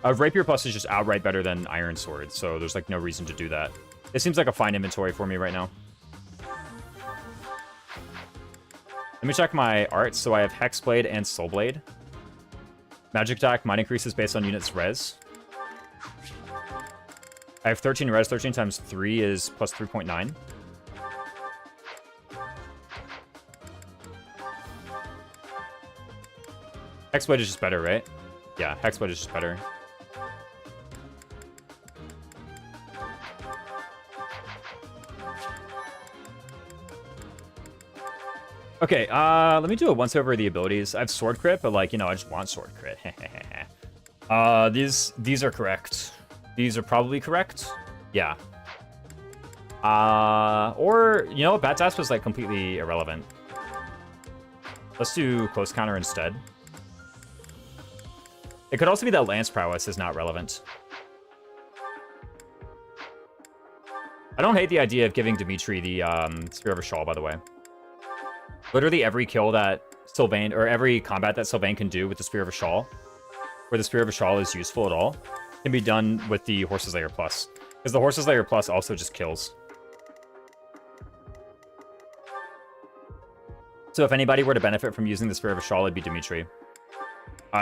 Rapier Plus is just outright better than Iron Sword, so there's like no reason to do that. It seems like a fine inventory for me right now. Let me check my arts. So I have Hexblade and Soulblade. Magic attack, mine increases based on units res. I have 13 res. 13 times 3 is plus 3.9. Hexblade is just better, right? Yeah, Hexblade is just better. Okay, let me do a once over the abilities. I have sword crit, but like, you know, I just want sword crit. These are correct. These are probably correct. Yeah. Or, you know, Batass was like completely irrelevant. Let's do close counter instead. It could also be that Lance Prowess is not relevant. I don't hate the idea of giving Dimitri the Spear of Ashal, by the way. Literally every kill that Sylvain, or every combat that Sylvain can do with the Spear of Ashal, where the Spear of Ashal is useful at all, can be done with the Horse's Lair Plus. Because the Horse's Lair Plus also just kills. So if anybody were to benefit from using the Spear of Ashal, it'd be Dimitri.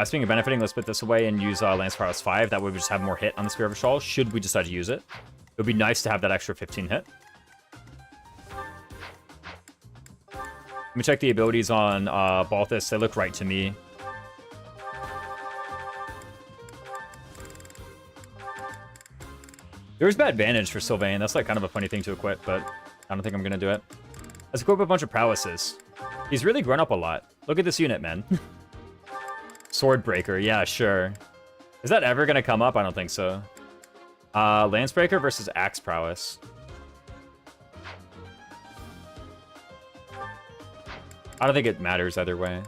Speaking of benefiting, let's put this away and use Lance Prowess 5. That way we just have more hit on the Spear of Ashal, should we decide to use it. It would be nice to have that extra 15 hit. Let me check the abilities on Balthus. They look right to me. There's bad advantage for Sylvain. That's like kind of a funny thing to equip, but I don't think I'm going to do it. Let's equip a bunch of prowesses. He's really grown up a lot. Look at this unit, man. Swordbreaker. Yeah, sure. Is that ever going to come up? I don't think so. Lancebreaker versus Axe Prowess. I don't think it matters either way.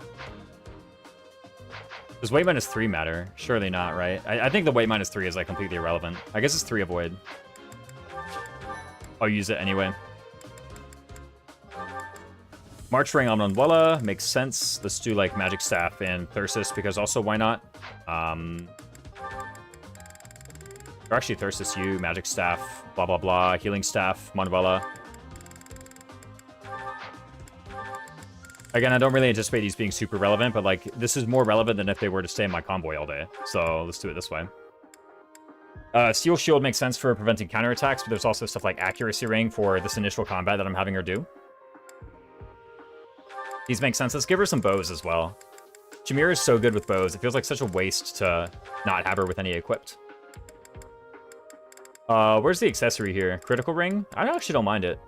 Does weight -3 matter? Surely not, right? I think the weight -3 is like completely irrelevant. I guess it's 3 avoid. I'll use it anyway. March Ring on Manuela makes sense. Let's do like Magic Staff and Thyrsus because also why not? Or actually Thyrsus you, Magic Staff, blah blah blah, Healing Staff, Manuela. Again, I don't really anticipate these being super relevant, but like this is more relevant than if they were to stay in my convoy all day. So let's do it this way. Steel Shield makes sense for preventing counterattacks, but there's also stuff like Accuracy Ring for this initial combat that I'm having her do. These make sense. Let's give her some bows as well. Shamir is so good with bows. It feels like such a waste to not have her with any equipped. Where's the accessory here? Critical Ring? I actually don't mind it.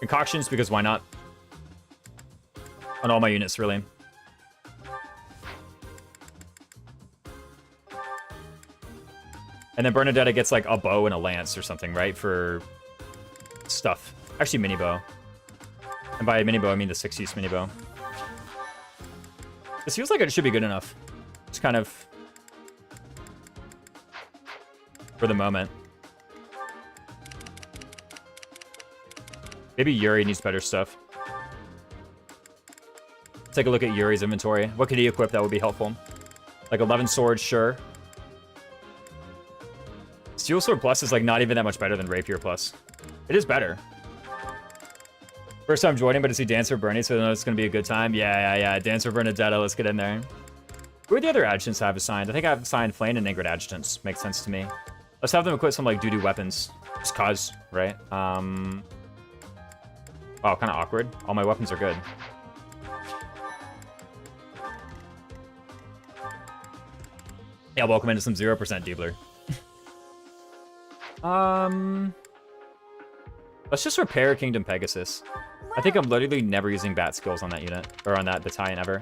Concoctions, because why not? On all my units, really. And then Bernadetta gets like a bow and a lance or something, right? For stuff. Actually, mini bow. And by mini bow, I mean the 6-use mini bow. This feels like it should be good enough. Just kind of for the moment. Maybe Yuri needs better stuff. Take a look at Yuri's inventory. What could he equip that would be helpful? Like 11 swords, sure. Steel Sword Plus is like not even that much better than Rapier Plus. It is better. First time joining, but to see Dancer Bernie, so I know it's going to be a good time. Yeah. Dancer Bernadetta, let's get in there. Who are the other adjutants I have assigned? I think I have assigned Flame and Ingrid adjutants. Makes sense to me. Let's have them equip some like doo-doo weapons. Just cause, right? Wow, kind of awkward. All my weapons are good. Yeah, welcome into some 0% Deebler. Let's just repair Kingdom Pegasus. I think I'm literally never using bat skills on that unit, or on that battalion ever.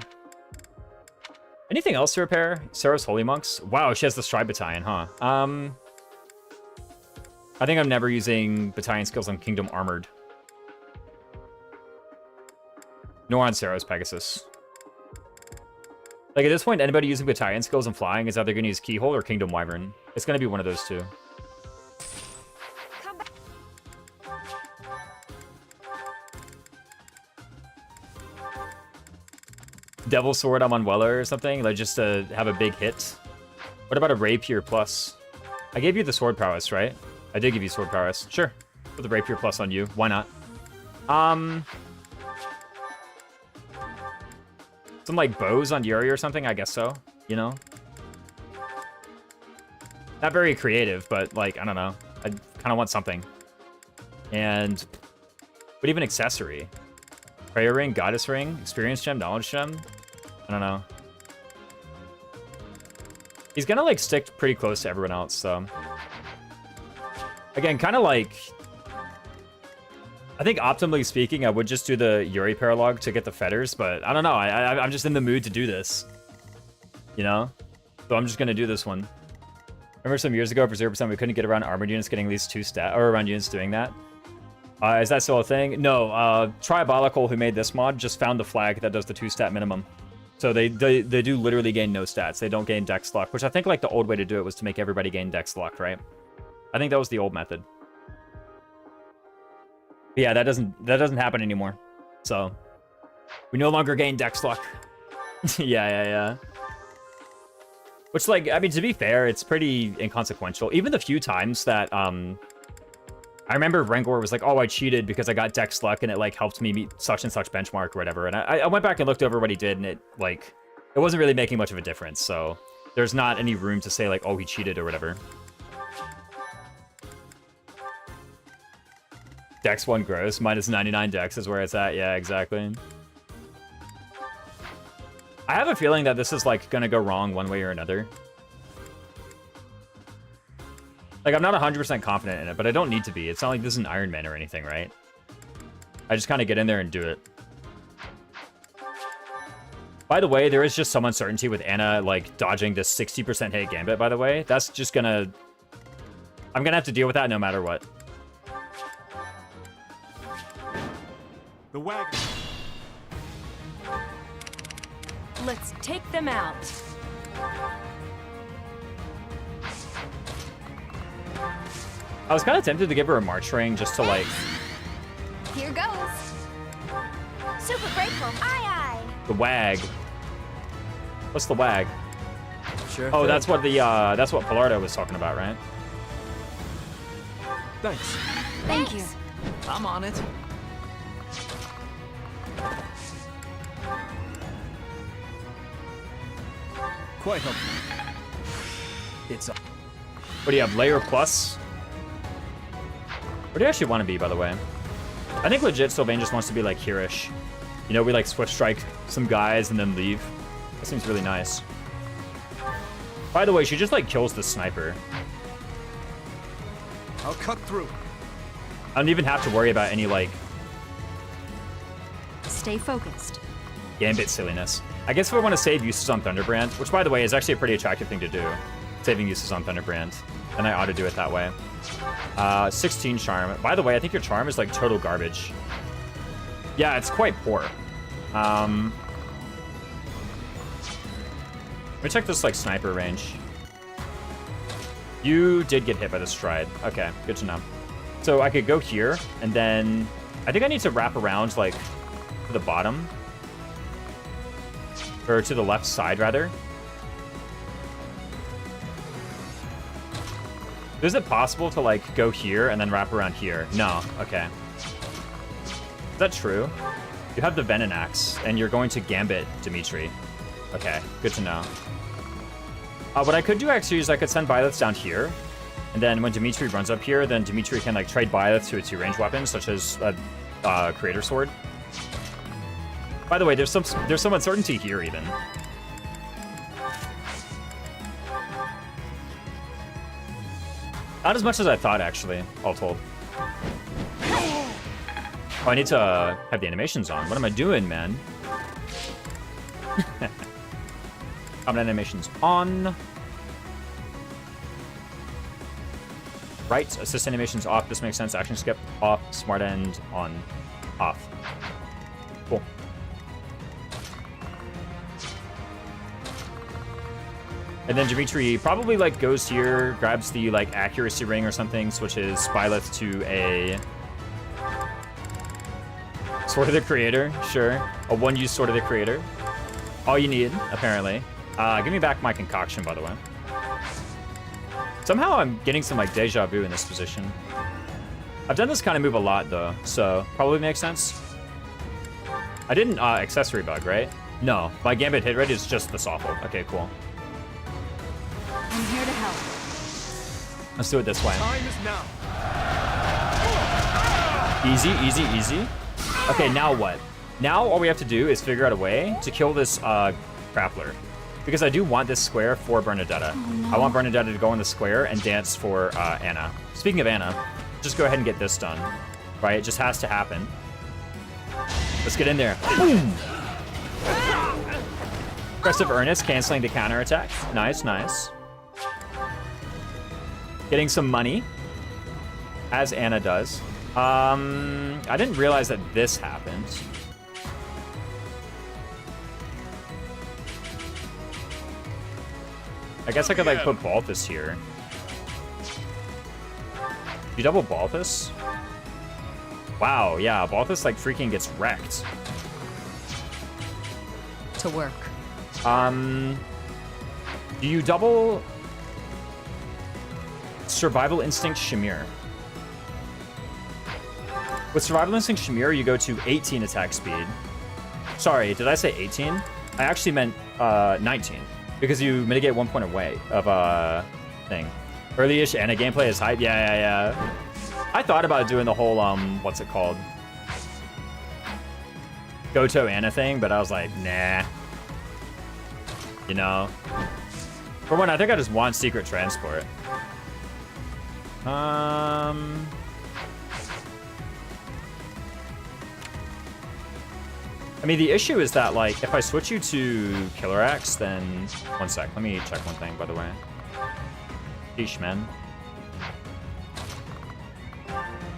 Anything else to repair? Sarah's Holy Monks? Wow, she has the Stride Battalion, huh? I think I'm never using battalion skills on Kingdom Armored. Nor on Sarah's Pegasus. Like, at this point, anybody using battalion skills and flying is either going to use Keyhole or Kingdom Wyvern. It's going to be one of those two. Devil Sword on Manuela or something, like just to have a big hit. What about a Rapier Plus? I gave you the Sword Prowess, right? I did give you Sword Prowess. Sure. Put the Rapier Plus on you. Why not? Some like bows on Yuri or something, I guess so. You know? Not very creative, but like, I don't know. I kind of want something. And but even accessory. Prayer Ring, Goddess Ring, Experience Gem, Knowledge Gem. I don't know. He's gonna like stick pretty close to everyone else, so. Again, kind of like, I think optimally speaking, I would just do the Yuri Paralog to get the fetters, but I don't know. I'm just in the mood to do this, you know? So I'm just gonna do this one. Remember some years ago for 0% we couldn't get around armored units getting at least 2 stat, or around units doing that? Is that still a thing? No, Tribalical, who made this mod, just found the flag that does the 2 stat minimum. So they do literally gain no stats. They don't gain dex luck, which I think like the old way to do it was to make everybody gain dex luck, right? I think that was the old method. But yeah, that doesn't happen anymore. So we no longer gain dex luck. yeah. Which, like, I mean, to be fair, it's pretty inconsequential. Even the few times that I remember Rengor was like, oh, I cheated because I got dex luck and it like helped me meet such and such benchmark or whatever. And I went back and looked over what he did and it wasn't really making much of a difference. So there's not any room to say like, oh, he cheated or whatever. Dex 1 gross, minus 99 dex is where it's at. Yeah, exactly. I have a feeling that this is like gonna go wrong one way or another. Like, I'm not 100% confident in it, but I don't need to be. It's not like this is an Iron Man or anything, right? I just kind of get in there and do it. By the way, there is just some uncertainty with Anna, like, dodging this 60% hit gambit, by the way. That's just gonna... I'm gonna have to deal with that no matter what. The wagon. Let's take them out. I was kind of tempted to give her a march ring just to like Here goes. Super grateful. Aye, aye. the wag. What's the wag? Sure. Oh, thing. that's what Pilardo was talking about, right? Thanks. Thank you. Thanks. I'm on it. Quite helpful. It's a What do you have? Layer plus? Where do you actually want to be, by the way? I think legit Sylvain just wants to be like here-ish. You know, we like swift strike some guys and then leave. That seems really nice. By the way, she just like kills the sniper. I'll cut through. I don't even have to worry about any like Stay focused. gambit silliness. I guess if I want to save uses on Thunderbrand, which by the way is actually a pretty attractive thing to do, saving uses on Thunderbrand, then I ought to do it that way. 16 charm. By the way, I think your charm is like total garbage. Yeah, it's quite poor. Let me check this like sniper range. You did get hit by the stride. Okay, good to know. So I could go here, and then I think I need to wrap around like to the bottom. Or to the left side, rather. Is it possible to like go here and then wrap around here? No. Okay. Is that true? You have the Venom Axe, and you're going to Gambit Dimitri. Okay, good to know. What I could do actually is I could send Byleths down here, and then when Dimitri runs up here, then Dimitri can like trade Byleth to a 2-range weapon, such as a Creator Sword. By the way, there's some uncertainty here even. Not as much as I thought, actually, all told. Oh, I need to have the animations on. What am I doing, man? Combat animations on. Right, assist animations off. This makes sense. Action skip off. Smart end on. Off. Cool. And then Dimitri probably like goes here, grabs the like accuracy ring or something, switches Byleth to a Sword of the Creator, sure. A one-use Sword of the Creator. All you need, apparently. Give me back my concoction, by the way. Somehow I'm getting some like deja vu in this position. I've done this kind of move a lot though, so probably makes sense. I didn't accessory bug, right? No, my Gambit hit rate is just this awful. Okay, cool. I'm here to help. Let's do it this way. Time is now. Easy, easy, easy. Okay, now what? Now all we have to do is figure out a way to kill this grappler. Because I do want this square for Bernadetta. Oh, no. I want Bernadetta to go in the square and dance for Anna. Speaking of Anna, just go ahead and get this done. Right? It just has to happen. Let's get in there. Boom! Aggressive Earnest, canceling the counterattack. Nice, nice. Getting some money, as Anna does. I didn't realize that this happened. I guess I could like put Balthus here. You double Balthus? Wow, yeah, Balthus like freaking gets wrecked. To work. Do you double Survival Instinct Shamir? With Survival Instinct Shamir, you go to 18 attack speed. Sorry, did I say 18? I actually meant 19. Because you mitigate 1 point away of thing. Early-ish Anna gameplay is hype. Yeah. I thought about doing the whole what's it called? Goto Anna thing, but I was like, nah. You know. For one, I think I just want Secret Transport. I mean, the issue is that, like, if I switch you to Killer Axe, then... One sec. Let me check one thing, by the way. Sheesh, man.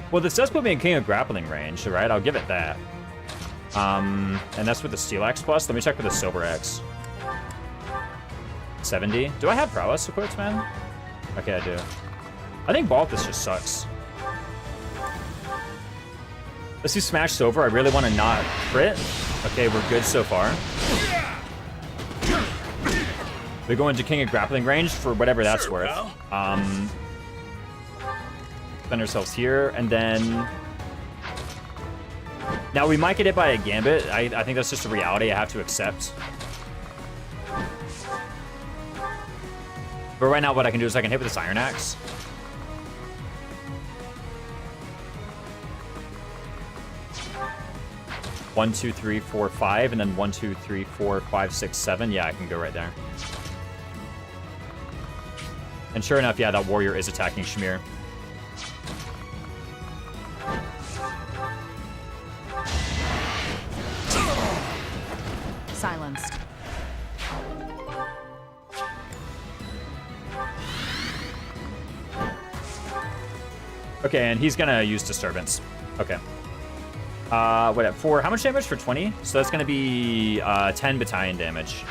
Well, this does put me in King of Grappling range, right? I'll give it that. And that's with the Steel Axe plus. Let me check with the Silver Axe. 70. Do I have prowess equipped, man? Okay, I do. I think Balthus just sucks. Let's do Smash Silver. I really want to not crit. Okay, we're good so far. We go into King of Grappling range for whatever that's worth. Spend ourselves here, and then... Now, we might get hit by a Gambit. I think that's just a reality I have to accept. But right now, what I can do is I can hit with this Iron Axe. One, two, three, four, five, and then 1, 2, 3, 4, 5, 6, 7. Yeah, I can go right there. And sure enough, yeah, that warrior is attacking Shamir. Silenced. Okay, and he's gonna use Disturbance. Okay. What, at 4? How much damage for 20? So that's gonna be 10 battalion damage.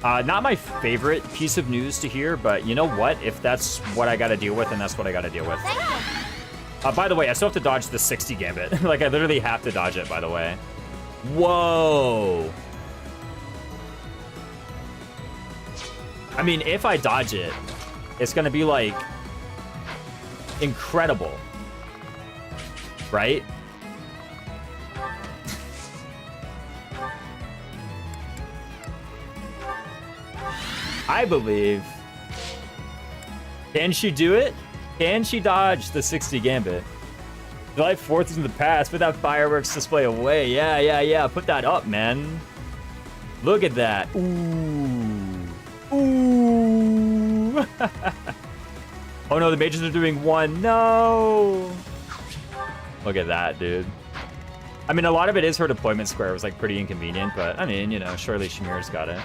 Not my favorite piece of news to hear, but you know what? If that's what I gotta deal with, then that's what I gotta deal with. By the way, I still have to dodge the 60 Gambit. Like, I literally have to dodge it, by the way. Whoa! I mean, if I dodge it, it's gonna be, like, incredible. Right? I believe. Can she do it? Can she dodge the 60 Gambit? July 4th is in the past. Put that fireworks display away. Yeah. Put that up, man. Look at that. Ooh. Ooh. Oh no, the mages are doing 1. No. Look at that, dude. I mean, a lot of it is her deployment square. It was like pretty inconvenient, but I mean, you know, surely Shamir's got it.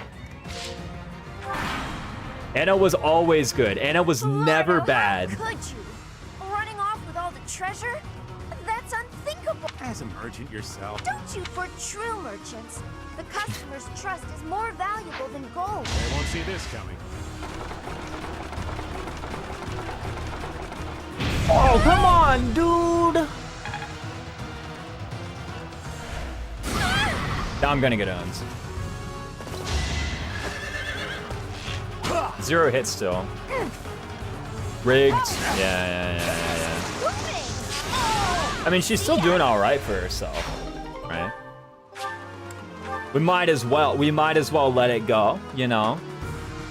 Anna was always good. Anna was never bad. How could you? Running off with all the treasure? That's unthinkable. As a merchant yourself. Don't you? For true merchants, the customer's trust is more valuable than gold. They won't see this coming. Oh, come on, dude. Now I'm gonna get owned. 0 hits still. Rigged. Yeah. I mean, she's still doing all right for herself, right? We might as well let it go, you know?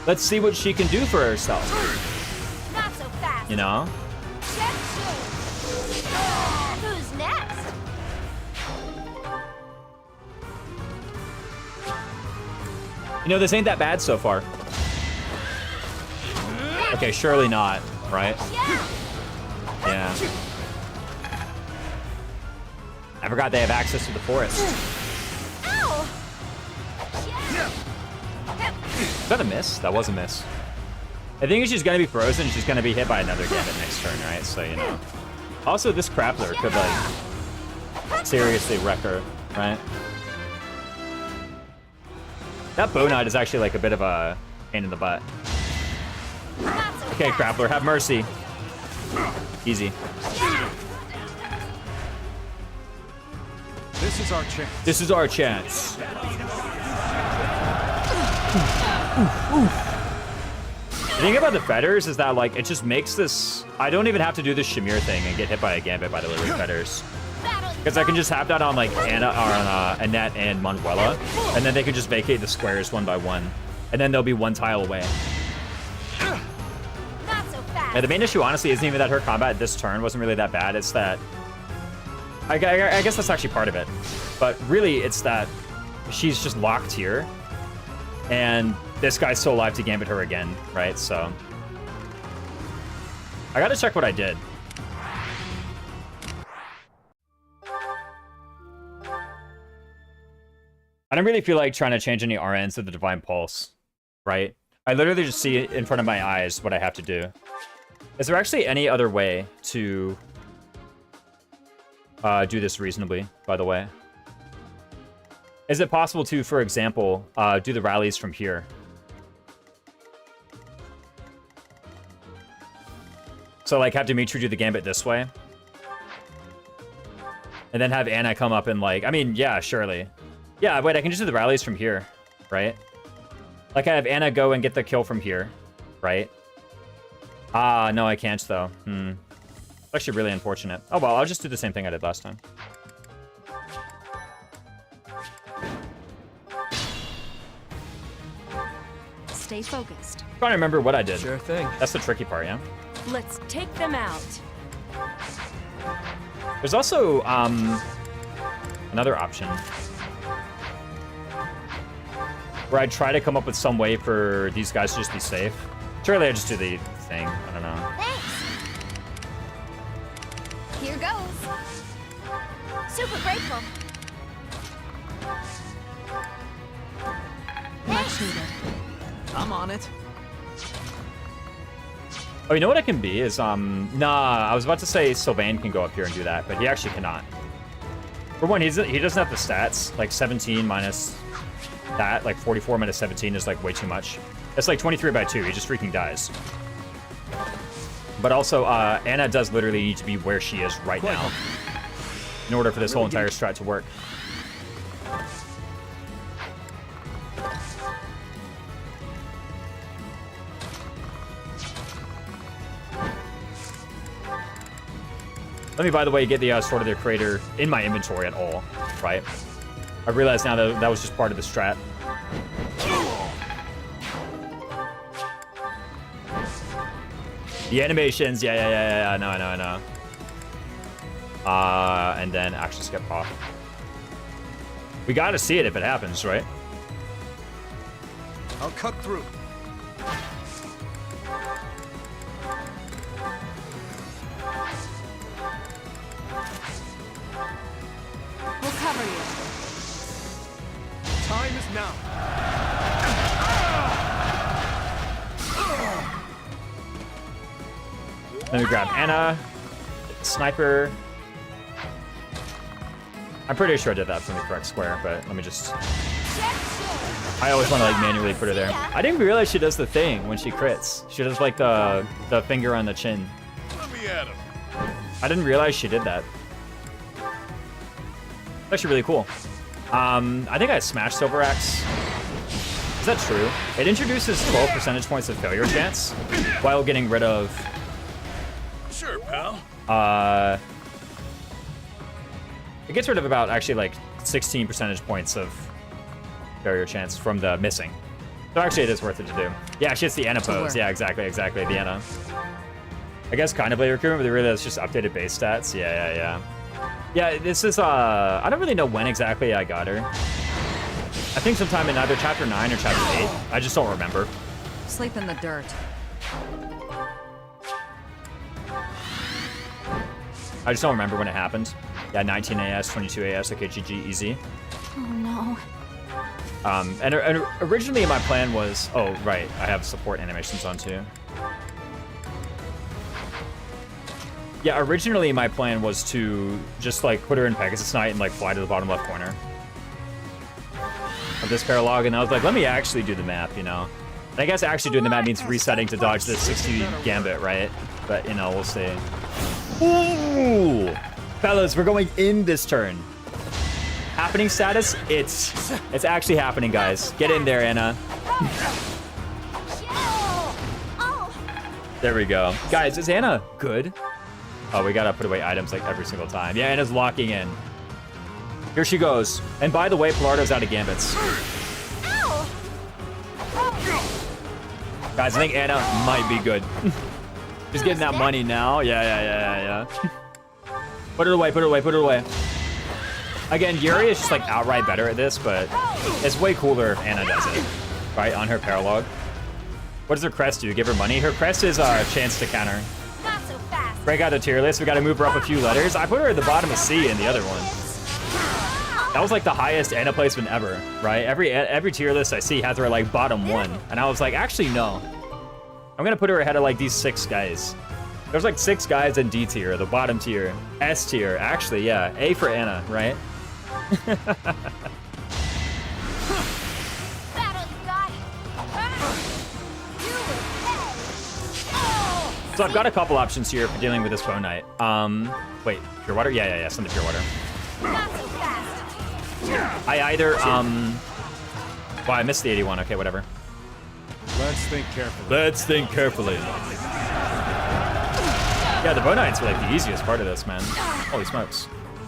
Let's see what she can do for herself. Not so fast. You know? Who's next? You know, this ain't that bad so far. Okay, surely not, right? Yeah. I forgot they have access to the forest. Ow! Is that a miss? That was a miss. I think she's gonna be frozen. She's gonna be hit by another Gambit next turn, right? So, you know. Also, this Crappler could, like, seriously wreck her, right? That Bow Knight is actually, like, a bit of a pain in the butt. Okay, Crappler, have mercy. Easy. This is our chance. This is our chance. The thing about the fetters is that, like, it just makes this... I don't even have to do this Shamir thing and get hit by a Gambit by the way with fetters. Because I can just have that on, like, Anna, or on Annette and Manuela, and then they can just vacate the squares one by one. And then they'll be 1 tile away. Yeah, the main issue, honestly, isn't even that her combat this turn wasn't really that bad. It's that... I guess that's actually part of it. But really, it's that she's just locked here. And this guy's still alive to Gambit her again, right? So... I gotta check what I did. I don't really feel like trying to change any RNs to the Divine Pulse, right? I literally just see it in front of my eyes what I have to do. Is there actually any other way to do this reasonably, by the way? Is it possible to, for example, do the rallies from here? So, like, have Dimitri do the gambit this way? And then have Anna come up and, like... I mean, yeah, surely. Yeah, wait, I can just do the rallies from here, right? Like, I have Anna go and get the kill from here, right? Ah, no, I can't, though. It's actually really unfortunate. Oh, well, I'll just do the same thing I did last time. Stay focused. I'm trying to remember what I did. Sure thing. That's the tricky part, yeah? Let's take them out. There's also, another option. Where I try to come up with some way for these guys to just be safe. Surely I just do the thing. I don't know. Thanks. Here goes. Super grateful. Much needed. I'm on it. Oh, you know what I can be is, nah, I was about to say Sylvain can go up here and do that, but he actually cannot. For one, he doesn't have the stats. Like, 17 minus that, like, 44 minus 17 is, like, way too much. It's like 23 by 2. He just freaking dies. But also, Anna does literally need to be where she is right now in order for this whole entire strat to work. Let me, by the way, get the Sword of the Creator in my inventory at all, right? I realize now that that was just part of the strat. The animations, yeah, I know. And then action skip off. We gotta see it if it happens, right? I'll cut through. We'll cover you. Time is now. Let me grab Anna, sniper. I'm pretty sure I did that from the correct square, but let me just... I always want to like manually put her there. I didn't realize she does the thing when she crits. She does like the finger on the chin. Let me at him. I didn't realize she did that. It's actually really cool. I think I smashed Silver Axe. Is that true? It introduces 12 percentage points of failure chance while getting rid of... Sure, pal. It gets rid of about actually like 16 percentage points of failure chance from the missing. So actually it is worth it to do. Yeah, she hits the Anna pose. Yeah, exactly, the Anna. I guess kind of play recruitment, but really that's just updated base stats. Yeah. Yeah, this is, I don't really know when exactly I got her. I think sometime in either chapter 9 or chapter 8. I just don't remember. Sleep in the dirt. I just don't remember when it happened. Yeah, 19 AS, 22 AS, okay, GG, easy. Oh no. And originally my plan was, oh, right, I have support animations on too. Yeah, originally my plan was to just like put her in Pegasus Knight and like fly to the bottom left corner of this paralog, and I was like, let me actually do the map, you know? And I guess actually doing the map means resetting to dodge the 60 gambit, right? But, you know, we'll see. Ooh! Fellas, we're going in this turn. Happening status, it's actually happening, guys. Get in there, Anna. There we go. Guys, is Anna good? Oh, we gotta put away items like every single time. Yeah, Anna's locking in. Here she goes. And by the way, Pilardo's out of gambits. Guys, I think Anna might be good. She's getting that money now. Yeah. Put it away. Again, Yuri is just like outright better at this, but it's way cooler if Anna does it, right, on her paralog. What does her crest do? Give her money? Her crest is a chance to counter. Not so fast. Break out the tier list. We got to move her up a few letters. I put her at the bottom of C in the other one. That was like the highest Anna placement ever, right? Every tier list I see has her like bottom 1, and I was like, actually no. I'm gonna put her ahead of like these 6 guys. There's like 6 guys in D tier, the bottom tier, S tier. Actually, yeah, A for Anna, right? So I've got a couple options here for dealing with this Bone Knight. Wait, pure water? Yeah, send the pure water. Not so fast. I either, well, I missed the 81. Okay, whatever. Let's think carefully. Let's think carefully. Yeah, the Bone Knight's like the easiest part of this, man. Holy smokes.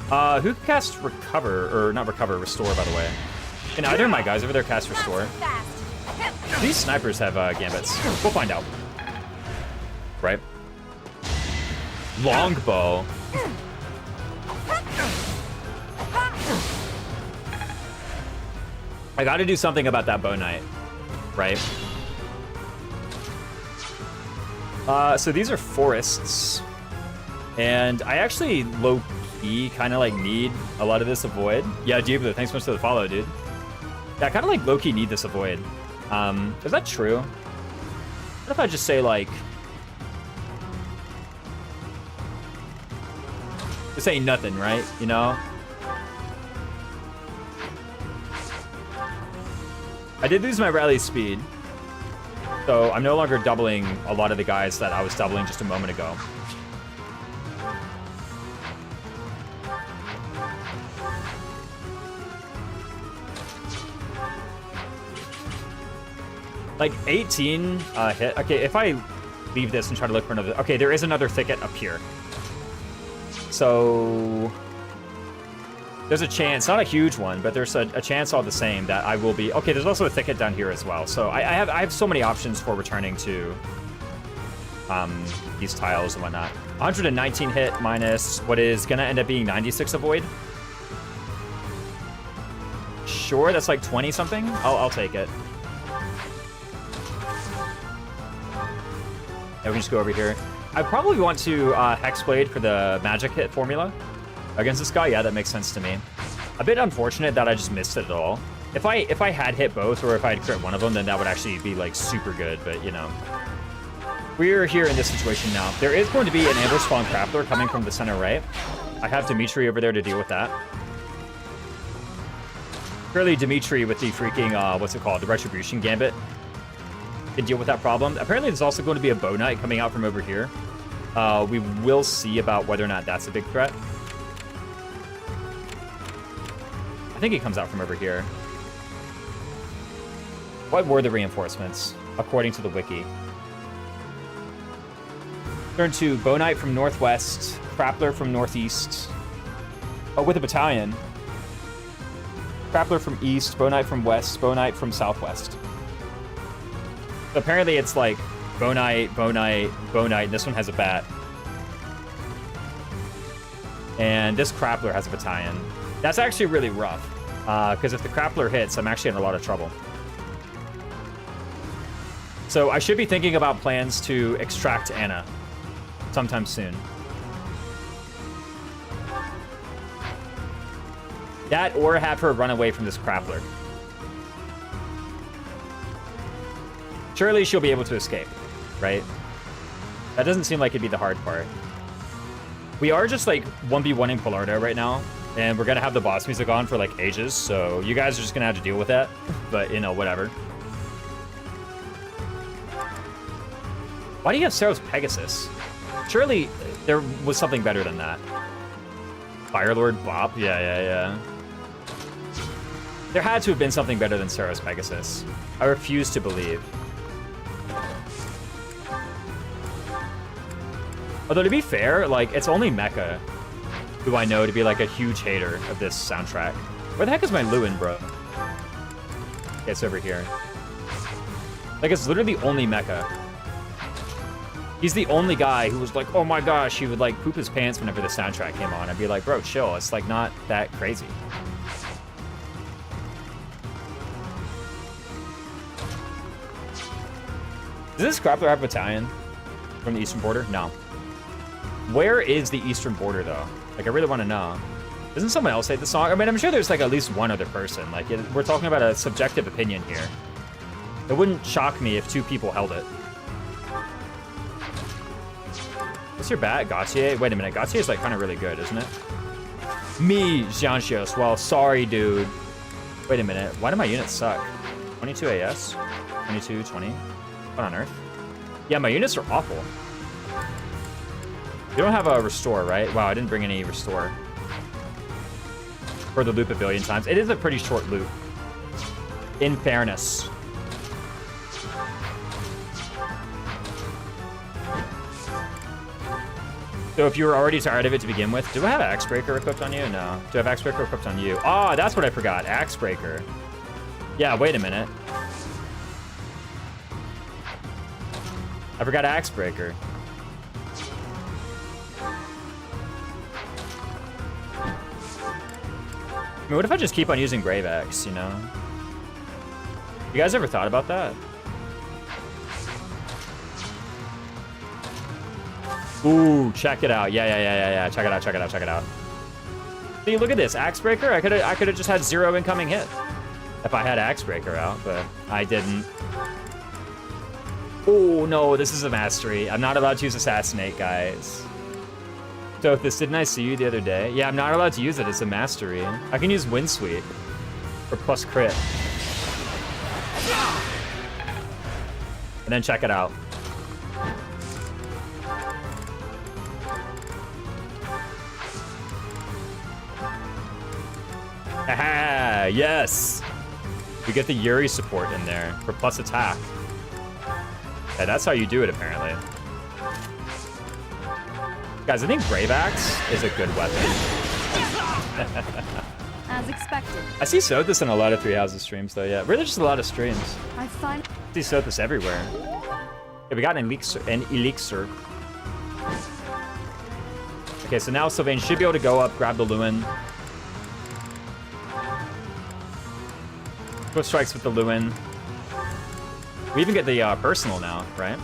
Who can cast Recover, or not Recover, Restore, by the way? Can either of my guys over there cast Restore? Fast. These snipers have gambits. We'll find out. Right? Longbow. I gotta do something about that Bow Knight. Right? So these are forests. And I actually low-key kind of like need a lot of this avoid. Yeah, Diablo, thanks so much for the follow, dude. Yeah, I kind of like low-key need this avoid. Is that true? What if I just say like... This ain't nothing, right? You know? I did lose my rally speed. So I'm no longer doubling a lot of the guys that I was doubling just a moment ago. Like 18 hit. Okay, if I leave this and try to look for another... Okay, there is another thicket up here. So... There's a chance, not a huge one, but there's a chance all the same that I will be... Okay, there's also a thicket down here as well. So I have so many options for returning to these tiles and whatnot. 119 hit minus what is going to end up being 96 avoid. Sure, that's like 20 something. I'll take it. Yeah, we can just go over here. I probably want to Hexblade for the magic hit formula against this guy. Yeah, that makes sense to me. A bit unfortunate that I just missed it at all. If I had hit both, or if I had crit one of them, then that would actually be like super good. But you know, we're here in this situation now. There is going to be an ambush spawn Grappler coming from the center right. I have Dimitri over there to deal with that. Surely Dimitri with the freaking what's it called, the Retribution Gambit, can deal with that problem. Apparently there's also going to be a Bow Knight coming out from over here. We will see about whether or not that's a big threat. I think he comes out from over here. What were the reinforcements, according to the wiki? Turn to Bow Knight from northwest, Grappler from northeast. Oh, with a battalion. Grappler from east, Bow Knight from west, Bow Knight from southwest. So apparently it's like Bow Knight, Bow Knight, Bow Knight, and this one has a bat. And this Grappler has a battalion. That's actually really rough, because if the Grappler hits, I'm actually in a lot of trouble. So I should be thinking about plans to extract Anna sometime soon. That, or have her run away from this Grappler. Surely she'll be able to escape, right? That doesn't seem like it'd be the hard part. We are just like 1v1ing Pollardo right now, and we're gonna have the boss music on for like ages, so you guys are just gonna have to deal with that, but you know, whatever. Why do you have Saros Pegasus? Surely there was something better than that. Firelord Bop? Yeah. There had to have been something better than Saros Pegasus. I refuse to believe. Although, to be fair, like, it's only Mecha who I know to be, like, a huge hater of this soundtrack. Where the heck is my Lewin, bro? Okay, it's over here. Like, it's literally only Mecha. He's the only guy who was like, oh my gosh, he would, like, poop his pants whenever the soundtrack came on. I'd be like, bro, chill. It's, like, not that crazy. Does this Grappler have a battalion from the eastern border? No. Where is the eastern border, though? Like, I really want to know. Doesn't someone else hate the song? I mean, I'm sure there's, like, at least one other person. Like, we're talking about a subjective opinion here. It wouldn't shock me if 2 people held it. What's your bat? Gautier? Wait a minute. Gautier is, like, kind of really good, isn't it? Me, Jean-Chios. Well, sorry, dude. Wait a minute. Why do my units suck? 22 AS? 22, 20? What on earth? Yeah, my units are awful. You don't have a restore, right? Wow, I didn't bring any restore. For the loop a billion times. It is a pretty short loop. In fairness. So if you were already tired of it to begin with, do I have Axe Breaker equipped on you? No. Do I have Axe Breaker equipped on you? Oh, that's what I forgot. Axe Breaker. Yeah, wait a minute. I forgot Axe Breaker. I mean, what if I just keep on using Brave Axe, you know? You guys ever thought about that? Ooh, check it out. Yeah. Check it out. See, look at this. Axe Breaker? I could have just had 0 incoming hit if I had Axe Breaker out, but I didn't. Oh, no, this is a mastery. I'm not allowed to use Assassinate, guys. So this, didn't I see you the other day? Yeah, I'm not allowed to use it. It's a mastery. I can use Wind Sweep for plus crit. And then check it out. Aha, yes. We get the Yuri support in there for plus attack. Yeah, that's how you do it, apparently. Guys, I think Brave Axe is a good weapon. As expected. I see Sothis in a lot of Three Houses streams, though, yeah. Really just a lot of streams. I find I see Sothis everywhere. Okay, we got an elixir. Okay, so now Sylvain should be able to go up, grab the Lewin. Go strikes with the Lewin. We even get the personal now, right?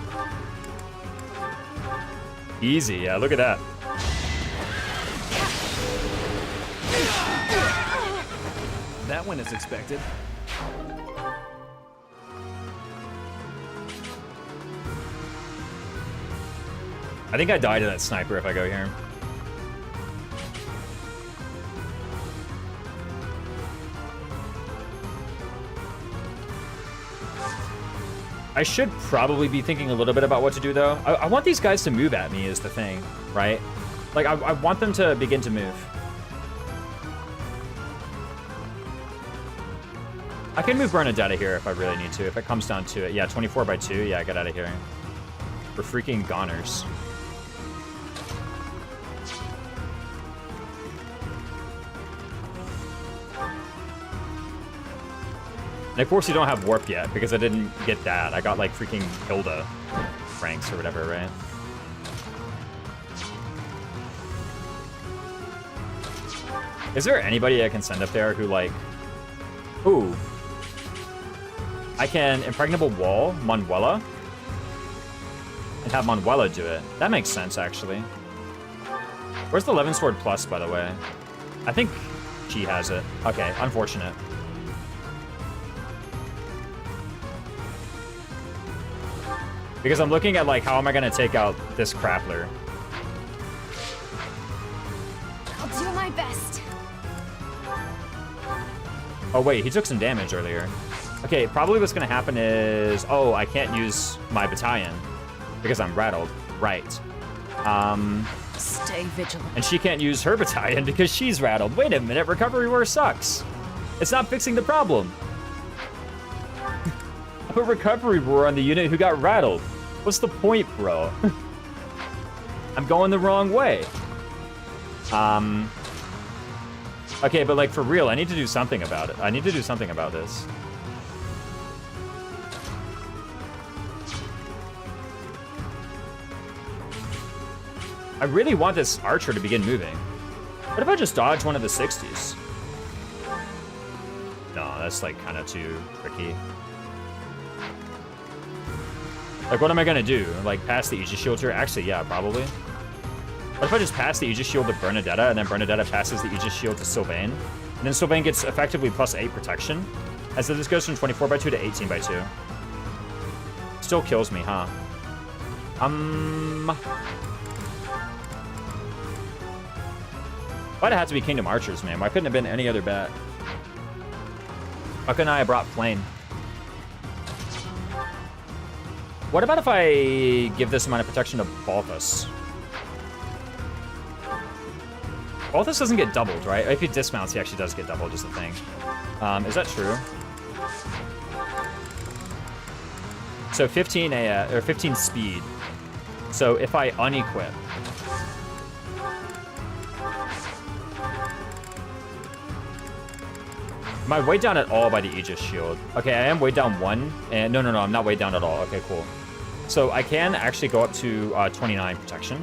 Easy, yeah, look at that. That went as expected. I think I die to that sniper if I go here. I should probably be thinking a little bit about what to do, though. I want these guys to move at me is the thing, right? Like, I want them to begin to move. I can move Bernadetta here if I really need to, if it comes down to it. Yeah, 24 by 2. Yeah, get out of here. We're freaking goners. And of course you don't have warp yet, because I didn't get that. I got like freaking Hilda ranks or whatever, right? Is there anybody I can send up there who like... Ooh. I can Impregnable Wall, Manuela, and have Manuela do it. That makes sense, actually. Where's the 11 Sword Plus, by the way? I think she has it. Okay, unfortunate. Because I'm looking at, like, how am I going to take out this Crappler? I'll do my best. Oh, wait, he took some damage earlier. Okay, probably what's going to happen is... Oh, I can't use my battalion because I'm rattled. Right. stay vigilant. And she can't use her battalion because she's rattled. Wait a minute, Recovery Roar sucks. It's not fixing the problem. A Recovery Roar on the unit who got rattled. What's the point, bro? I'm going the wrong way. Okay, but like for real, I need to do something about it. I need to do something about this. I really want this archer to begin moving. What if I just dodge one of the 60s? No, that's like kind of too tricky. Like, what am I gonna do? Like, pass the Aegis Shield here? Actually, yeah, probably. What if I just pass the Aegis Shield to Bernadetta, and then Bernadetta passes the Aegis Shield to Sylvain? And then Sylvain gets effectively +8 protection. And so this goes from 24/2 to 18/2. Still kills me, huh? Why'd it have to be Kingdom Archers, man? Why couldn't it have been any other bat? How couldn't I have brought Flame? What about if I give this amount of protection to Balthus? Balthus doesn't get doubled, right? If he dismounts, he actually does get doubled, is the thing. Is that true? So 15 or 15 speed. So if I unequip, am I weighed down at all by the Aegis shield? Okay, I am weighed down 1. And no, I'm not weighed down at all. Okay, cool. So I can actually go up to 29 protection.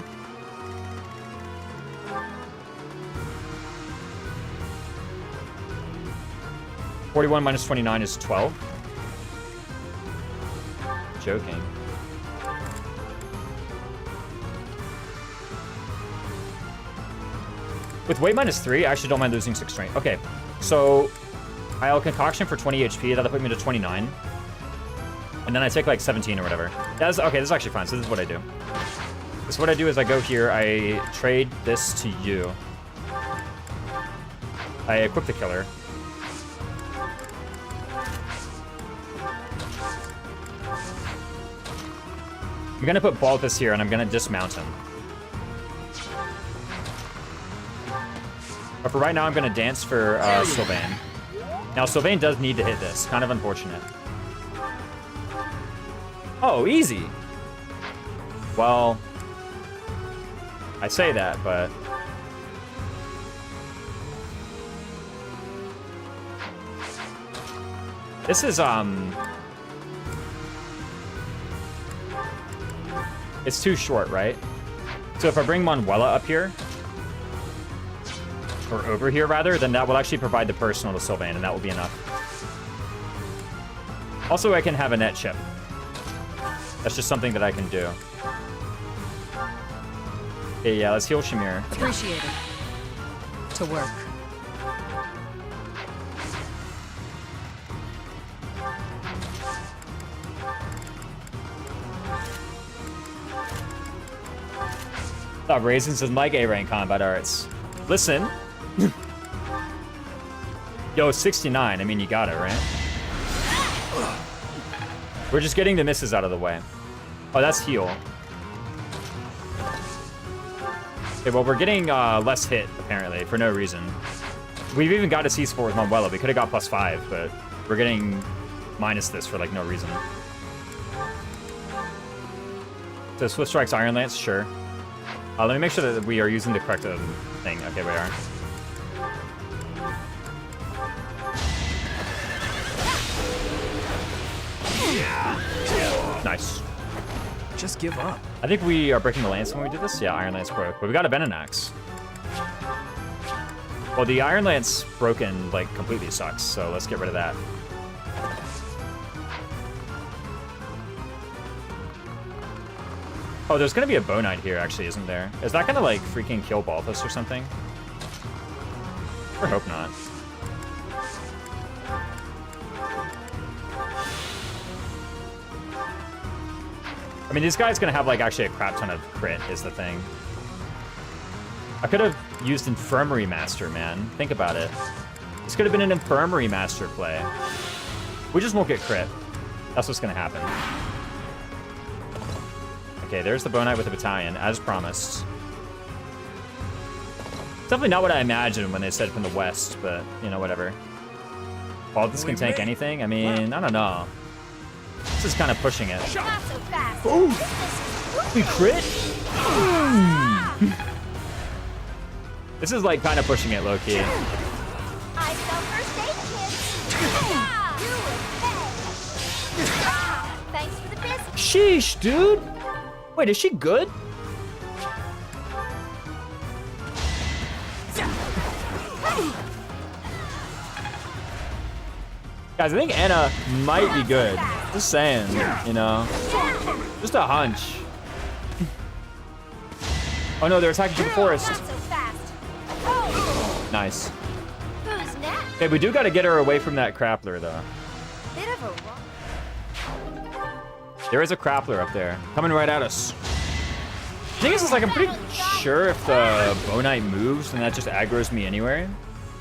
(41 minus 29 is 12. Joking. With weight minus 3, I actually don't mind losing 6 strength. Okay, so I'll concoction for 20 HP. That'll put me to 29. And then I take like 17 or whatever. That's okay, this is actually fine. So this is what I do. So what I do is I go here, I trade this to you. I equip the killer. I'm gonna put Balthus here and I'm gonna dismount him. But for right now, I'm gonna dance for Sylvain. Now, Sylvain does need to hit this. Kind of unfortunate. Oh, easy. Well, I say that, but... This is, It's too short, right? So if I bring Manuela up here, or over here rather, then that will actually provide the personal to Sylvain, and that will be enough. Also, I can have a net chip. That's just something that I can do. Okay, yeah, let's heal Shamir. Appreciate it. To work. Thought Raisins didn't like A-rank combat arts. Listen. Yo, 69. I mean, you got it, right? We're just getting the misses out of the way. Oh, that's heal. Okay, well, we're getting less hit, apparently, for no reason. We've even got a C4 with Manuela. We could have got +5, but we're getting minus this for, like, no reason. So Swift Strike's Iron Lance? Sure. Let me make sure that we are using the correct thing. Okay, we are. Nice. Just give up. I think we are breaking the lance when we did this. Yeah, Iron Lance broke. But we got a Venom Axe. Well, the Iron Lance broken, like, completely sucks. So let's get rid of that. Oh, there's gonna be a Bow Knight here, actually, isn't there? Is that gonna, like, freaking kill Balthus or something? I hope not. I mean, this guy's gonna have, like, actually a crap ton of crit, is the thing. I could have used Infirmary Master, man. Think about it. This could have been an Infirmary Master play. We just won't get crit. That's what's gonna happen. Okay, there's the Bow Knight with the battalion, as promised. It's definitely not what I imagined when they said from the west, but, you know, whatever. Balthus can tank anything? I mean, I don't know. This is kind of pushing it. Not so fast. Ooh! We crit? This is, like, kind of pushing it, low-key. I sell first aid kits. Yeah, you would pay. Thanks for the biscuit. Sheesh, dude! Wait, is she good? Guys, I think Anna might be good. Just saying, you know. Just a hunch. Oh no, they're attacking through the forest. Not so fast. Oh, Nice. who's next? Okay, we do gotta get her away from that Crappler, though. Bit of a rock. There is a Crappler up there, coming right at us. The thing is, like, I'm pretty sure if the Bow Knight moves, then that just aggroes me anyway.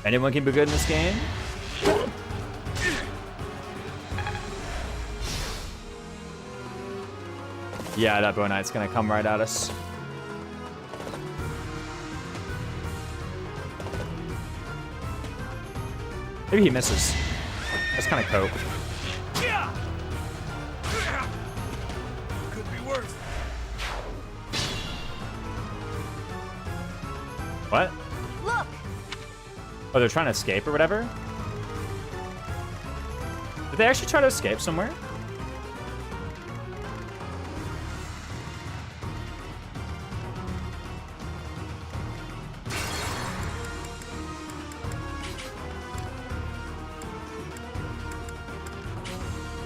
Anyone can be good in this game. Yeah, that Bow Knight's gonna come right at us. Maybe he misses. That's kind of cope. Could be worse. What? Look! Oh, they're trying to escape or whatever? Did they actually try to escape somewhere?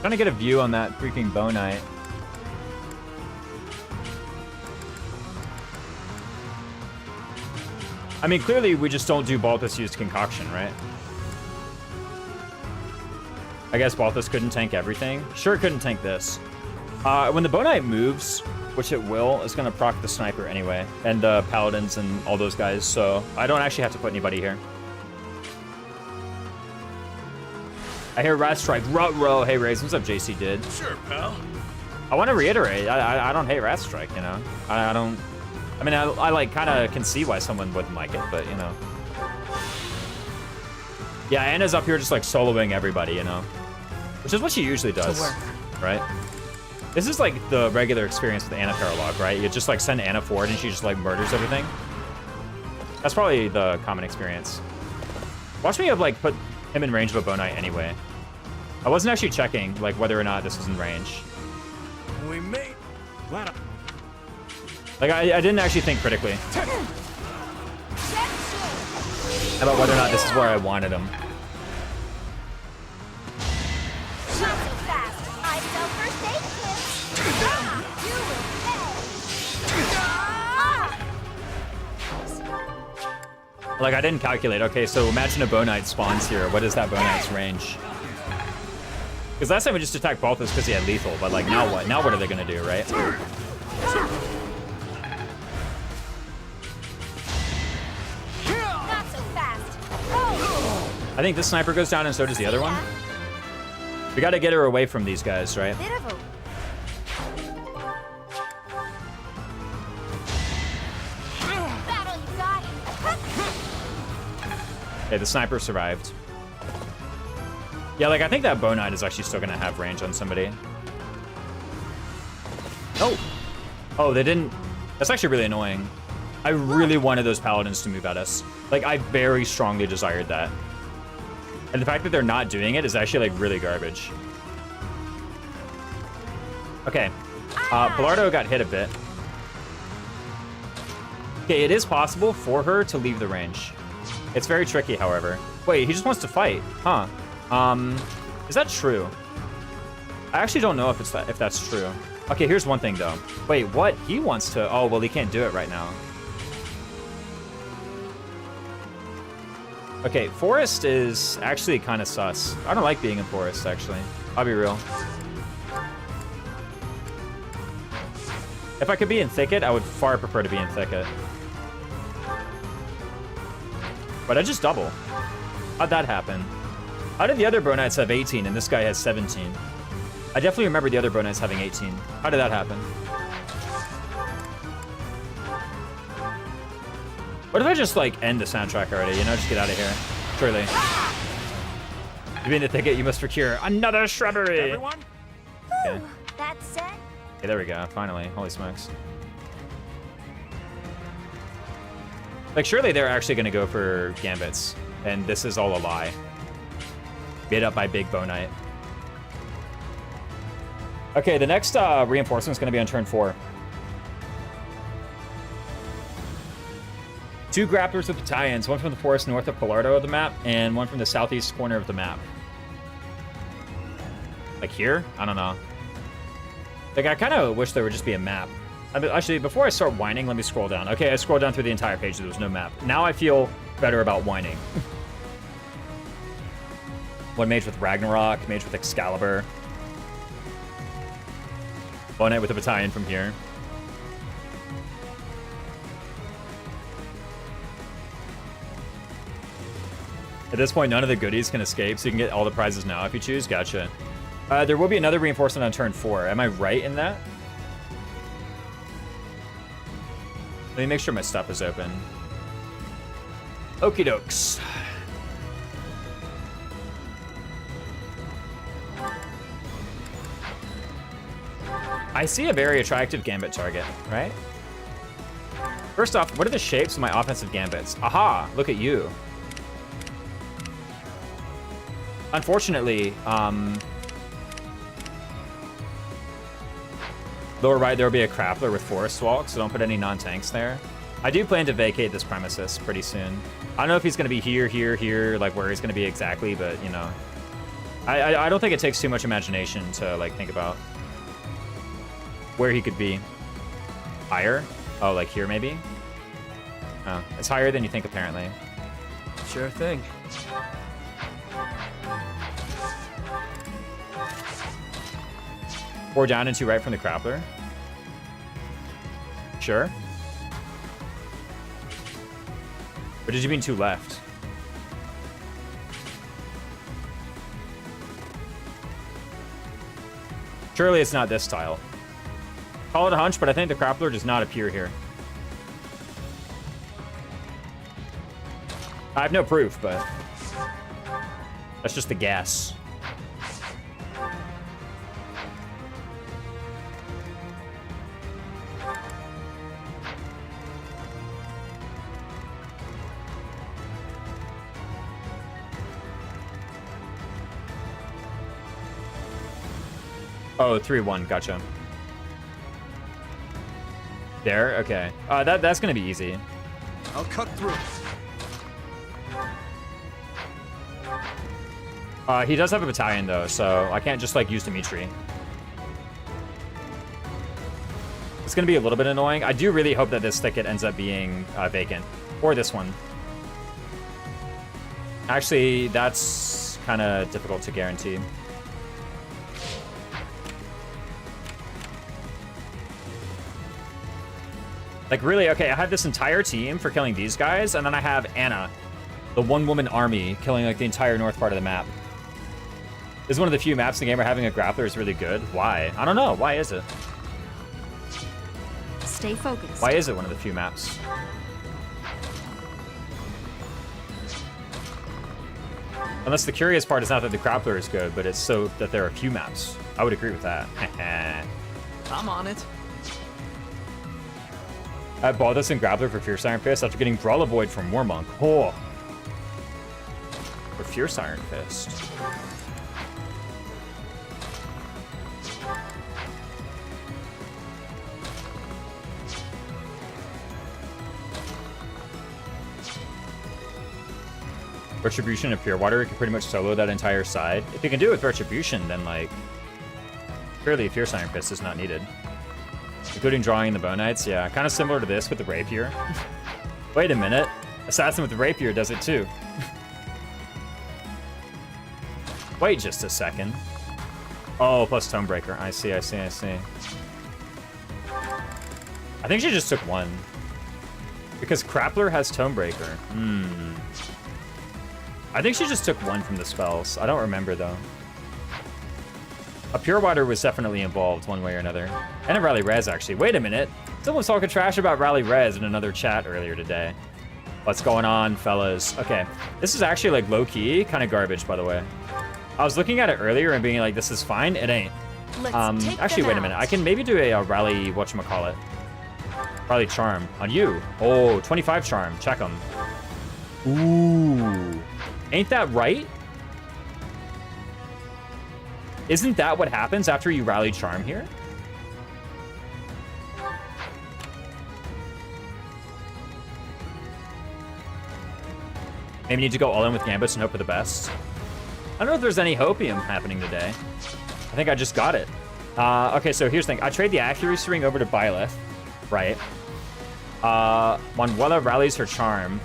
Trying to get a view on that freaking Bow Knight. I mean, clearly we just don't do Balthus used concoction, right? I guess Balthus couldn't tank everything. Sure, it couldn't tank this. When the Bow Knight moves, which it will, it's going to proc the sniper anyway, and paladins and all those guys, so I don't actually have to put anybody here. I hear Rat Strike. Ruh-roh. Hey, Raze. What's up, JC did? Sure, pal. I want to reiterate, I don't hate Rat Strike, you know? I don't... I mean, I like, kind of can see why someone wouldn't like it, but, you know. Yeah, Anna's up here just, like, soloing everybody, you know? Which is what she usually does, work. right? This is, like, the regular experience with Anna Paralog, right? You just, like, send Anna forward and she just, like, murders everything. That's probably the common experience. Watch me, like, put him in range of a Bow Knight anyway. I wasn't actually checking, like, whether or not this was in range. We made. Glad I... Like, I didn't actually think critically about whether or not this is where I wanted him. Not so fast! I sell first aid kits! Ah, you will pay! Like, I didn't calculate. Okay, so imagine a Bow Knight spawns here. What is that Bow Knight's range? Because last time we just attacked Balthus because he had lethal, but, like, now what? Now what are they going to do, right? Not so fast! Oh! I think this sniper goes down and so does the other one. We got to get her away from these guys, right? Bit of a... Battle you got! Okay, the sniper survived. Yeah, like, I think that Bow Knight is actually still going to have range on somebody. Oh! Oh, they didn't... That's actually really annoying. I really wanted those paladins to move at us. Like, I very strongly desired that. And the fact that they're not doing it is actually, like, really garbage. Okay. Pilardo got hit a bit. Okay, it is possible for her to leave the range. It's very tricky, however. Wait, he just wants to fight. Huh. Is that true? I actually don't know if that's true. Okay, here's one thing, though. Wait, what? He wants to... Oh, well, he can't do it right now. Okay, Forest is actually kind of sus. I don't like being in Forest, actually. I'll be real. If I could be in Thicket, I would far prefer to be in Thicket. But I just double. How'd that happen? How did the other Bow Knights have 18 and this guy has 17? I definitely remember the other Bow Knights having 18. How did that happen? What if I just, like, end the soundtrack already, you know? Just get out of here. Surely. You mean the Thicket, you must procure another shrubbery! Everyone? Okay. That's set. Okay, there we go. Finally. Holy smokes. Like, surely they're actually going to go for Gambits. And this is all a lie. Made up by Big Bow Knight. Okay, the next reinforcement is going to be on turn 4. 2 grapplers with battalions, one from the forest north of Pilardo of the map, and one from the southeast corner of the map. Like here? I don't know. Like, I kind of wish there would just be a map. I mean, actually, before I start whining, let me scroll down. Okay, I scrolled down through the entire page, there was no map. Now I feel better about whining. One mage with Ragnarok, mage with Excalibur. One knight with a battalion from here. At this point, none of the goodies can escape, so you can get all the prizes now if you choose. Gotcha. There will be another reinforcement on turn 4. Am I right in that? Let me make sure my stuff is open. Okie dokes. I see a very attractive gambit target, right? First off, what are the shapes of my offensive gambits? Aha, look at you. Unfortunately, lower right, there will be a Crappler with Forest Walk, so don't put any non-tanks there. I do plan to vacate this premises pretty soon. I don't know if he's going to be here, here, here, like where he's going to be exactly, but, you know. I don't think it takes too much imagination to, like, think about where he could be. Higher? Oh, like here, maybe? Oh, it's higher than you think, apparently. Sure thing. Four down and two right from the Crappler. Sure. Or did you mean two left? Surely it's not this style. Call it a hunch, but I think the Crappler does not appear here. I have no proof, but that's just a guess. Oh, 3-1, gotcha. There, okay. That's gonna be easy. I'll cut through. He does have a battalion though, so I can't just like use Dimitri. It's gonna be a little bit annoying. I do really hope that this thicket ends up being vacant, or this one. Actually, that's kind of difficult to guarantee. Like, really, okay, I have this entire team for killing these guys, and then I have Anna, the one-woman army, killing, like, the entire north part of the map. This is one of the few maps in the game where having a grappler is really good. Why? I don't know. Why is it? Stay focused. Why is it one of the few maps? Unless the curious part is not that the grappler is good, but it's so that there are few maps. I would agree with that. I'm on it. I bought this in Grappler for Fierce Iron Fist after getting Brawl Avoid from Warmonk. Oh. For Fierce Iron Fist. Retribution of Pure Water, you can pretty much solo that entire side. If you can do it with Retribution, then, like, surely Fierce Iron Fist is not needed. Including drawing the Bow Knights, yeah. Kind of similar to this with the Rapier. Wait a minute. Assassin with the Rapier does it too. Wait just a second. Oh, plus Tomebreaker. I see, I see, I see. I think she just took one. Because Crappler has Tomebreaker. I think she just took one from the spells. I don't remember, though. A Pure Water was definitely involved one way or another. And a Rally Res, actually. Wait a minute. Someone was talking trash about Rally Res in another chat earlier today. What's going on, fellas? Okay. This is actually, like, low-key. Kind of garbage, by the way. I was looking at it earlier and being like, this is fine. It ain't. Actually, wait a minute. I can maybe do a Rally, whatchamacallit. Rally Charm on you. Oh, 25 Charm. Check them. Ooh. Ain't that right? Isn't that what happens after you rally Charm here? Maybe need to go all in with Gambits and hope for the best. I don't know if there's any hopium happening today. I think I just got it. Okay, so here's the thing. I trade the Accuracy Ring over to Byleth, right? Manuela rallies her Charm.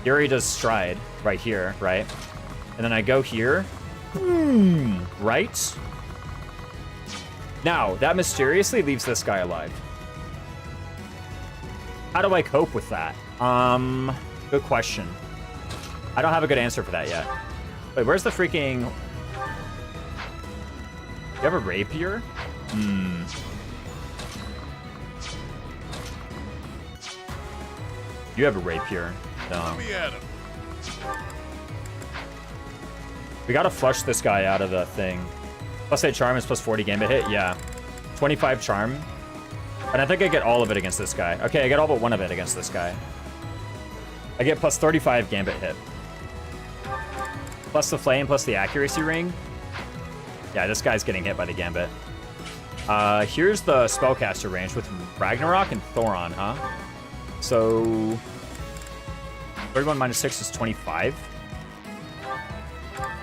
Yuri does Stride right here, right? And then I go here. Right? Now, that mysteriously leaves this guy alive. How do I cope with that? Good question. I don't have a good answer for that yet. Wait, where's the freaking... You have a Rapier? You have a Rapier. No. We gotta flush this guy out of the thing. Plus 8 Charm is plus 40 Gambit hit? Yeah. 25 charm. And I think I get all of it against this guy. Okay, I get all but one of it against this guy. I get plus 35 gambit hit. Plus the flame, plus the accuracy ring. Yeah, this guy's getting hit by the gambit. Here's the spellcaster range with Ragnarok and Thoron, huh? So 31 minus 6 is 25.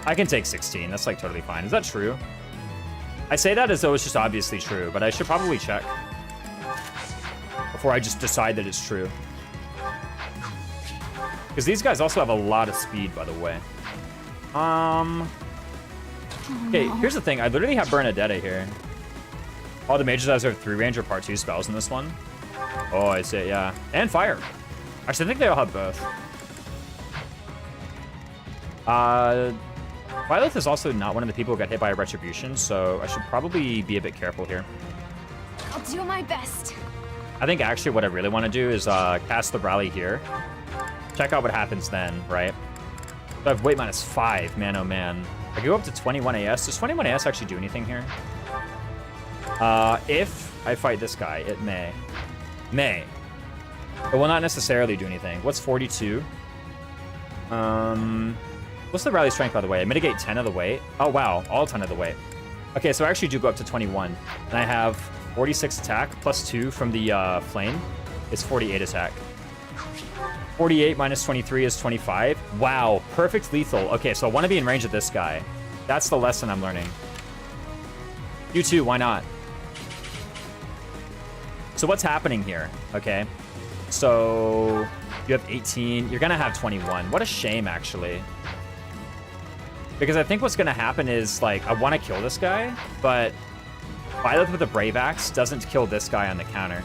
I can take 16. That's like totally fine. Is that true? I say that as though it's just obviously true, but I should probably check before I just decide that it's true. Because these guys also have a lot of speed, by the way. Okay, here's the thing. I literally have Bernadetta here. All the mages have 3 range or part 2 spells in this one. Oh, I see it, yeah. And fire. Actually, I think they all have both. Violet is also not one of the people who got hit by a retribution, so I should probably be a bit careful here. I'll do my best. I think actually what I really want to do is cast the rally here. Check out what happens then, right? So I have weight minus 5, man oh man. I go up to 21 AS. Does 21 AS actually do anything here? If I fight this guy, it may. May. It will not necessarily do anything. What's 42? What's the rally strength, by the way? I mitigate 10 of the weight. Oh, wow. All 10 of the weight. Okay, so I actually do go up to 21. And I have 46 attack plus 2 from the flame. It's 48 attack. 48 minus 23 is 25. Wow, perfect lethal. Okay, so I want to be in range of this guy. That's the lesson I'm learning. You too, why not? So what's happening here? Okay, so you have 18. You're going to have 21. What a shame, actually. Because I think what's going to happen is, like, I want to kill this guy, but Violet with a Brave Axe doesn't kill this guy on the counter.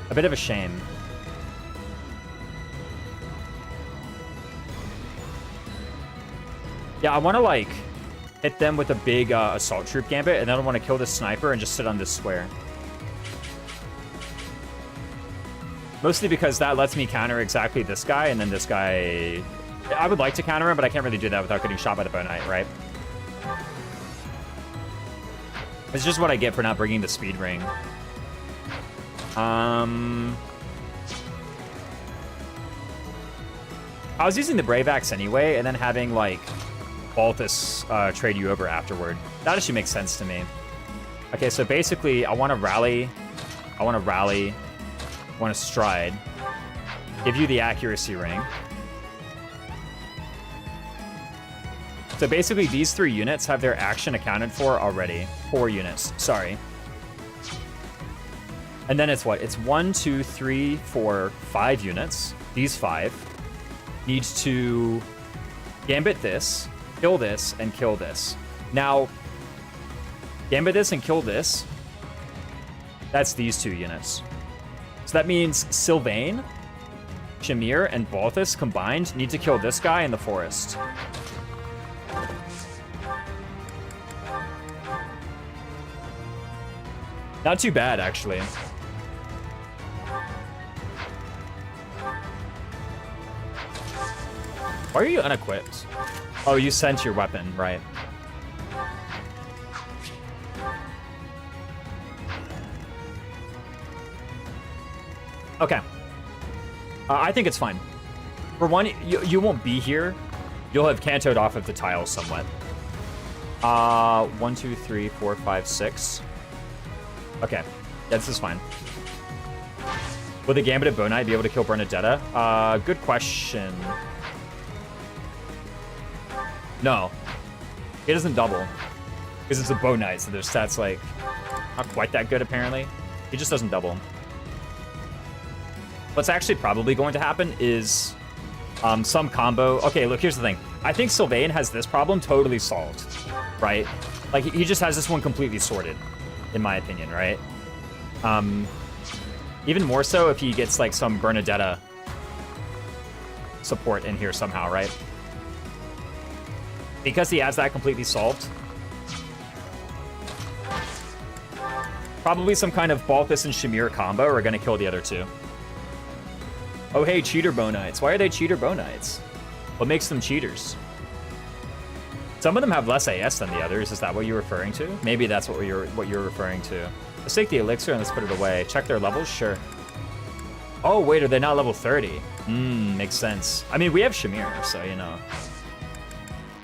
A bit of a shame. Yeah, I want to, like, hit them with a big Assault Troop Gambit, and then I want to kill this sniper and just sit on this square. Mostly because that lets me counter exactly this guy, and then this guy... I would like to counter him, but I can't really do that without getting shot by the Bow Knight, right? It's just what I get for not bringing the speed ring. I was using the Brave Axe anyway, and then having, like, Balthus trade you over afterward. That actually makes sense to me. Okay, so basically, I want to rally. I want to stride. Give you the accuracy ring. So basically, these 3 units have their action accounted for already. 4 units, sorry. And then it's what? It's 1, 2, 3, 4, 5 units. These 5 need to gambit this, kill this, and kill this. Now, gambit this and kill this. That's these 2 units. So that means Sylvain, Shamir, and Balthus combined need to kill this guy in the forest. Not too bad, actually. Why are you unequipped? Oh, you sent your weapon, right. Okay. I think it's fine. For one, you won't be here. You'll have cantoed off of the tiles somewhat. 1, 2, 3, 4, 5, 6. Okay, yeah, this is fine. Will the Gambited Bow Knight be able to kill Bernadetta? Good question. No. He doesn't double. Because it's a Bow Knight, so their stats, like, not quite that good, apparently. He just doesn't double. What's actually probably going to happen is some combo. Okay, look, here's the thing. I think Sylvain has this problem totally solved, right? Like, he just has this one completely sorted, in my opinion, right? Even more so if he gets, like, some Bernadetta support in here somehow, right? Because he has that completely solved. Probably some kind of Balthus and Shamir combo are going to kill the other 2. Oh, hey, cheater Bow Knights. Why are they cheater Bow Knights? What makes them cheaters? Some of them have less AS than the others. Is that what you're referring to? Maybe that's what you're referring to. Let's take the elixir and let's put it away. Check their levels? Sure. Oh, wait, are they not level 30? Makes sense. I mean, we have Shamir, so, you know.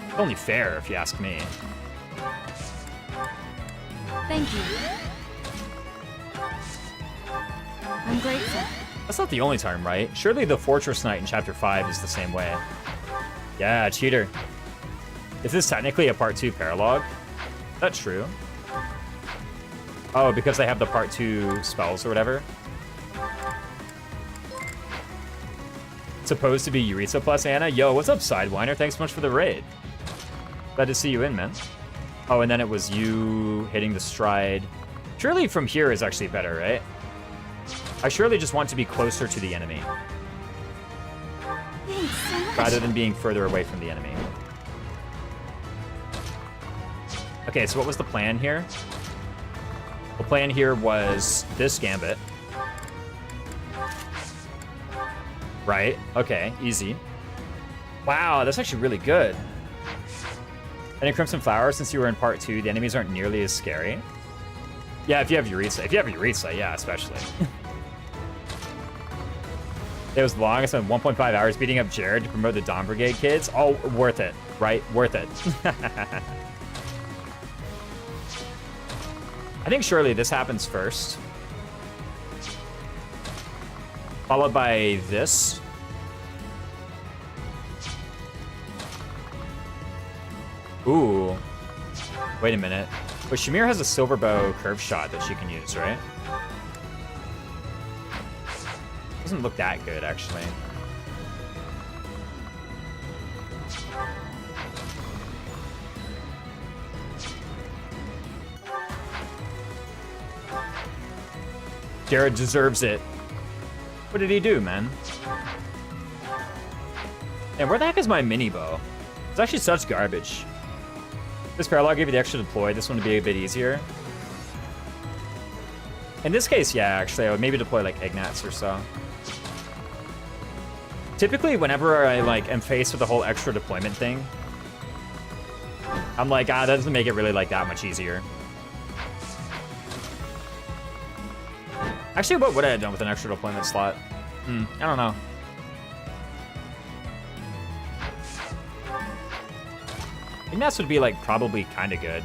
It's only fair, if you ask me. Thank you. I'm grateful. That's not the only time, right? Surely the Fortress Knight in Chapter 5 is the same way. Yeah, cheater. Is this technically a Part 2 paralogue? Is that true? Oh, because they have the Part 2 spells or whatever? It's supposed to be Yuritsa plus Anna? Yo, what's up, Sidewinder? Thanks so much for the raid. Glad to see you in, man. Oh, and then it was you hitting the stride. Surely from here is actually better, right? I surely just want to be closer to the enemy. Thanks so much. Rather than being further away from the enemy. Okay, so what was the plan here? The plan here was this gambit. Right, okay, easy. Wow, that's actually really good. And in Crimson Flower, since you were in Part 2, the enemies aren't nearly as scary. Yeah, if you have Yuritsa. If you have Yuritsa, yeah, especially. It was long. I spent 1.5 hours beating up Jared to promote the Dawn Brigade kids. Oh, worth it, right? Worth it. I think surely this happens first. Followed by this. Ooh. Wait a minute. But Shamir has a silver bow curve shot that she can use, right? Doesn't look that good, actually. Jared deserves it. What did he do, man? And where the heck is my mini bow? It's actually such garbage. This paralogue gave you the extra deploy. This one would be a bit easier. In this case, yeah, actually, I would maybe deploy like Ignats or so. Typically, whenever I like am faced with the whole extra deployment thing, I'm like, that doesn't make it really like that much easier. Actually, what would I have done with an extra deployment slot? I don't know. Ignats would be like probably kind of good.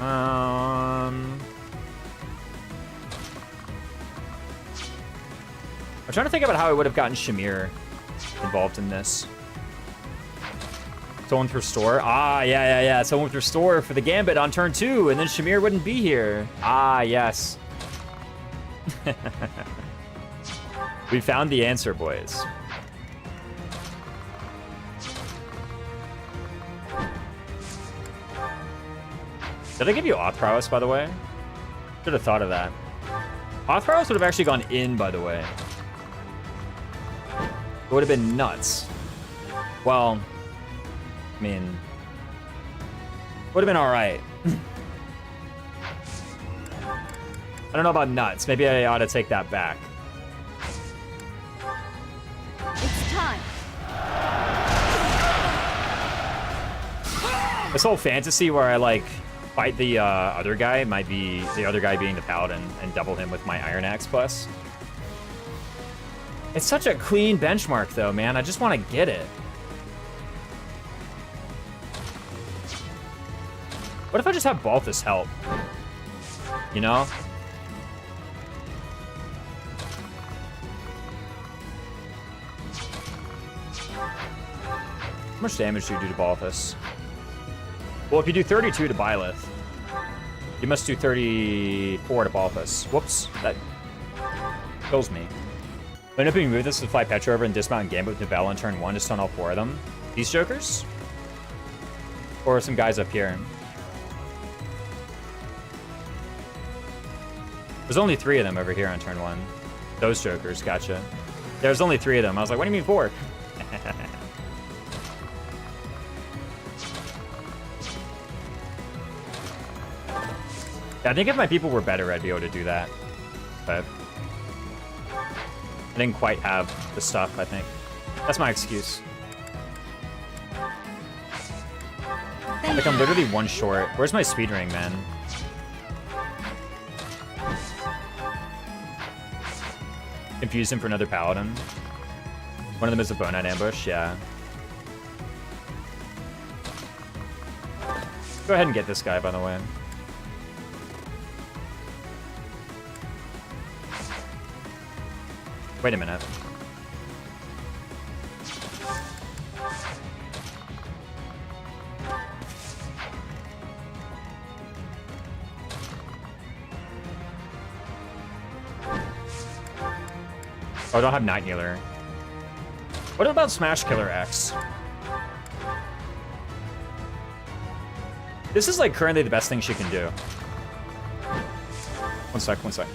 I'm trying to think about how I would have gotten Shamir involved in this. Someone with Restore? Ah, yeah. Someone with Restore for the Gambit on turn 2, and then Shamir wouldn't be here. Ah, yes. We found the answer, boys. Did I give you Auth Prowess, by the way? Should have thought of that. Auth Prowess would have actually gone in, by the way. It would have been nuts. Well, I mean, would have been all right. I don't know about nuts. Maybe I ought to take that back. It's time. This whole fantasy where I like fight the other guy, might be the other guy being the paladin, and double him with my Iron Axe plus. It's such a clean benchmark though, man. I just want to get it. What if I just have Balthus help? You know? How much damage do you do to Balthus? Well, if you do 32 to Byleth, you must do 34 to Balthus. Whoops, that kills me. When if we move this to fly Petra over and dismount and gambit with Nivelle on turn 1 to stun all 4 of them? These jokers? Or some guys up here? There's only 3 of them over here on turn 1. Those jokers, gotcha. There's only 3 of them. I was like, what do you mean 4? Yeah, I think if my people were better, I'd be able to do that. But I didn't quite have the stuff, I think. That's my excuse. Like, I'm literally one short. Where's my speed ring, man? Confuse him for another paladin. One of them is a bone knight ambush, yeah. Go ahead and get this guy, by the way. Wait a minute. Oh, I don't have Night Healer. What about Smash Killer X? This is like currently the best thing she can do. One sec, one sec.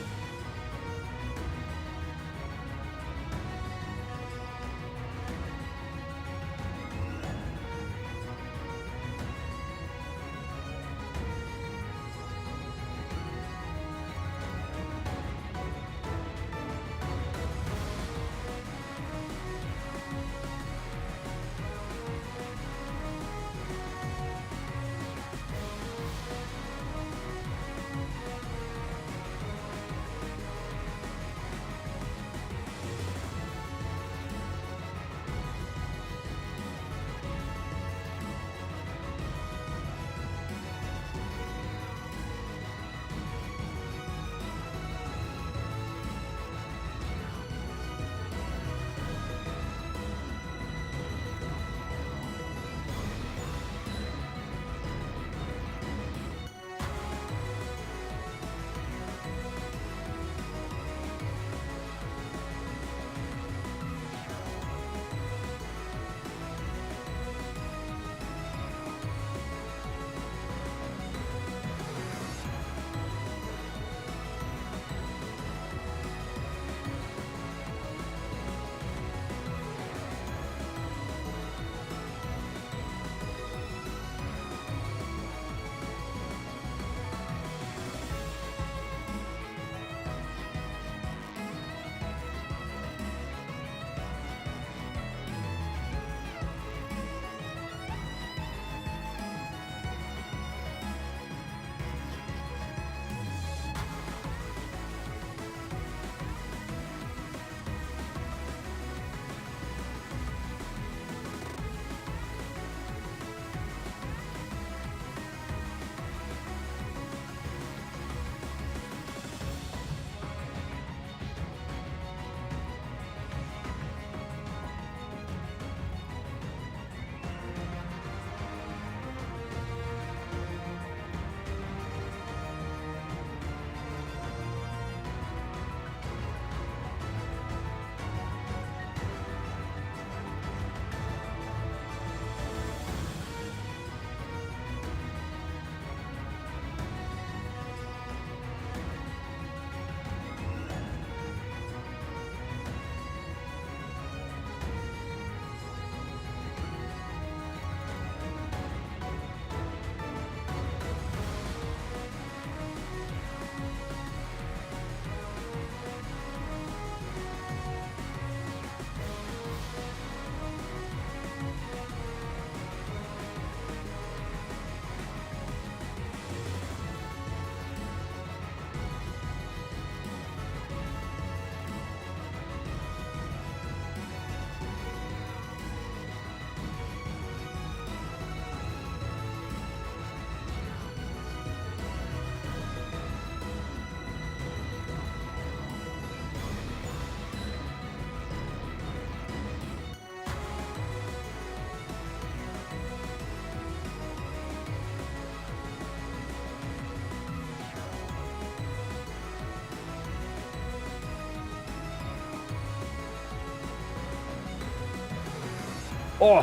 Oh!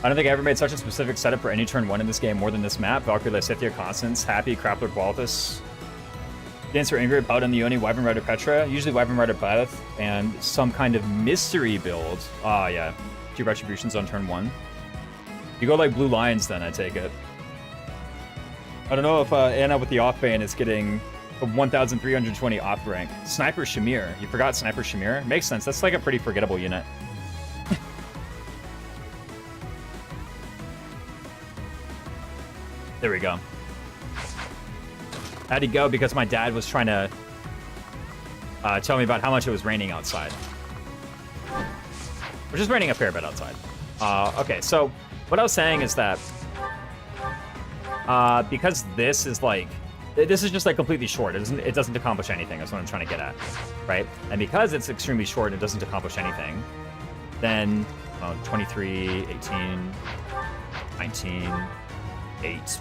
I don't think I ever made such a specific setup for any turn 1 in this game more than this map. Valkyrie, Lysithia, Constance, Happy, Krappler, Balthus. Dancer, Ingrid, Paladin, Leone, Wyvern Rider, Petra. Usually Wyvern Rider, Blythe, and some kind of mystery build. Ah, yeah. 2 Retributions on turn 1. You go like Blue Lions then, I take it. I don't know if Anna with the off bane is getting a 1,320 off rank. Sniper Shamir. You forgot Sniper Shamir? Makes sense. That's like a pretty forgettable unit. There we go. I had to go because my dad was trying to tell me about how much it was raining outside. Which is raining a fair bit outside. Okay, so what I was saying is that because this is like, this is just like completely short. It doesn't accomplish anything. That's what I'm trying to get at, right? And because it's extremely short, it doesn't accomplish anything. Then 23, 18, 19, 8.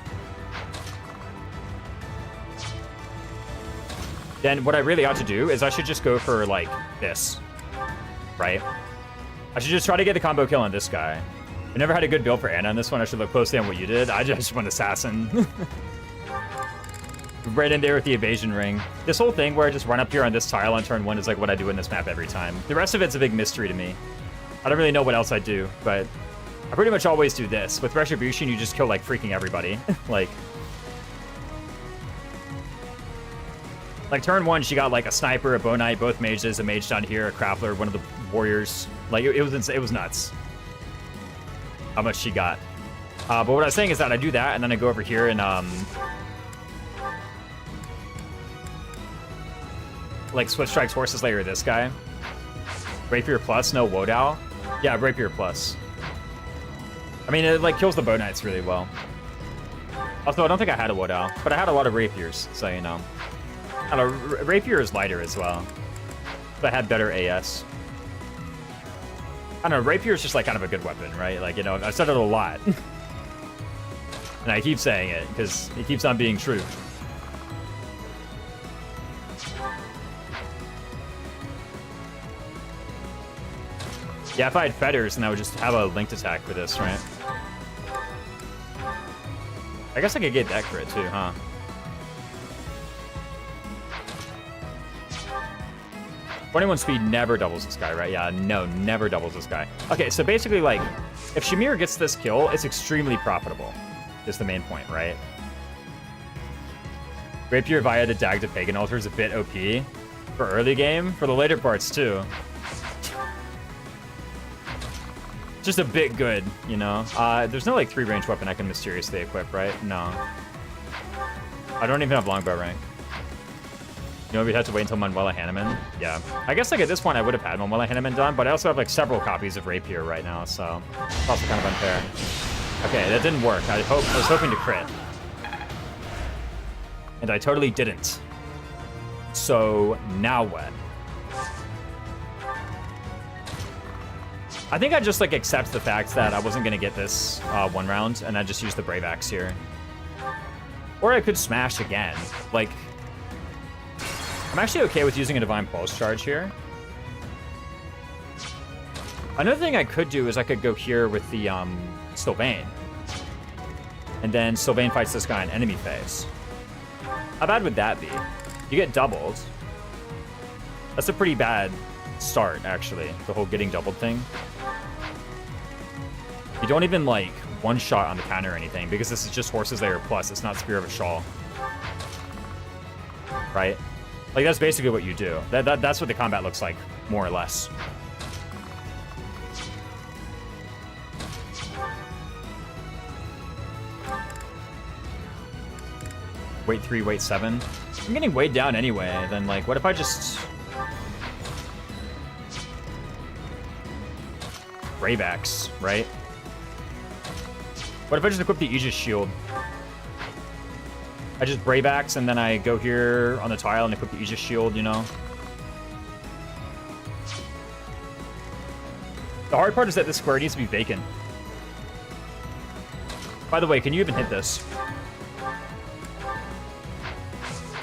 Then what I really ought to do is I should just go for like this, right? I should just try to get the combo kill on this guy. I never had a good build for Anna on this one. I should look closely on what you did. I just went assassin. Right in there with the evasion ring. This whole thing where I just run up here on this tile on turn 1 is like what I do in this map every time. The rest of it's a big mystery to me. I don't really know what else I do, but I pretty much always do this. With Retribution, you just kill like freaking everybody. like turn 1, she got like a sniper, a bow knight, both mages, a mage down here, a crappler, one of the warriors. Like it was nuts. How much she got. But what I was saying is that I do that, and then I go over here and like Swift Strikes Horses Layer this guy. Rapier plus, no Wodow. Yeah, Rapier plus. I mean, it like kills the bow knights really well. Also, I don't think I had a Wodow, but I had a lot of rapiers, so you know. I don't know, Rapier is lighter as well. But I had better AS. I don't know, Rapier is just like kind of a good weapon, right? Like, you know, I've said it a lot. And I keep saying it, because it keeps on being true. Yeah, if I had feathers, then I would just have a linked attack for this, right? I guess I could get that crit too, huh? 21 speed never doubles this guy, right? Yeah, no, never doubles this guy. Okay, so basically, like, if Shamir gets this kill, it's extremely profitable. Is the main point, right? Rapier via the Dag to Pagan Altar is a bit OP for early game, for the later parts too. Just a bit good, you know? There's no, like, 3-range weapon I can mysteriously equip, right? No. I don't even have longbow rank. You know, we'd have to wait until Manuela Hanneman. Yeah. I guess, like, at this point, I would have had Manuela Hanneman done, but I also have, like, several copies of Rapier right now, so it's also kind of unfair. Okay, that didn't work. I was hoping to crit. And I totally didn't. So, now what? I think I just, like, accept the fact that I wasn't going to get this one round, and I just use the Brave Axe here. Or I could smash again. Like, I'm actually okay with using a Divine Pulse charge here. Another thing I could do is I could go here with the Sylvain. And then Sylvain fights this guy in enemy phase. How bad would that be? You get doubled. That's a pretty bad start, actually, the whole getting doubled thing. You don't even, like, one-shot on the counter or anything, because this is just Horses Layer Plus. It's not Spear of a Shawl. Right? Like, that's basically what you do. That's what the combat looks like, more or less. Weight 3, weight 7. I'm getting weighed down anyway, then, like, what if I just... Brave Axe, right? What if I just equip the Aegis Shield? I just Brave Axe, and then I go here on the tile and equip the Aegis Shield, you know? The hard part is that this square needs to be vacant. By the way, can you even hit this?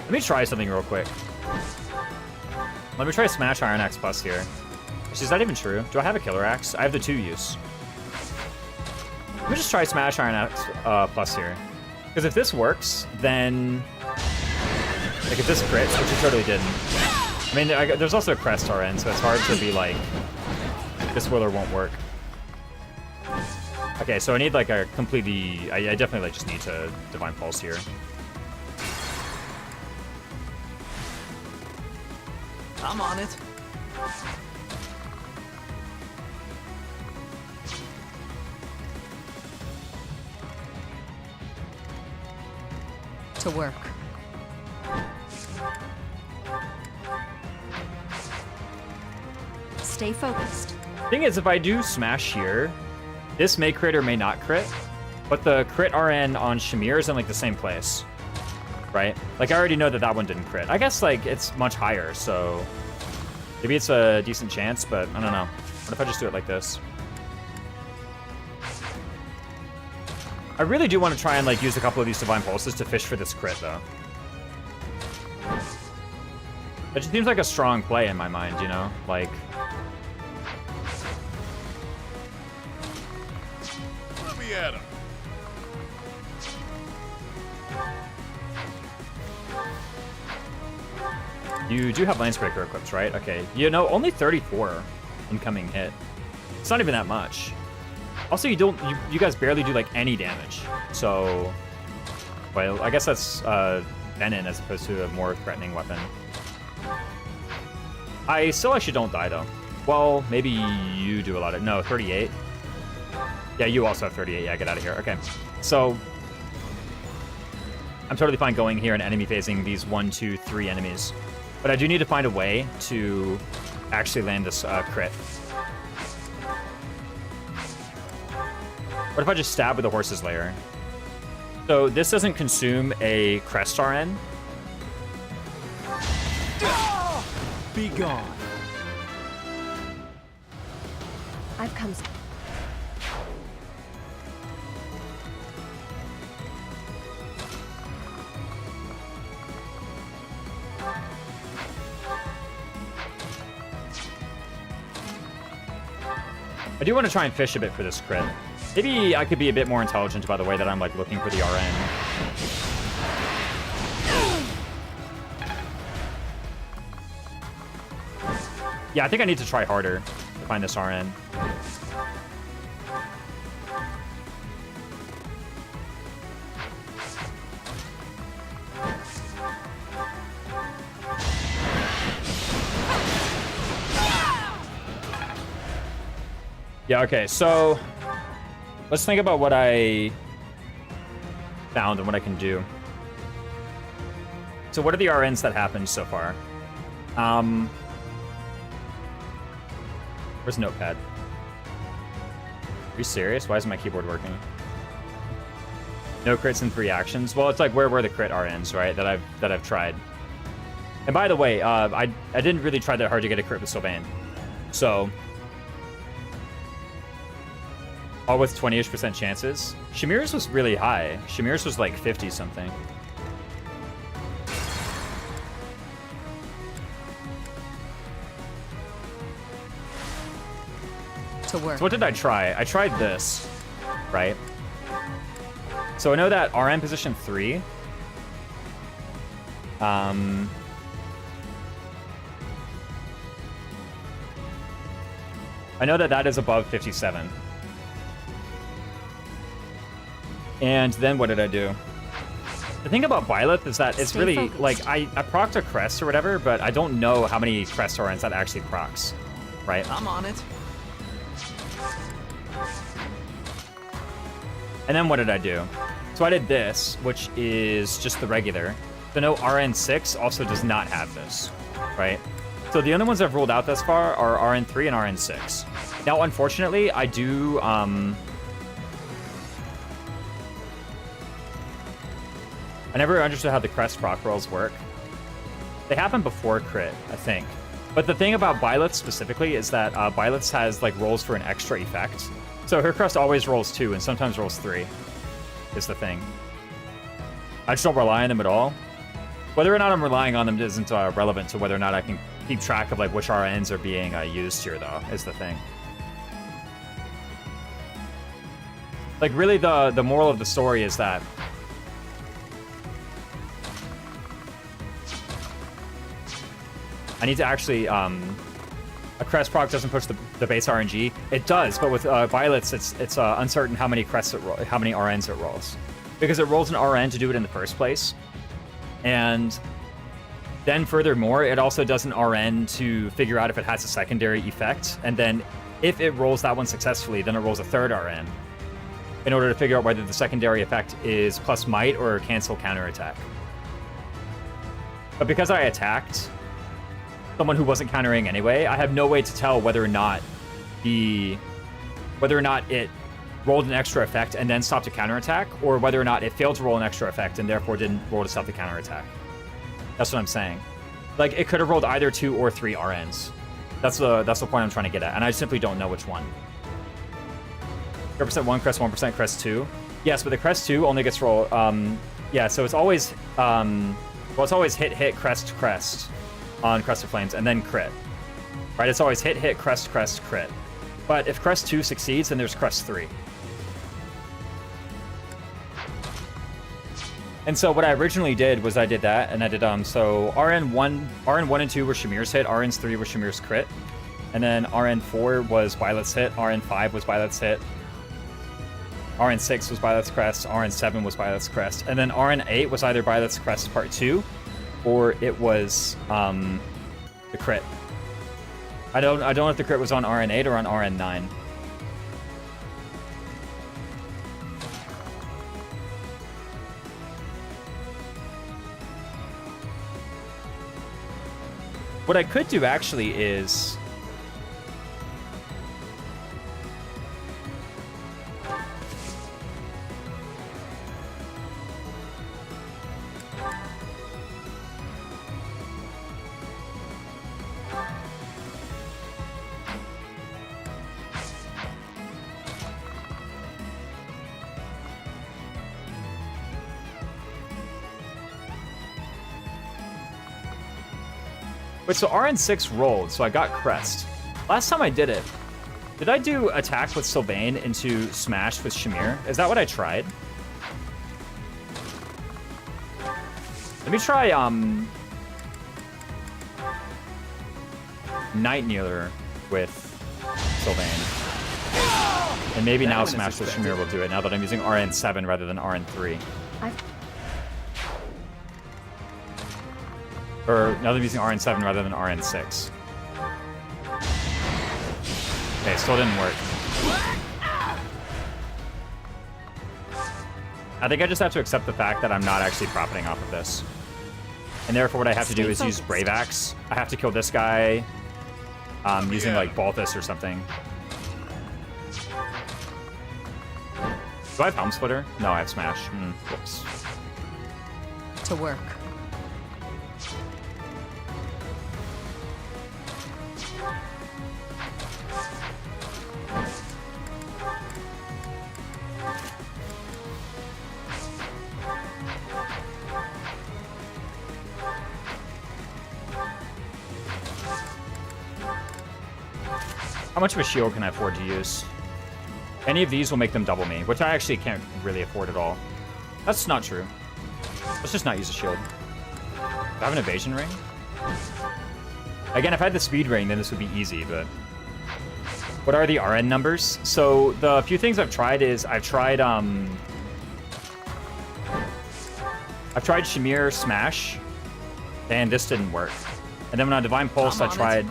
Let me try something real quick. Let me try Smash Iron Axe Plus here. Is that even true? Do I have a Killer Axe? I have the 2 use. Let me just try Smash Iron Axe Plus here. Because if this works, then... Like, if this crits, which it totally didn't. I mean, there's also a Crest RN, so it's hard to be like... This Whirler won't work. Okay, so I need, like, a completely... I definitely, like, just need to Divine Pulse here. I'm on it. To work. Stay focused. Thing is, if I do smash here, this may crit or may not crit, but the crit RN on Shamir is in like the same place, right? Like I already know that that one didn't crit. I guess like it's much higher, so maybe it's a decent chance, but I don't know. What if I just do it like this? I really do want to try and like use a couple of these Divine Pulses to fish for this crit though. It just seems like a strong play in my mind, you know? Like, Let me at him. you do have Lancebreaker equipped, right? Okay. You know, only 34 incoming hit. It's not even that much. Also, you guys barely do like any damage. So, well, I guess that's Venom as opposed to a more threatening weapon. I still actually don't die though. Well, maybe you do a lot of, no, 38. Yeah, you also have 38. Yeah, get out of here. Okay. So, I'm totally fine going here and enemy phasing these 1, 2, 3 enemies. But I do need to find a way to actually land this crit. What if I just stab with the Horse's Lair? So this doesn't consume a Crest RN. Be gone. I've come. I do want to try and fish a bit for this crit. Maybe I could be a bit more intelligent about the way that I'm like looking for the RN. Yeah, I think I need to try harder to find this RN. Yeah, okay, so let's think about what I found and what I can do. So what are the RNs that happened so far? Where's Notepad? Are you serious? Why isn't my keyboard working? No crits in 3 actions. Well, it's like where were the crit RNs, right? That I've tried. And by the way, I didn't really try that hard to get a crit with Sylvain. So all with 20-ish% chances. Shamir's was really high. Shamir's was like 50 something. To work. So what did I try? I tried this, right? So I know that RM position 3. I know that that is above 57. And then what did I do? The thing about Byleth is that it's Stay really, focused. like, I procced a crest or whatever, but I don't know how many crest RNs that actually procs, right? I'm on it. And then what did I do? So I did this, which is just the regular. So no RN6 also does not have this, right? So the only ones I've ruled out thus far are RN3 and RN6. Now, unfortunately, I do, I never understood how the crest proc rolls work. They happen before crit, I think. But the thing about Byleth specifically is that Byleth has like rolls for an extra effect. So her crest always rolls 2 and sometimes rolls 3 is the thing. I just don't rely on them at all. Whether or not I'm relying on them isn't relevant to whether or not I can keep track of like which RNs are being used here though, is the thing. Like really the moral of the story is that I need to actually, a crest proc doesn't push the base RNG. It does, but with Violet's, it's uncertain how many crests how many RNs it rolls, because it rolls an RN to do it in the first place, and then furthermore, it also does an RN to figure out if it has a secondary effect, and then if it rolls that one successfully, then it rolls a third RN. in order to figure out whether the secondary effect is plus might or cancel counterattack. But because I attacked someone who wasn't countering anyway, I have no way to tell whether or not it rolled an extra effect and then stopped a counterattack, or whether or not it failed to roll an extra effect and therefore didn't roll to stop the counterattack. That's what I'm saying. Like, it could have rolled either 2 or 3 RNs. That's the point I'm trying to get at, and I simply don't know which one. 0% 1, crest 1%, crest 2. Yes, but the crest 2 only gets rolled. Yeah, so it's always it's always hit, crest, crest on Crest of Flames, and then crit. Right? It's always hit, crest, crest, crit. But if crest 2 succeeds, then there's crest 3. And so what I originally did was I did that, and I did so RN1 and 2 were Shamir's hit, RN's 3 were Shamir's crit, and then RN4 was Violet's hit, RN5 was Violet's hit, RN6 was Violet's crest, RN7 was Violet's crest, and then RN8 was either Violet's crest part 2, or it was the crit. I don't know if the crit was on RN8 or on RN9. What I could do actually is wait, so RN6 rolled, so I got crest. Last time I did it, did I do attack with Sylvain into smash with Shamir? Is that what I tried? Let me try Night Kneeler with Sylvain. And maybe now smash with Shamir will do it, now that I'm using RN7 rather than RN3. Or now that I'm using RN7 rather than RN6. Okay, still didn't work. I think I just have to accept the fact that I'm not actually profiting off of this. And therefore what I have to do is use Brave Axe. I have to kill this guy using like Balthus or something. Do I have Helm Splitter? No, I have Smash. Whoops. To work. How much of a shield can I afford to use? Any of these will make them double me, which I actually can't really afford at all. That's not true. Let's just not use a shield. Do I have an evasion ring? Again, if I had the speed ring, then this would be easy, but... What are the RN numbers? So, the few things I've tried is, I've tried Shamir Smash, and this didn't work. And then when on Divine Pulse, I tried,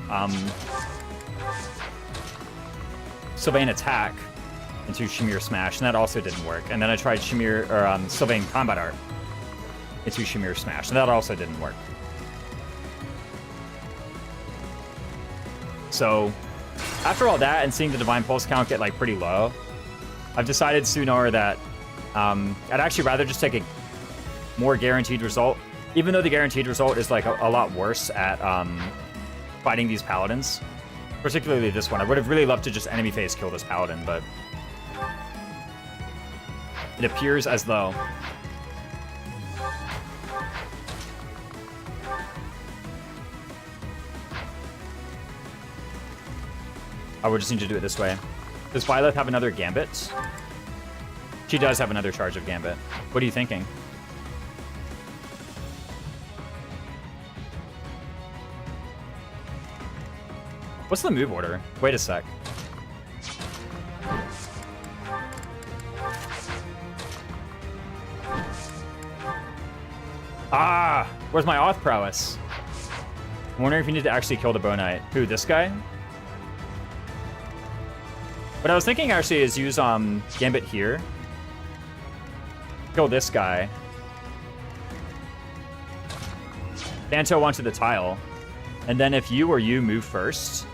Sylvain Attack into Shamir Smash, and that also didn't work. And then I tried Shamir, or Sylvain Combat Art into Shamir Smash, and that also didn't work. So, after all that, and seeing the Divine Pulse count get, like, pretty low, I've decided sooner that I'd actually rather just take a more guaranteed result, even though the guaranteed result is, like, a lot worse at fighting these Paladins. Particularly this one. I would have really loved to just enemy phase kill this Paladin, but it appears as though I would just need to do it this way. Does Violet have another Gambit? She does have another charge of Gambit. What are you thinking? What's the move order? Wait a sec. Ah! Where's my Auth prowess? I'm wondering if you need to actually kill the Bow Knight. Who, this guy? What I was thinking actually is use Gambit here, kill this guy. Danto onto the tile. And then if you or you move first,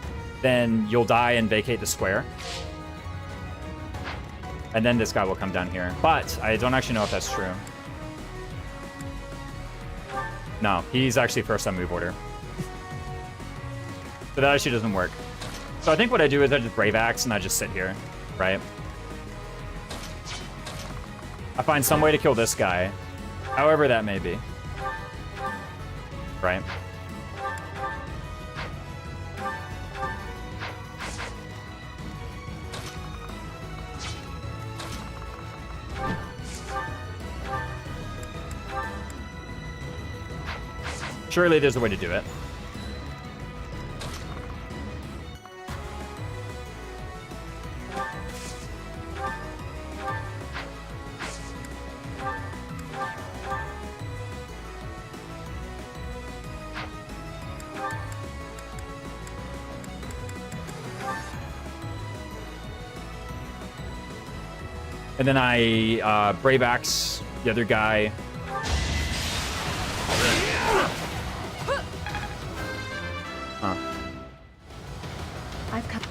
then you'll die and vacate the square. And then this guy will come down here. But I don't actually know if that's true. No, he's actually first on move order. So that actually doesn't work. So I think what I do is I just Brave Axe and I just sit here, right? I find some way to kill this guy, however that may be. Right? Surely there's a way to do it. And then I Brave Axe the other guy. Huh. I've come.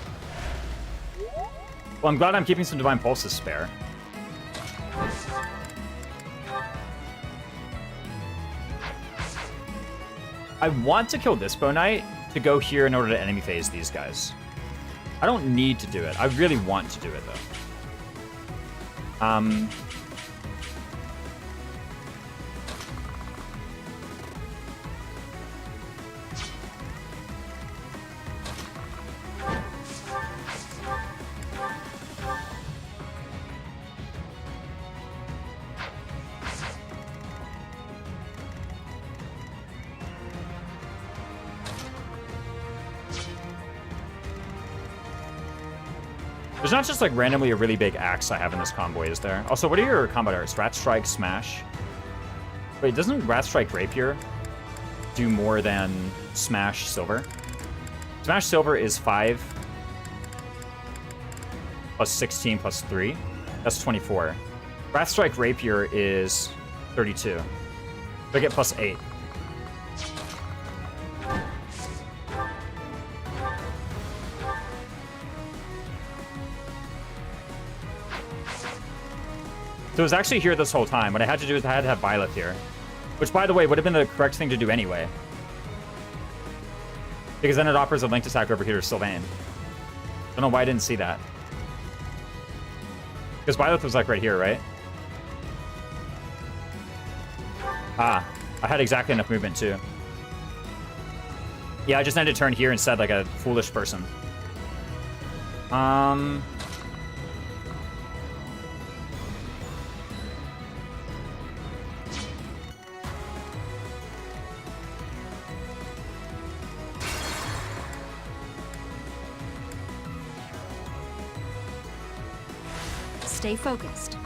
Well, I'm glad I'm keeping some Divine Pulses spare. I want to kill this Bow Knight to go here in order to enemy phase these guys. I don't need to do it. I really want to do it, though. There's not just like randomly a really big axe I have in this convoy, is there? Also, what are your combat arts? Rat Strike, Smash? Wait, doesn't Rat Strike Rapier do more than Smash Silver? Smash Silver is 5 plus 16 plus 3. That's 24. Rat Strike Rapier is 32. So I get plus 8. So it was actually here this whole time. What I had to do is I had to have Byleth here. Which, by the way, would have been the correct thing to do anyway. Because then it offers a linked attack over here to Sylvain. Don't know why I didn't see that. Because Byleth was like right here, right? Ah, I had exactly enough movement too. Yeah, I just ended to turn here instead like a foolish person. Stay focused.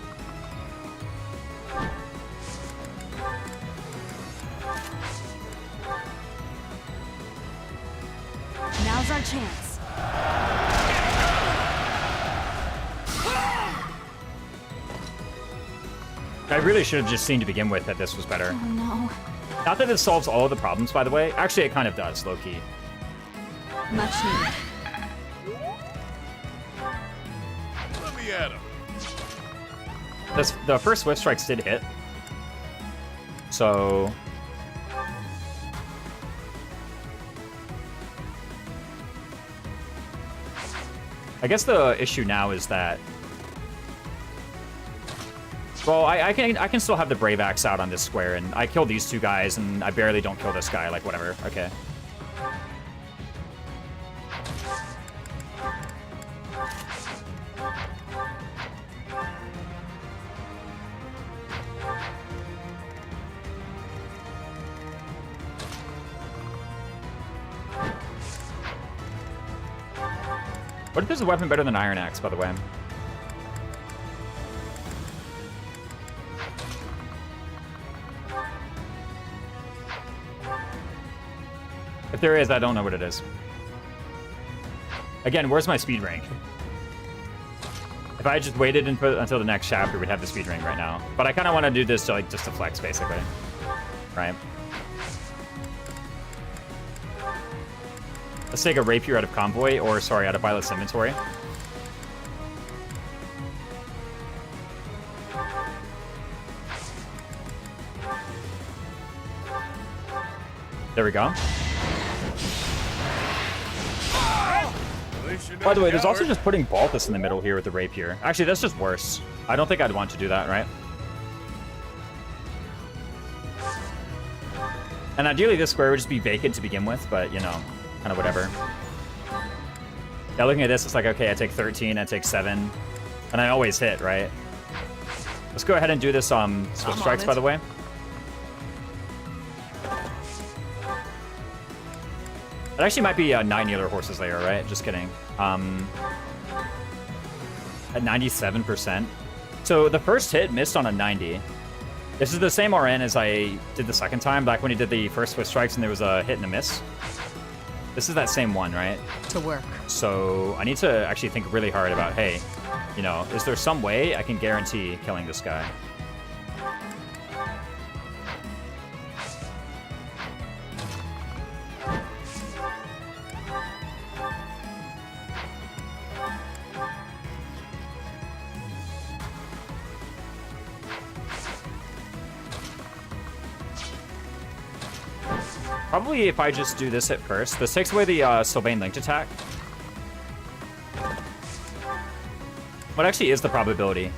Now's our chance. I really should have just seen to begin with that this was better. Oh no. Not that it solves all of the problems, by the way. Actually, it kind of does, low-key. Much needed. Let me at him. The first Swift Strikes did hit. So... I guess the issue now is that... Well, I can still have the Brave Axe out on this square, and I kill these two guys, and I barely don't kill this guy, like, whatever. Okay. What if there's a weapon better than Iron Axe, by the way? If there is, I don't know what it is. Again, where's my speed rank? If I just waited until the next chapter, we'd have the speed ring right now. But I kind of want to do this to like just to flex, basically. Right? Let's take a rapier out of convoy, or sorry, out of Violet's inventory. There we go. By the way, there's also just putting Balthus in the middle here with the rapier. Actually, that's just worse. I don't think I'd want to do that, right? And ideally, this square would just be vacant to begin with, but, you know, kind of whatever. Yeah, looking at this, it's like, okay, I take 13, I take 7, and I always hit, right? Let's go ahead and do this Swift Strikes, by the way. It actually might be 9 Healer Horses layer, right? Just kidding. At 97%. So the first hit missed on a 90. This is the same RN as I did the second time, back when he did the first Swift Strikes and there was a hit and a miss. This is that same one, right? To work. So I need to actually think really hard about, hey, you know, is there some way I can guarantee killing this guy? Probably if I just do this at first. This takes away the Sylvain linked attack. What actually is the probability?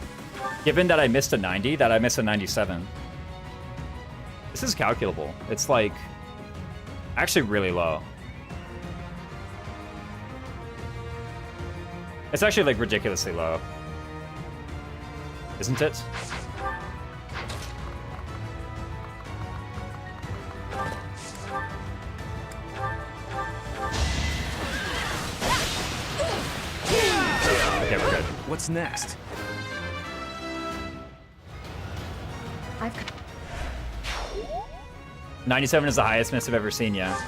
Given that I missed a 90, that I missed a 97. This is calculable. It's like actually really low. It's actually like ridiculously low. Isn't it? Okay, we're good. What's next? 97 is the highest miss I've ever seen, yeah.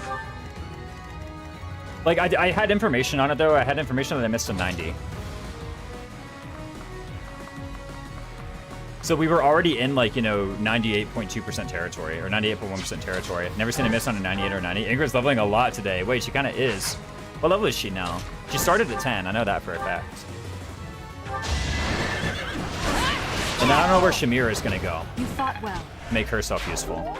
Like, I had information on it, though. I had information that I missed a 90. So we were already in, like, you know, 98.2% territory, or 98.1% territory. I've never seen a miss on a 98 or 90. Ingrid's leveling a lot today. Wait, she kind of is. What level is she now? She started at 10. I know that for a fact. And I don't know where Shamir is going to go. You fought well. Make herself useful.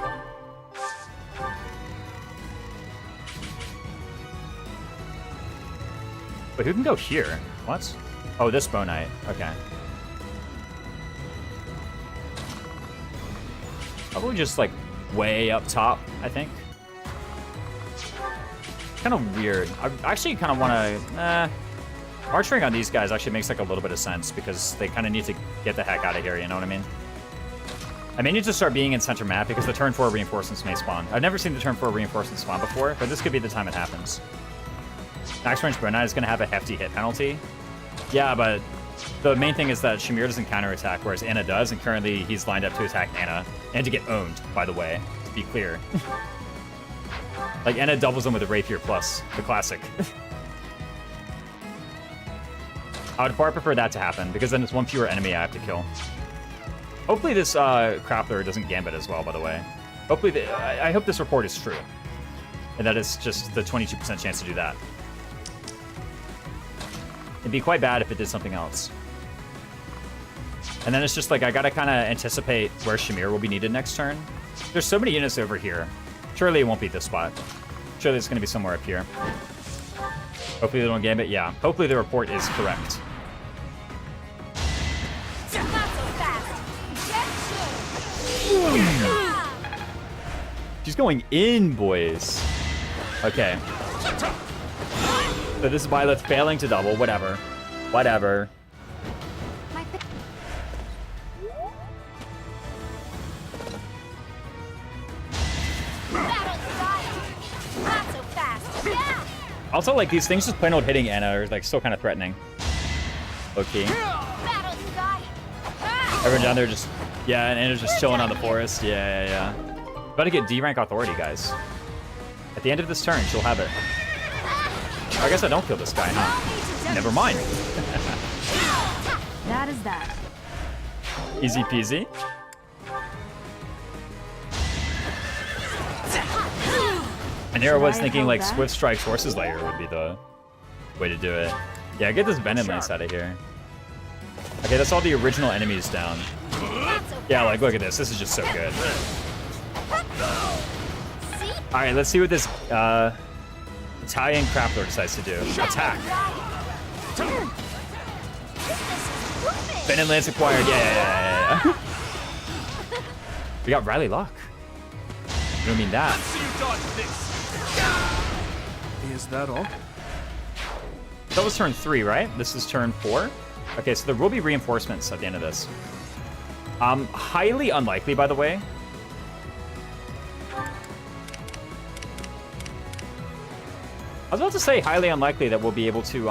Wait, who can go here? What? Oh, this Bow Knight. Okay. Probably just, like, way up top, I think. Kind of weird. I actually kind of want to... Archering on these guys actually makes, like, a little bit of sense because they kind of need to get the heck out of here, you know what I mean? I may need to start being in center map because the turn 4 reinforcements may spawn. I've never seen the turn 4 reinforcements spawn before, but this could be the time it happens. Max range Bow Knight is going to have a hefty hit penalty. Yeah, but the main thing is that Shamir doesn't counterattack, whereas Anna does, and currently he's lined up to attack Anna. And to get owned, by the way, to be clear. Like, Anna doubles him with a Rapier plus, the classic. I would far prefer that to happen, because then it's one fewer enemy I have to kill. Hopefully this Crappler doesn't Gambit as well, by the way. Hopefully, I hope this report is true. And that it's just the 22% chance to do that. It'd be quite bad if it did something else. And then it's just like, I gotta kind of anticipate where Shamir will be needed next turn. There's so many units over here. Surely it won't be this spot. Surely it's gonna be somewhere up here. Hopefully they don't Gambit. Yeah, hopefully the report is correct. She's going in, boys. Okay. So this is Violet failing to double. Whatever. Whatever. Also, like, these things just plain old hitting Anna are, like, still kind of threatening. Okay. Everyone down there just... Yeah, and Anna's just chilling on the forest. Yeah. About to get D-rank authority, guys. At the end of this turn, she'll have it. I guess I don't kill this guy, huh? Never mind. That is that. Easy peasy. And here I was thinking like Swift Strike Forces Layer would be the way to do it. Yeah, get this Venom Lance out of here. Okay, that's all the original enemies down. Yeah, like look at this. This is just so good. All right, let's see what this Italian Crappler decides to do. Attack. Venom Lance acquired. Yeah. We got Riley Locke. You don't mean that. Is that all? That was turn 3, right? This is turn 4. Okay, so there will be reinforcements at the end of this. Highly unlikely, by the way. I was about to say highly unlikely that we'll be able to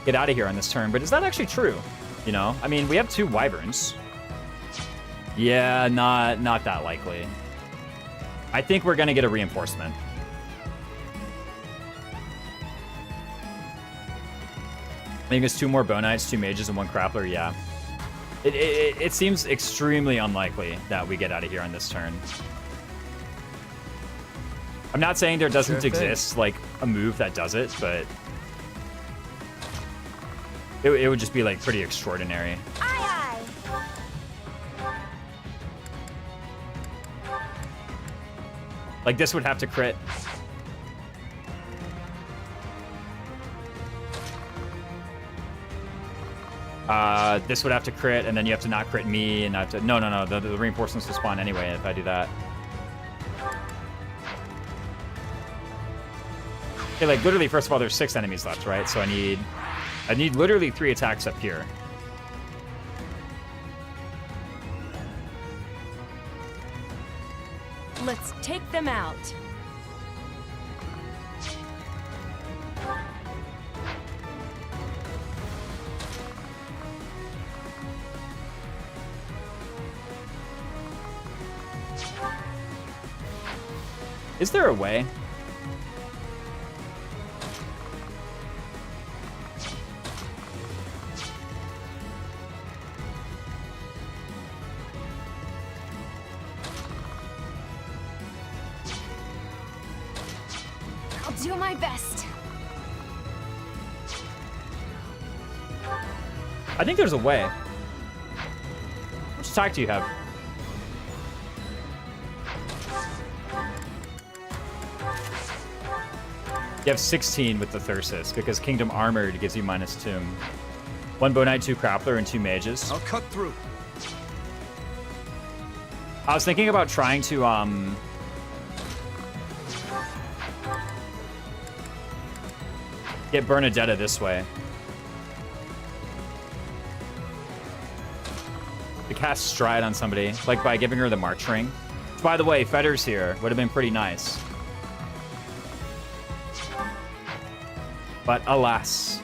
get out of here on this turn, but is that actually true? You know, I mean, we have 2 Wyverns. Yeah, not that likely. I think we're gonna get a reinforcement. I think it's 2 more Bonites, 2 Mages, and 1 Crappler. Yeah, it seems extremely unlikely that we get out of here on this turn. I'm not saying there doesn't exist like a move that does it, but it would just be like pretty extraordinary. Aye, Like this would have to crit. This would have to crit, and then you have to not crit me, and I have to... No. The reinforcements will spawn anyway if I do that. Okay, like literally, first of all, there's 6 enemies left, right? So I need literally 3 attacks up here. Let's take them out. Is there a way? I'll do my best. I think there's a way. Which attack do you have? You have 16 with the Thyrsus, because Kingdom Armored gives you -2. 1 Bonite, 2 Crappler, and 2 Mages. I'll cut through. I was thinking about trying to, get Bernadetta this way. To cast Stride on somebody, like by giving her the March Ring. By the way, Fetters here would have been pretty nice. But alas.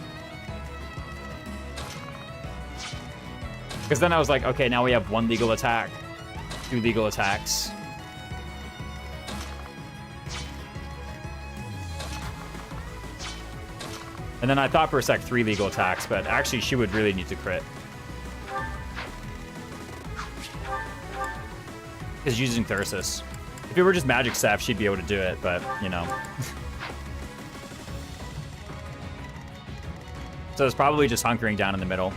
Because then I was like, okay, now we have 1 legal attack, 2 legal attacks. And then I thought for a sec 3 legal attacks, but actually she would really need to crit. Because using Thyrsus. If it were just Magic Staff, she'd be able to do it, but, you know. So it's probably just hunkering down in the middle.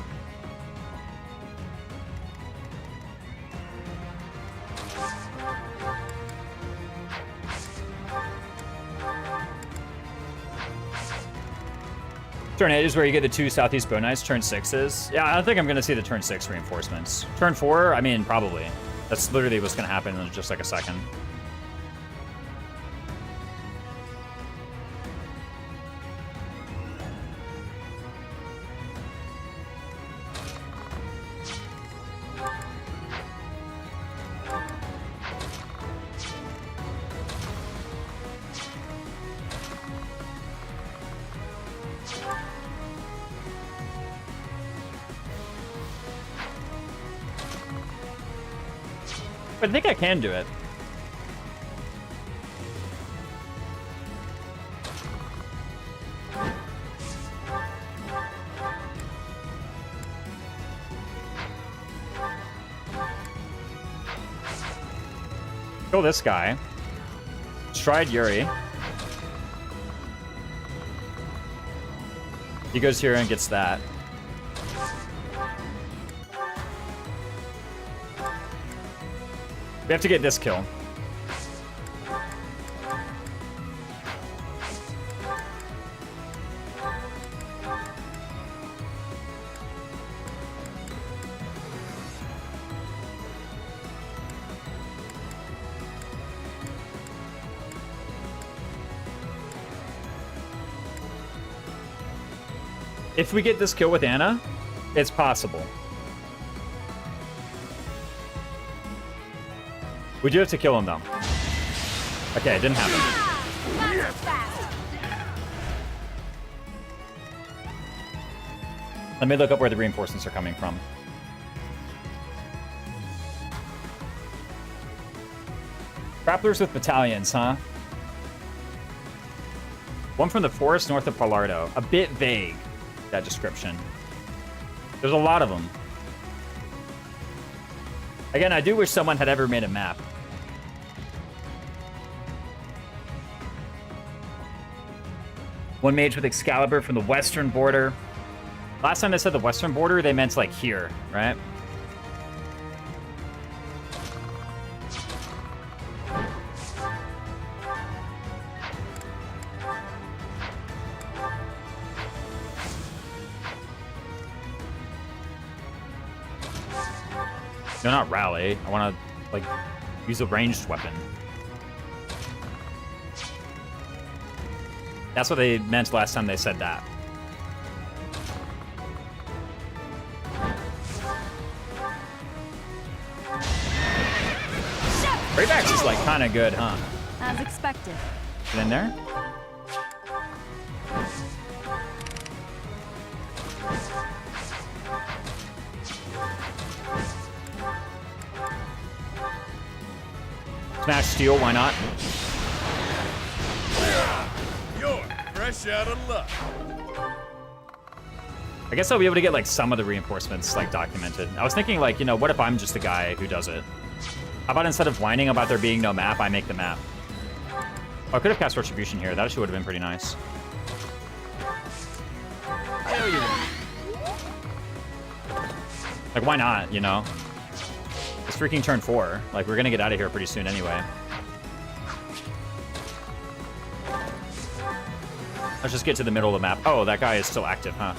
Turn 8 is where you get the 2 Southeast Bonites. Turn 6 is... Yeah, I don't think I'm going to see the turn 6 reinforcements. Turn 4, I mean, probably. That's literally what's going to happen in just like a second. But I think I can do it. kill this guy. Stride Yuri. He goes here and gets that. We have to get this kill. If we get this kill with Anna, it's possible. We do have to kill him, though. Okay, it didn't happen. That's fast. Let me look up where the reinforcements are coming from. Grapplers with battalions, huh? One from the forest north of Palardo. A bit vague, that description. There's a lot of them. Again, I do wish someone had ever made a map. One mage with Excalibur from the western border. Last time they said the western border, they meant like here, right? No, not rally. I want to, like, use a ranged weapon. That's what they meant last time they said that. Raybacks is, like, kind of good, huh? As expected. Get in there. Smash steel, why not? You're fresh out of luck. I guess I'll be able to get like some of the reinforcements like documented. I was thinking like, you know, what if I'm just the guy who does it? How about instead of whining about there being no map, I make the map? Oh, I could have cast Retribution here. That actually would have been pretty nice. Like, why not, you know? It's freaking turn 4. Like, we're gonna get out of here pretty soon anyway. Let's just get to the middle of the map. Oh, that guy is still active, huh?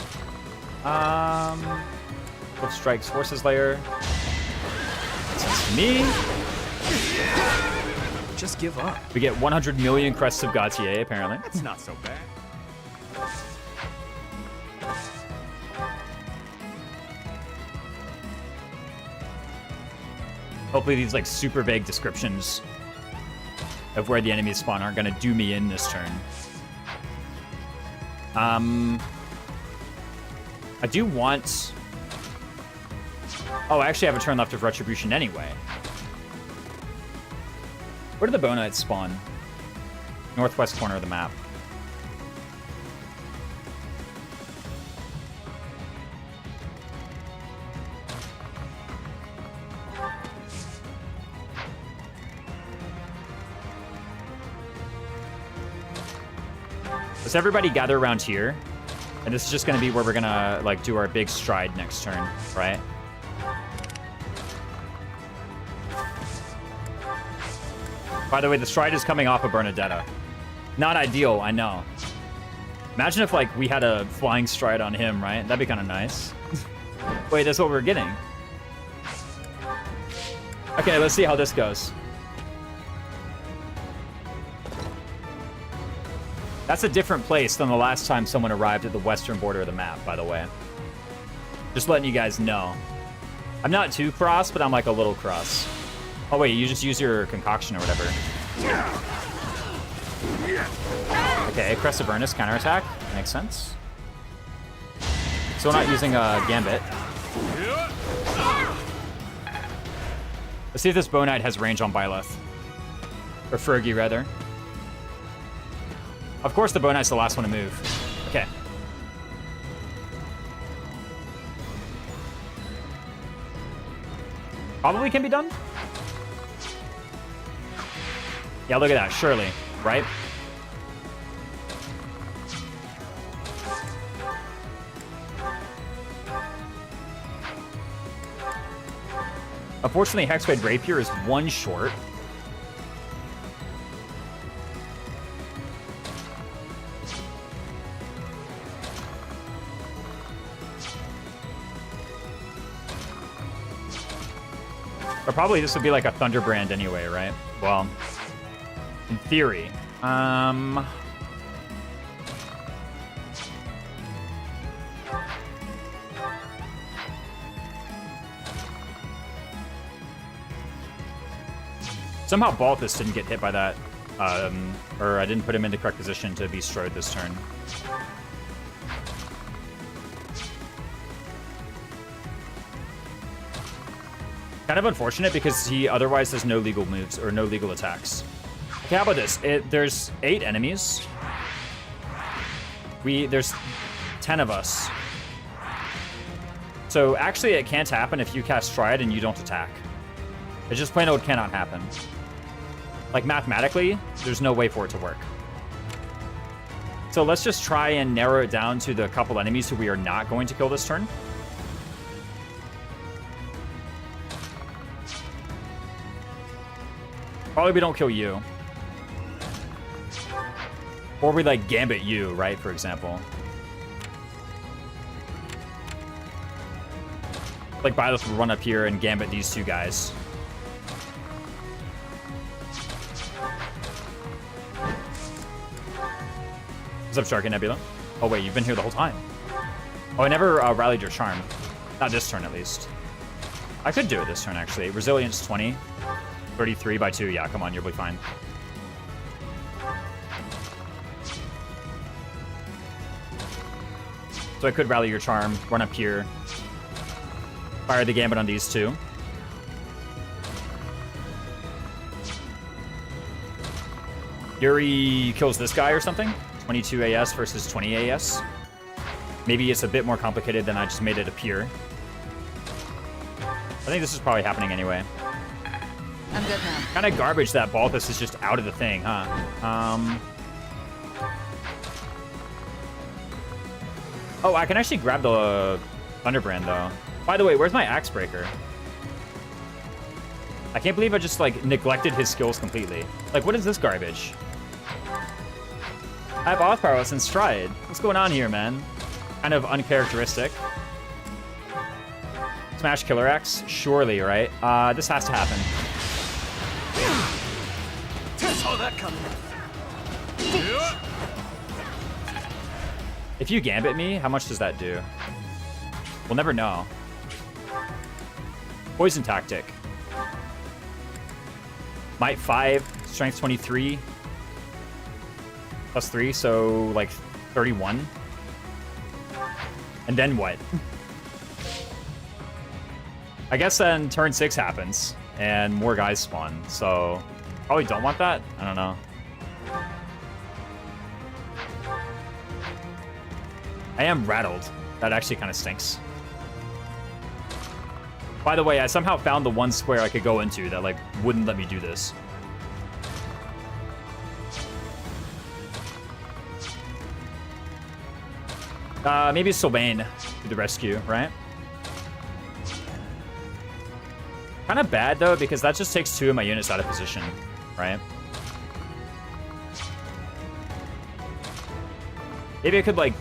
Wolf Strikes Forces Layer. Sense to me. Just give up. We get 100 million Crests of Gautier, apparently. It's not so bad. Hopefully these like super vague descriptions of where the enemies spawn aren't gonna do me in this turn. I do want... Oh, I actually have a turn left of Retribution anyway. Where do the Bonites spawn? Northwest corner of the map. Let's everybody gather around here. And this is just going to be where we're going to like do our big stride next turn, right? By the way, the stride is coming off of Bernadetta. Not ideal, I know. Imagine if like we had a flying stride on him, right? That'd be kind of nice. Wait, that's what we're getting. Okay, let's see how this goes. That's a different place than the last time someone arrived at the western border of the map, by the way. Just letting you guys know. I'm not too cross, but I'm like a little cross. Oh wait, you just use your concoction or whatever. Okay, Crest of Ernest counterattack. Makes sense. So we're not using a Gambit. Let's see if this Bonite has range on Byleth. Or Fergie, rather. Of course the Bonite's the last one to move. Okay. Probably can be done. Yeah, look at that. Surely, right? Unfortunately, Hexblade Rapier is one short. But probably this would be like a Thunderbrand anyway, right? Well, in theory. Somehow Balthus didn't get hit by that, or I didn't put him in the correct position to be strode this turn. Kind of unfortunate because he otherwise has no legal moves or no legal attacks. Okay, how about this? There's 8 enemies. There's 10 of us. So actually it can't happen if you cast Stride and you don't attack. It just plain old cannot happen. Like mathematically, there's no way for it to work. So let's just try and narrow it down to the couple enemies who we are not going to kill this turn. Probably we don't kill you. Or we like Gambit you, right, for example. Like Byleth will run up here and Gambit these 2 guys. What's up, Shark and Nebula? Oh wait, you've been here the whole time. Oh, I never rallied your charm. Not this turn, at least. I could do it this turn, actually. Resilience 20. 33 by 2. Yeah, come on, you'll be fine. So I could rally your charm, run up here, fire the Gambit on these 2. Yuri kills this guy or something. 22 AS versus 20 AS. Maybe it's a bit more complicated than I just made it appear. I think this is probably happening anyway. I'm good now. Kind of garbage that Balthus is just out of the thing, huh? Oh, I can actually grab the Thunderbrand, though. By the way, where's my Axe Breaker? I can't believe I just, like, neglected his skills completely. Like, what is this garbage? I have Oath Prowess and Stride. What's going on here, man? Kind of uncharacteristic. Smash Killer Axe? Surely, right? This has to happen. Saw that coming. If you Gambit me, how much does that do? We'll never know. Poison Tactic. Might 5, Strength 23. Plus 3, so like 31. And then what? I guess then turn 6 happens and more guys spawn. So probably don't want that. I don't know. I am rattled. That actually kind of stinks. By the way, I somehow found the one square I could go into that like wouldn't let me do this. Maybe Sylvain to the rescue, right? Kind of bad, though, because that just takes 2 of my units out of position, right? Maybe I could, like...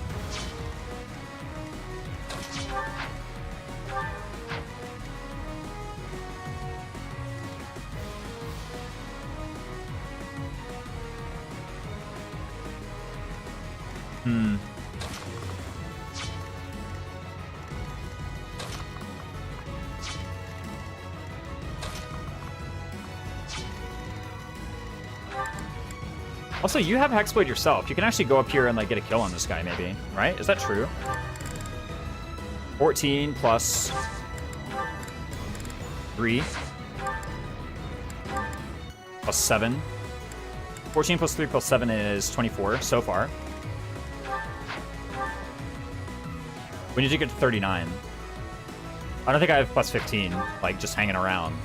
Also, you have Hexblade yourself. You can actually go up here and like get a kill on this guy, maybe, right? Is that true? 14 plus 3 plus 7. 14 plus 3 plus 7 is 24 so far. We need to get to 39. I don't think I have plus 15, like just hanging around.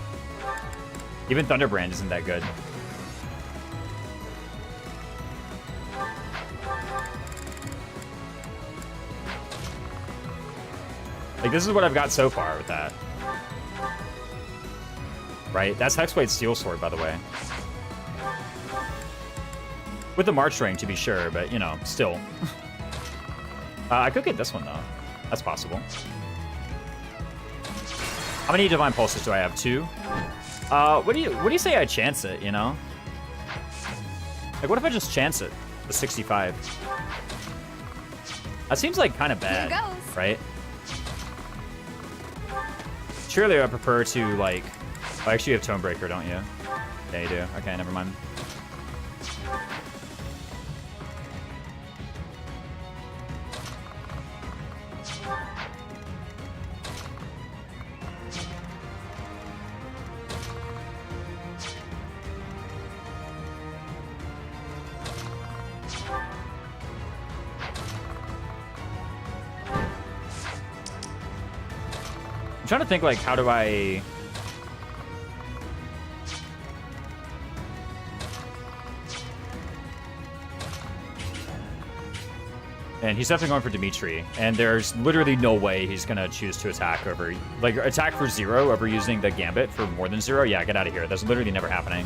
Even Thunderbrand isn't that good. Like, this is what I've got so far with that. Right? That's Hexblade Steel Sword, by the way. With the March Ring, to be sure, but, you know, still. I could get this one, though. That's possible. How many Divine Pulses do I have? 2? What do you say I chance it, you know? Like, what if I just chance it? The 65. That seems like kind of bad, Here goes. right? Surely I prefer to, like... Oh, actually, you have Tonebreaker, don't you? Yeah, you do. Okay, never mind. I'm trying to think, like, how do I... And he's definitely going for Dimitri, and there's literally no way he's gonna choose to attack over... Like, attack for 0 over using the Gambit for more than 0? Yeah, get out of here. That's literally never happening.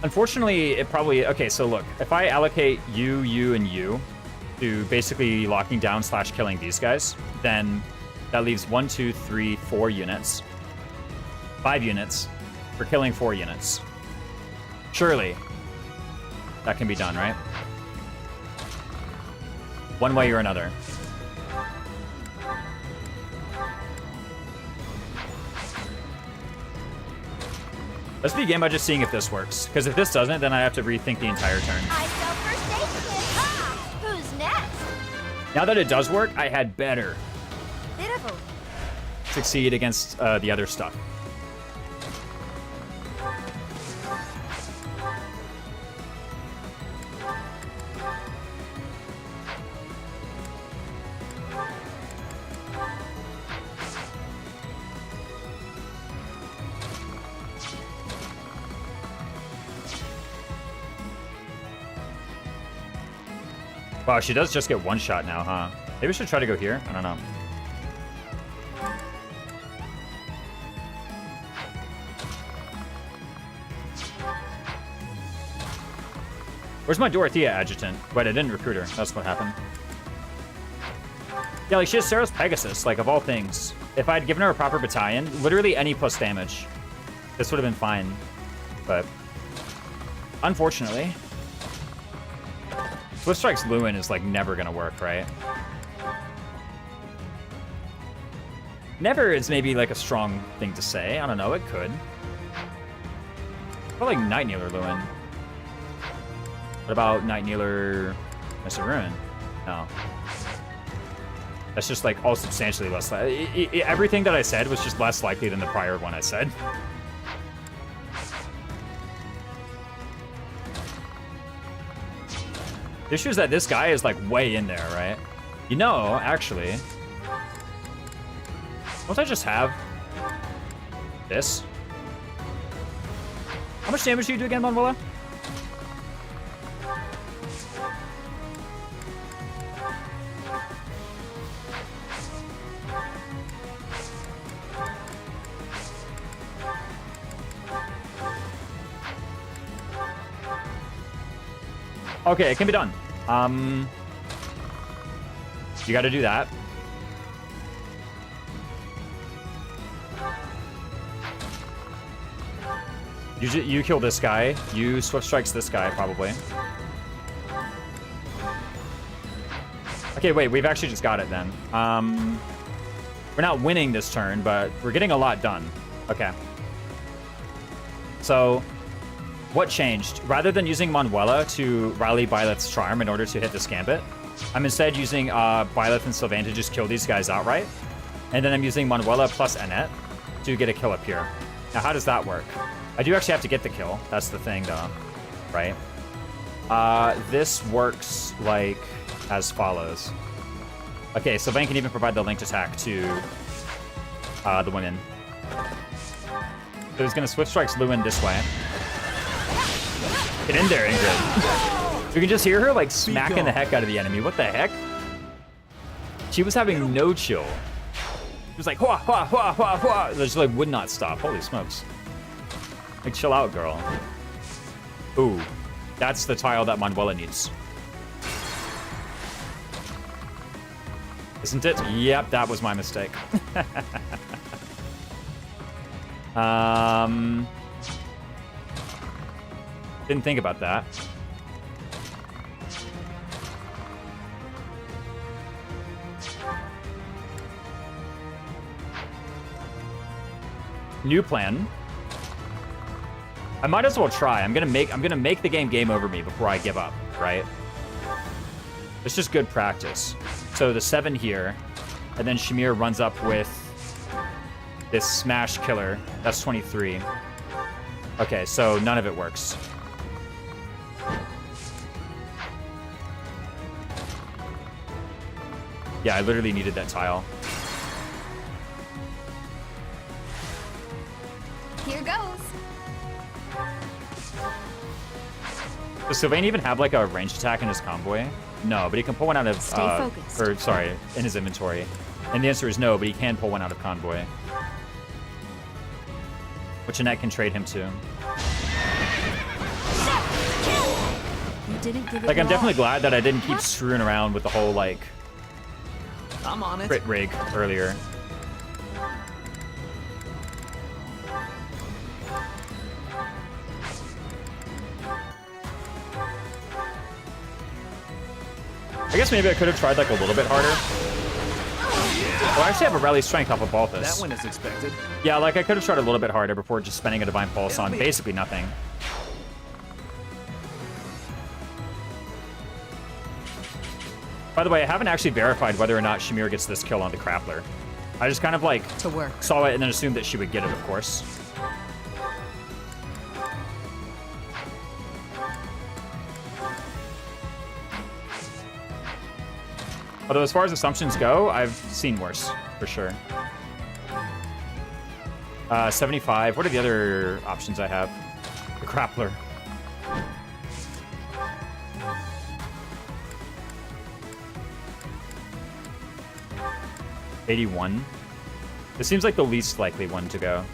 Unfortunately, it probably... Okay, so look. If I allocate you, and you to basically locking down / killing these guys, then that leaves 1, 2, 3, 4 units. 5 units for killing 4 units. Surely that can be done, right? One way or another. Let's begin by just seeing if this works. Because if this doesn't, then I have to rethink the entire turn. I sell first aid kit. Ha! Who's next? Now that it does work, I had better Bit of a succeed against the other stuff. Wow, she does just get one shot now, huh? Maybe we should try to go here? I don't know. Where's my Dorothea adjutant? Wait, I didn't recruit her. That's what happened. Yeah, like, she has Sarah's Pegasus, like, of all things. If I had given her a proper battalion, literally any plus damage, this would have been fine. But, unfortunately... Swift Strike's Lewin is, like, never gonna work, right? Never is maybe, like, a strong thing to say. I don't know, it could. But, like, Night Kneeler Lewin. What about Night Kneeler Mr. Ruin? No. That's just, like, all substantially less... everything that I said was just less likely than the prior one I said. The issue is that this guy is, like, way in there, right? You know, actually... Don't I just have... this? How much damage do you do again, Manuela? Okay, it can be done. You gotta do that. You kill this guy. You Swift Strikes this guy, probably. Okay, wait, we've actually just got it then. We're not winning this turn, but we're getting a lot done. Okay. So... what changed? Rather than using Manuela to rally Byleth's Charm in order to hit this Gambit, I'm instead using Byleth and Sylvain to just kill these guys outright. And then I'm using Manuela plus Annette to get a kill up here. Now, how does that work? I do actually have to get the kill. That's the thing, though. Right? This works, like, as follows. Okay, Sylvain can even provide the linked attack to the women. So he's going to Swift Strikes Lewin this way. Get in there, Ingrid. You can just hear her like smacking the heck out of the enemy. What the heck? She was having no chill. She was like, hua, hua, hua, hua, hua. She like would not stop. Holy smokes. Like, chill out, girl. Ooh, that's the tile that Manuela needs. Isn't it? Yep, that was my mistake. Didn't think about that. New plan. I might as well try. I'm gonna make the game over me before I give up, right? It's just good practice. So the 7 here, and then Shamir runs up with this smash killer. That's 23. Okay, so none of it works. Yeah, I literally needed that tile. Here goes. Does Sylvain even have like a ranged attack in his convoy? No, but he can pull one out of Stay focused. or sorry, in his inventory. And the answer is no, but he can pull one out of convoy. Which Annette can trade him to. You didn't give it Like, I'm your definitely all. glad that I didn't keep screwing around with the whole like I'm on it. crit rig earlier. I guess maybe I could have tried like a little bit harder. Well, I actually have a rally strength off of Balthus. That went as expected. Yeah, like I could have tried a little bit harder before just spending a Divine Pulse on basically nothing. By the way, I haven't actually verified whether or not Shamir gets this kill on the Grappler. I just kind of like To work. saw it and then assumed that she would get it, of course. Although as far as assumptions go, I've seen worse, for sure. 75. What are the other options I have? The Grappler. $81. This seems like the least likely one to go.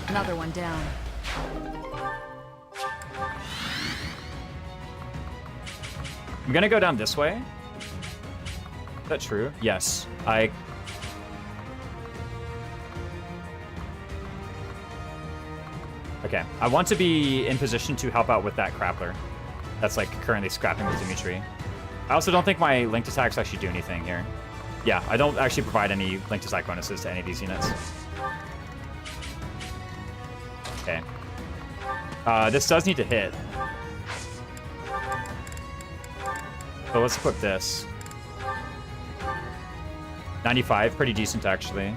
Another one down. I'm gonna go down this way. Is that true? Yes. Okay. I want to be in position to help out with that Grappler. That's like currently scrapping with Dimitri. I also don't think my linked attacks actually do anything here. Yeah, I don't actually provide any linked attack bonuses to any of these units. Okay. This does need to hit. So let's equip this. 95, pretty decent actually.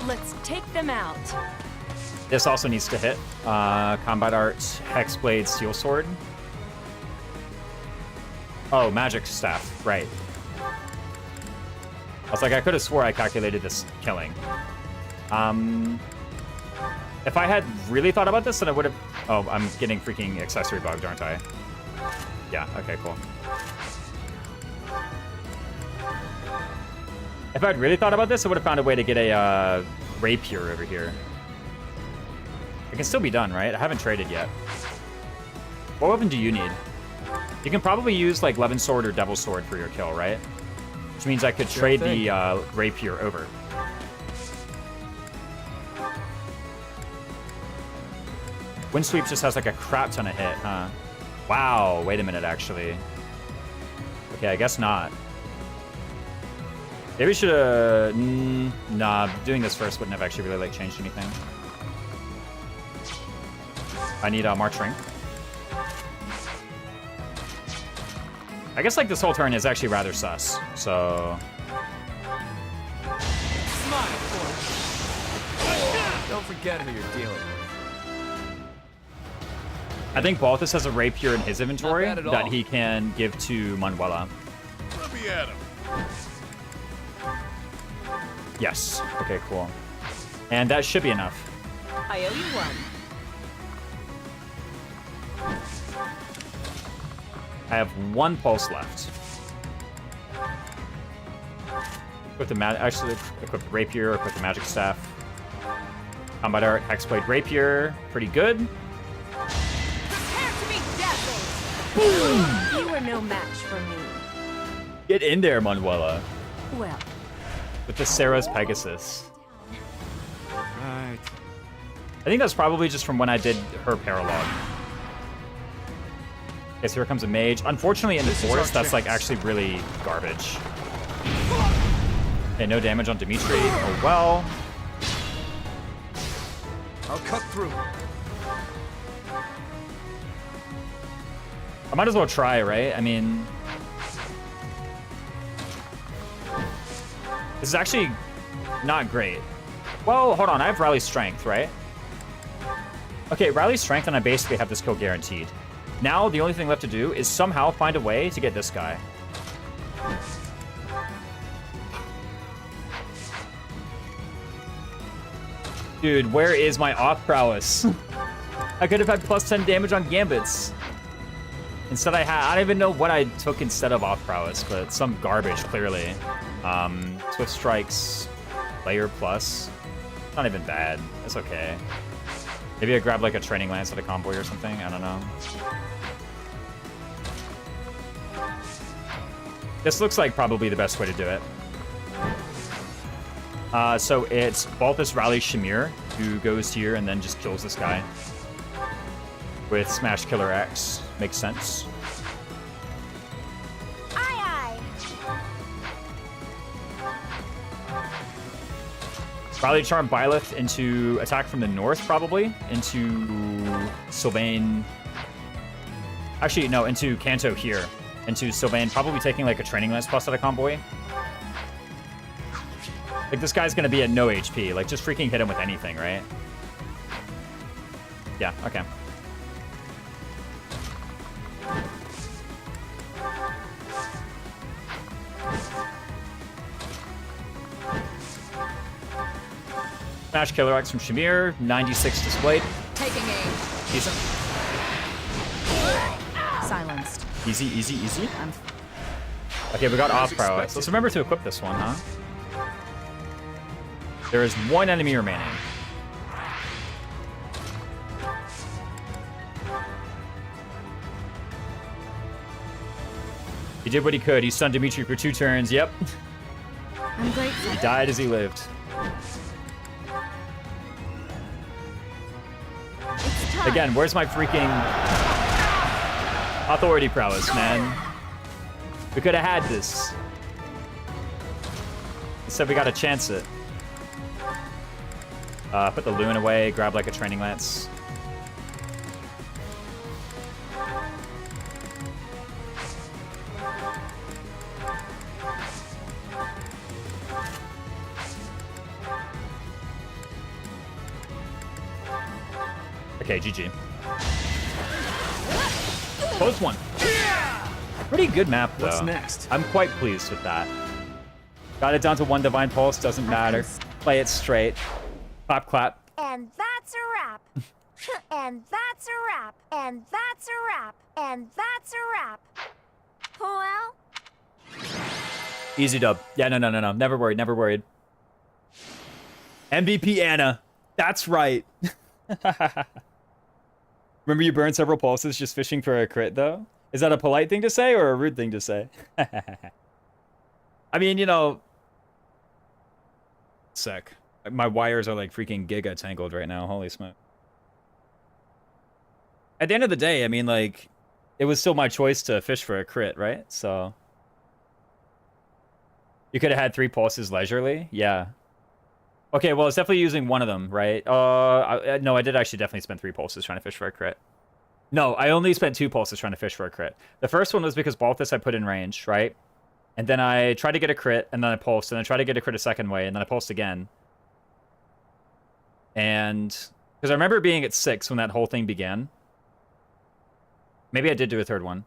Let's take them out. This also needs to hit. Combat Art, Hexblade, Steel Sword. Oh, Magic Staff, right. I was like, I could have swore I calculated this killing. If I had really thought about this, then I would have... Oh, I'm getting freaking accessory bugged, aren't I? Yeah, okay, cool. If I'd really thought about this, I would have found a way to get a rapier over here. It can still be done, right? I haven't traded yet. What weapon do you need? You can probably use like Levin Sword or Devil Sword for your kill, right? Which means I could trade the rapier over. Windsweep just has like a crap ton of hit, huh? Wow, wait a minute, actually. Okay, I guess not. Maybe we should have... nah, doing this first wouldn't have actually really like changed anything. I need a March Ring. I guess like this whole turn is actually rather sus, so... Smile for it. Don't forget who you're dealing with. I think Balthus has a rapier in his inventory Not bad at that all. he can give to Manuela. We'll be the atom. Yes. Okay, cool. And that should be enough. I owe you one. I have 1 pulse left. Equip the actually equip the rapier, equip the magic staff. Combat art, hexblade rapier, pretty good. Prepare to be dazzled. You are no match for me. Get in there, Manuela. Well, With the Sarah's Pegasus. Right. I think that's probably just from when I did her paralogue. Okay, so here comes a mage. Unfortunately, in the This is forest, our that's like chance. actually really garbage. Okay, no damage on Dimitri. Oh well. I'll cut through. I might as well try, right? I mean, this is actually not great. Well, hold on. I have Rally Strength, right? Okay, Rally Strength, and I basically have this kill guaranteed. Now, the only thing left to do is somehow find a way to get this guy. Dude, where is my off prowess? I could have had plus 10 damage on gambits. Instead, I don't even know what I took instead of off prowess, but some garbage, clearly. Swift strikes, layer plus. Not even bad. It's okay. Maybe I grab like a training lance at a convoy or something. I don't know. This looks like probably the best way to do it. So it's Balthus rallies Shamir, who goes here and then just kills this guy with Smash Killer X. Makes sense. Aye, aye. Rally Charm Byleth into attack from the north, probably. Into Sylvain. Actually, no, into Kanto here. Into Sylvain, probably taking like a Training Lance plus at a convoy. Like, this guy's gonna be at no HP. Like, just freaking hit him with anything, right? Yeah, okay. Smash Killer X from Shamir, 96 displayed. taking aim. Decent. Silenced. Easy, easy, easy. I'm Okay, we got off prowess. Let's remember to equip this one, huh? There is 1 enemy remaining. He did what he could. He stunned Dimitri for 2 turns. Yep. I'm grateful. He died as he lived. It's time. Again, where's my freaking authority prowess, man? We could have had this. Instead, we got to chance it. Put the Loon away, grab like a Training Lance. Okay, GG. Close one. Pretty good map, though. What's next? I'm quite pleased with that. Got it down to 1 Divine Pulse, doesn't matter. Play it straight. Clap, clap. And that's a wrap. And that's a wrap. And that's a wrap. And that's a wrap. Well, Easy dub. Yeah, no. Never worried, never worried. MVP Anna. That's right. Remember you burned several pulses just fishing for a crit, though? Is that a polite thing to say or a rude thing to say? I mean, you know... Sick. My wires are like freaking giga tangled right now. Holy smoke. At the end of the day, I mean, like, it was still my choice to fish for a crit, right? So... You could have had 3 pulses leisurely? Yeah. Okay, well, it's definitely using one of them, right? No, I did actually definitely spend 3 pulses trying to fish for a crit. No, I only spent 2 pulses trying to fish for a crit. The first one was because Balthus I put in range, right? And then I tried to get a crit, and then I pulsed, and then I tried to get a crit a second way, and then I pulsed again. And... Because I remember being at 6 when that whole thing began. Maybe I did do a third one.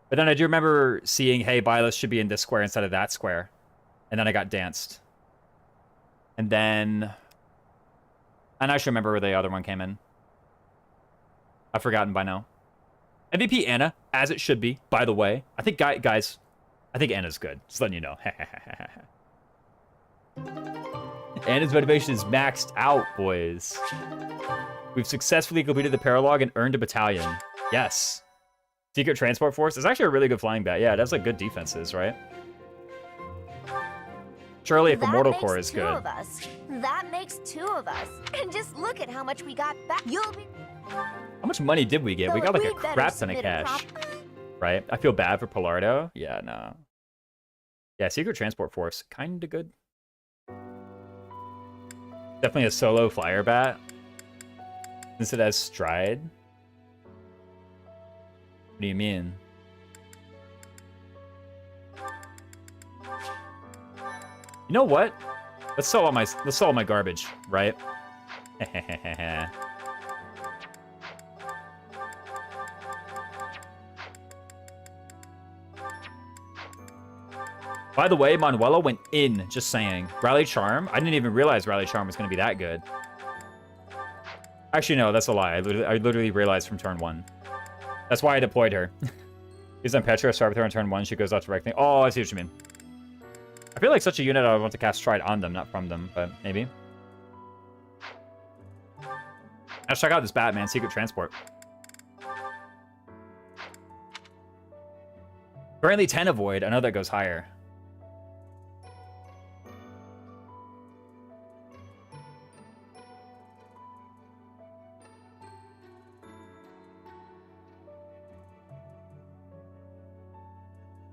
But then I do remember seeing, hey, Byleth should be in this square instead of that square. And then I got danced. And then... I actually remember where the other one came in. I've forgotten by now. MVP Anna, as it should be, by the way. I think, guys, I think Anna's good. Just letting you know. Anna's motivation is maxed out, boys. We've successfully completed the paralog and earned a battalion. Yes. Secret Transport Force is actually a really good flying bat. Yeah, it has like good defenses, right? Surely if a Mortal Core is good. Of us. That makes 2 of us. And just look at how much we got back. You'll be... How much money did we get? We got like a crap ton of cash. Right? I feel bad for Polardo. Yeah, no. Yeah, Secret Transport Force. Kinda good. Definitely a solo flyer bat. Since it has stride. What do you mean? You know what? Let's sell all my garbage, right? By the way, Manuela went in, just saying. Rally Charm? I didn't even realize Rally Charm was going to be that good. Actually, no, that's a lie. I literally realized from turn 1. That's why I deployed her. He's on Petra, start with her on turn 1. She goes out directly. Oh, I see what you mean. I feel like such a unit I would want to cast Stride on them, not from them, but maybe. Let's check out this Batman, Secret Transport. Currently 10 avoid. I know that goes higher.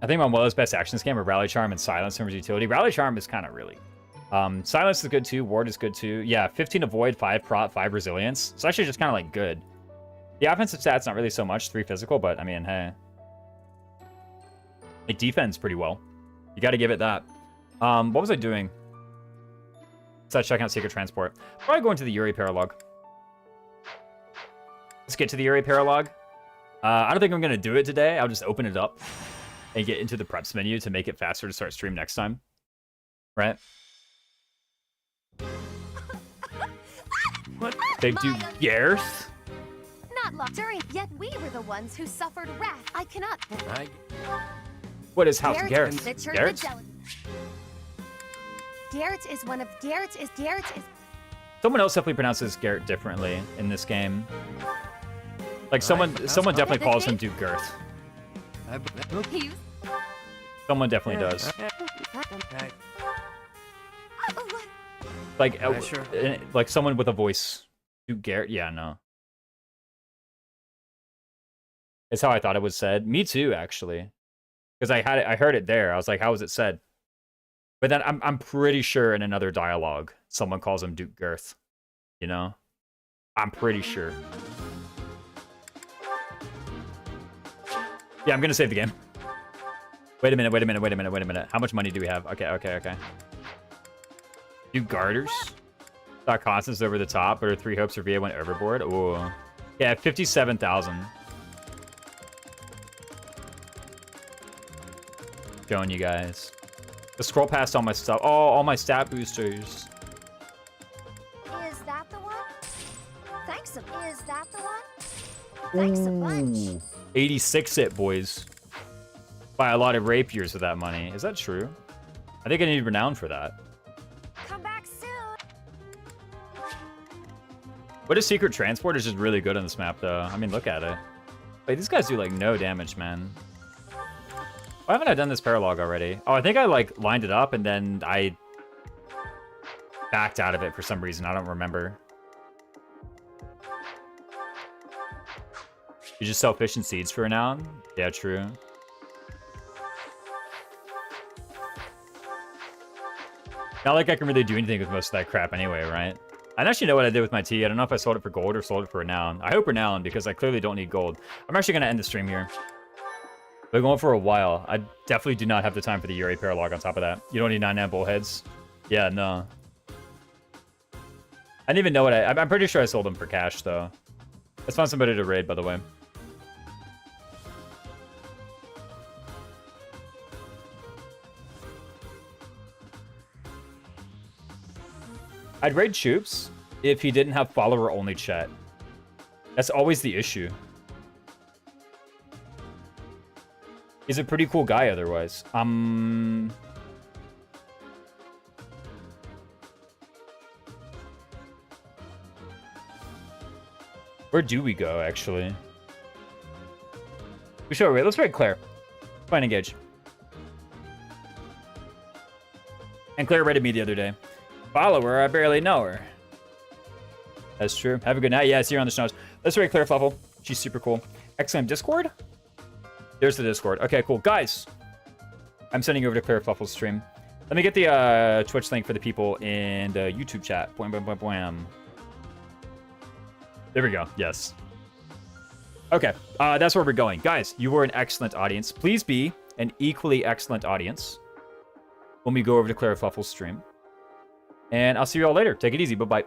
I think Manuela's best action scam are Rally Charm and Silence in terms of utility. Rally Charm is kind of really. Silence is good too. Ward is good too. Yeah, 15 avoid, 5 prot, 5 resilience. It's actually just kind of like good. The offensive stats not really so much. 3 physical, but I mean, hey. It defends pretty well. You got to give it that. What was I doing? Besides checking out Secret Transport. Probably going to the Yuri Paralog. Let's get to the Yuri Paralog. I don't think I'm going to do it today. I'll just open it up and get into the preps menu to make it faster to start stream next time. Right? What? They do Garth? Not long during, yet we were the ones who suffered wrath. I cannot. What is House Gareth? Gareth is one of Gareth is. Someone else definitely pronounces Garrett differently in this game. Like someone definitely calls him Duke Girth. Someone definitely does. Like, like someone with a voice. Duke Garrett? Yeah, no. It's how I thought it was said. Me too, actually. Because I heard it there. I was like, how was it said? But then I'm pretty sure in another dialogue, someone calls him Duke Girth. You know? I'm pretty sure. Yeah, I'm gonna save the game. Wait a minute. How much money do we have? Okay. Do garters? Thought Constance over the top, but her 3 hopes for VA went overboard. Ooh. Yeah, 57,000. Showing you guys. The scroll past all my stuff. Oh, all my stat boosters. Is that the one? Thanks. Is that the one? Thanks a bunch. 86 it, boys. Buy a lot of rapiers with that money. Is that true? I think I need renown for that. Come back soon. What is Secret Transport is just really good on this map, though. I mean, look at it. Wait, these guys do, like, no damage, man. Why haven't I done this paralog already? Oh, I think I, like, lined it up, and then I backed out of it for some reason. I don't remember. You just sell fish and seeds for renown? Yeah, true. Not like I can really do anything with most of that crap anyway, right? I don't actually know what I did with my tea. I don't know if I sold it for gold or sold it for renown. I hope renown, because I clearly don't need gold. I'm actually going to end the stream here. Been going for a while. I definitely do not have the time for the Yuri Paralog on top of that. You don't need 9 bullheads? Yeah, no. I didn't even know what I'm pretty sure I sold them for cash, though. Let's find somebody to raid, by the way. I'd raid Choops if he didn't have follower-only chat. That's always the issue. He's a pretty cool guy otherwise. Where do we go, actually? We should wait. Let's raid Claire. Fine, engage. And Claire raided me the other day. Follower, I barely know her. That's true. Have a good night. Yeah, see you on the snows. Let's raid Claire Fluffle. She's super cool. XM Discord? There's the Discord. Okay, cool. Guys, I'm sending you over to Claire Fluffle's stream. Let me get the Twitch link for the people in the YouTube chat. Boing, boing, boing, boing. There we go. Yes. Okay, that's where we're going. Guys, you were an excellent audience. Please be an equally excellent audience when we go over to Claire Fluffle's stream. And I'll see you all later. Take it easy. Bye-bye.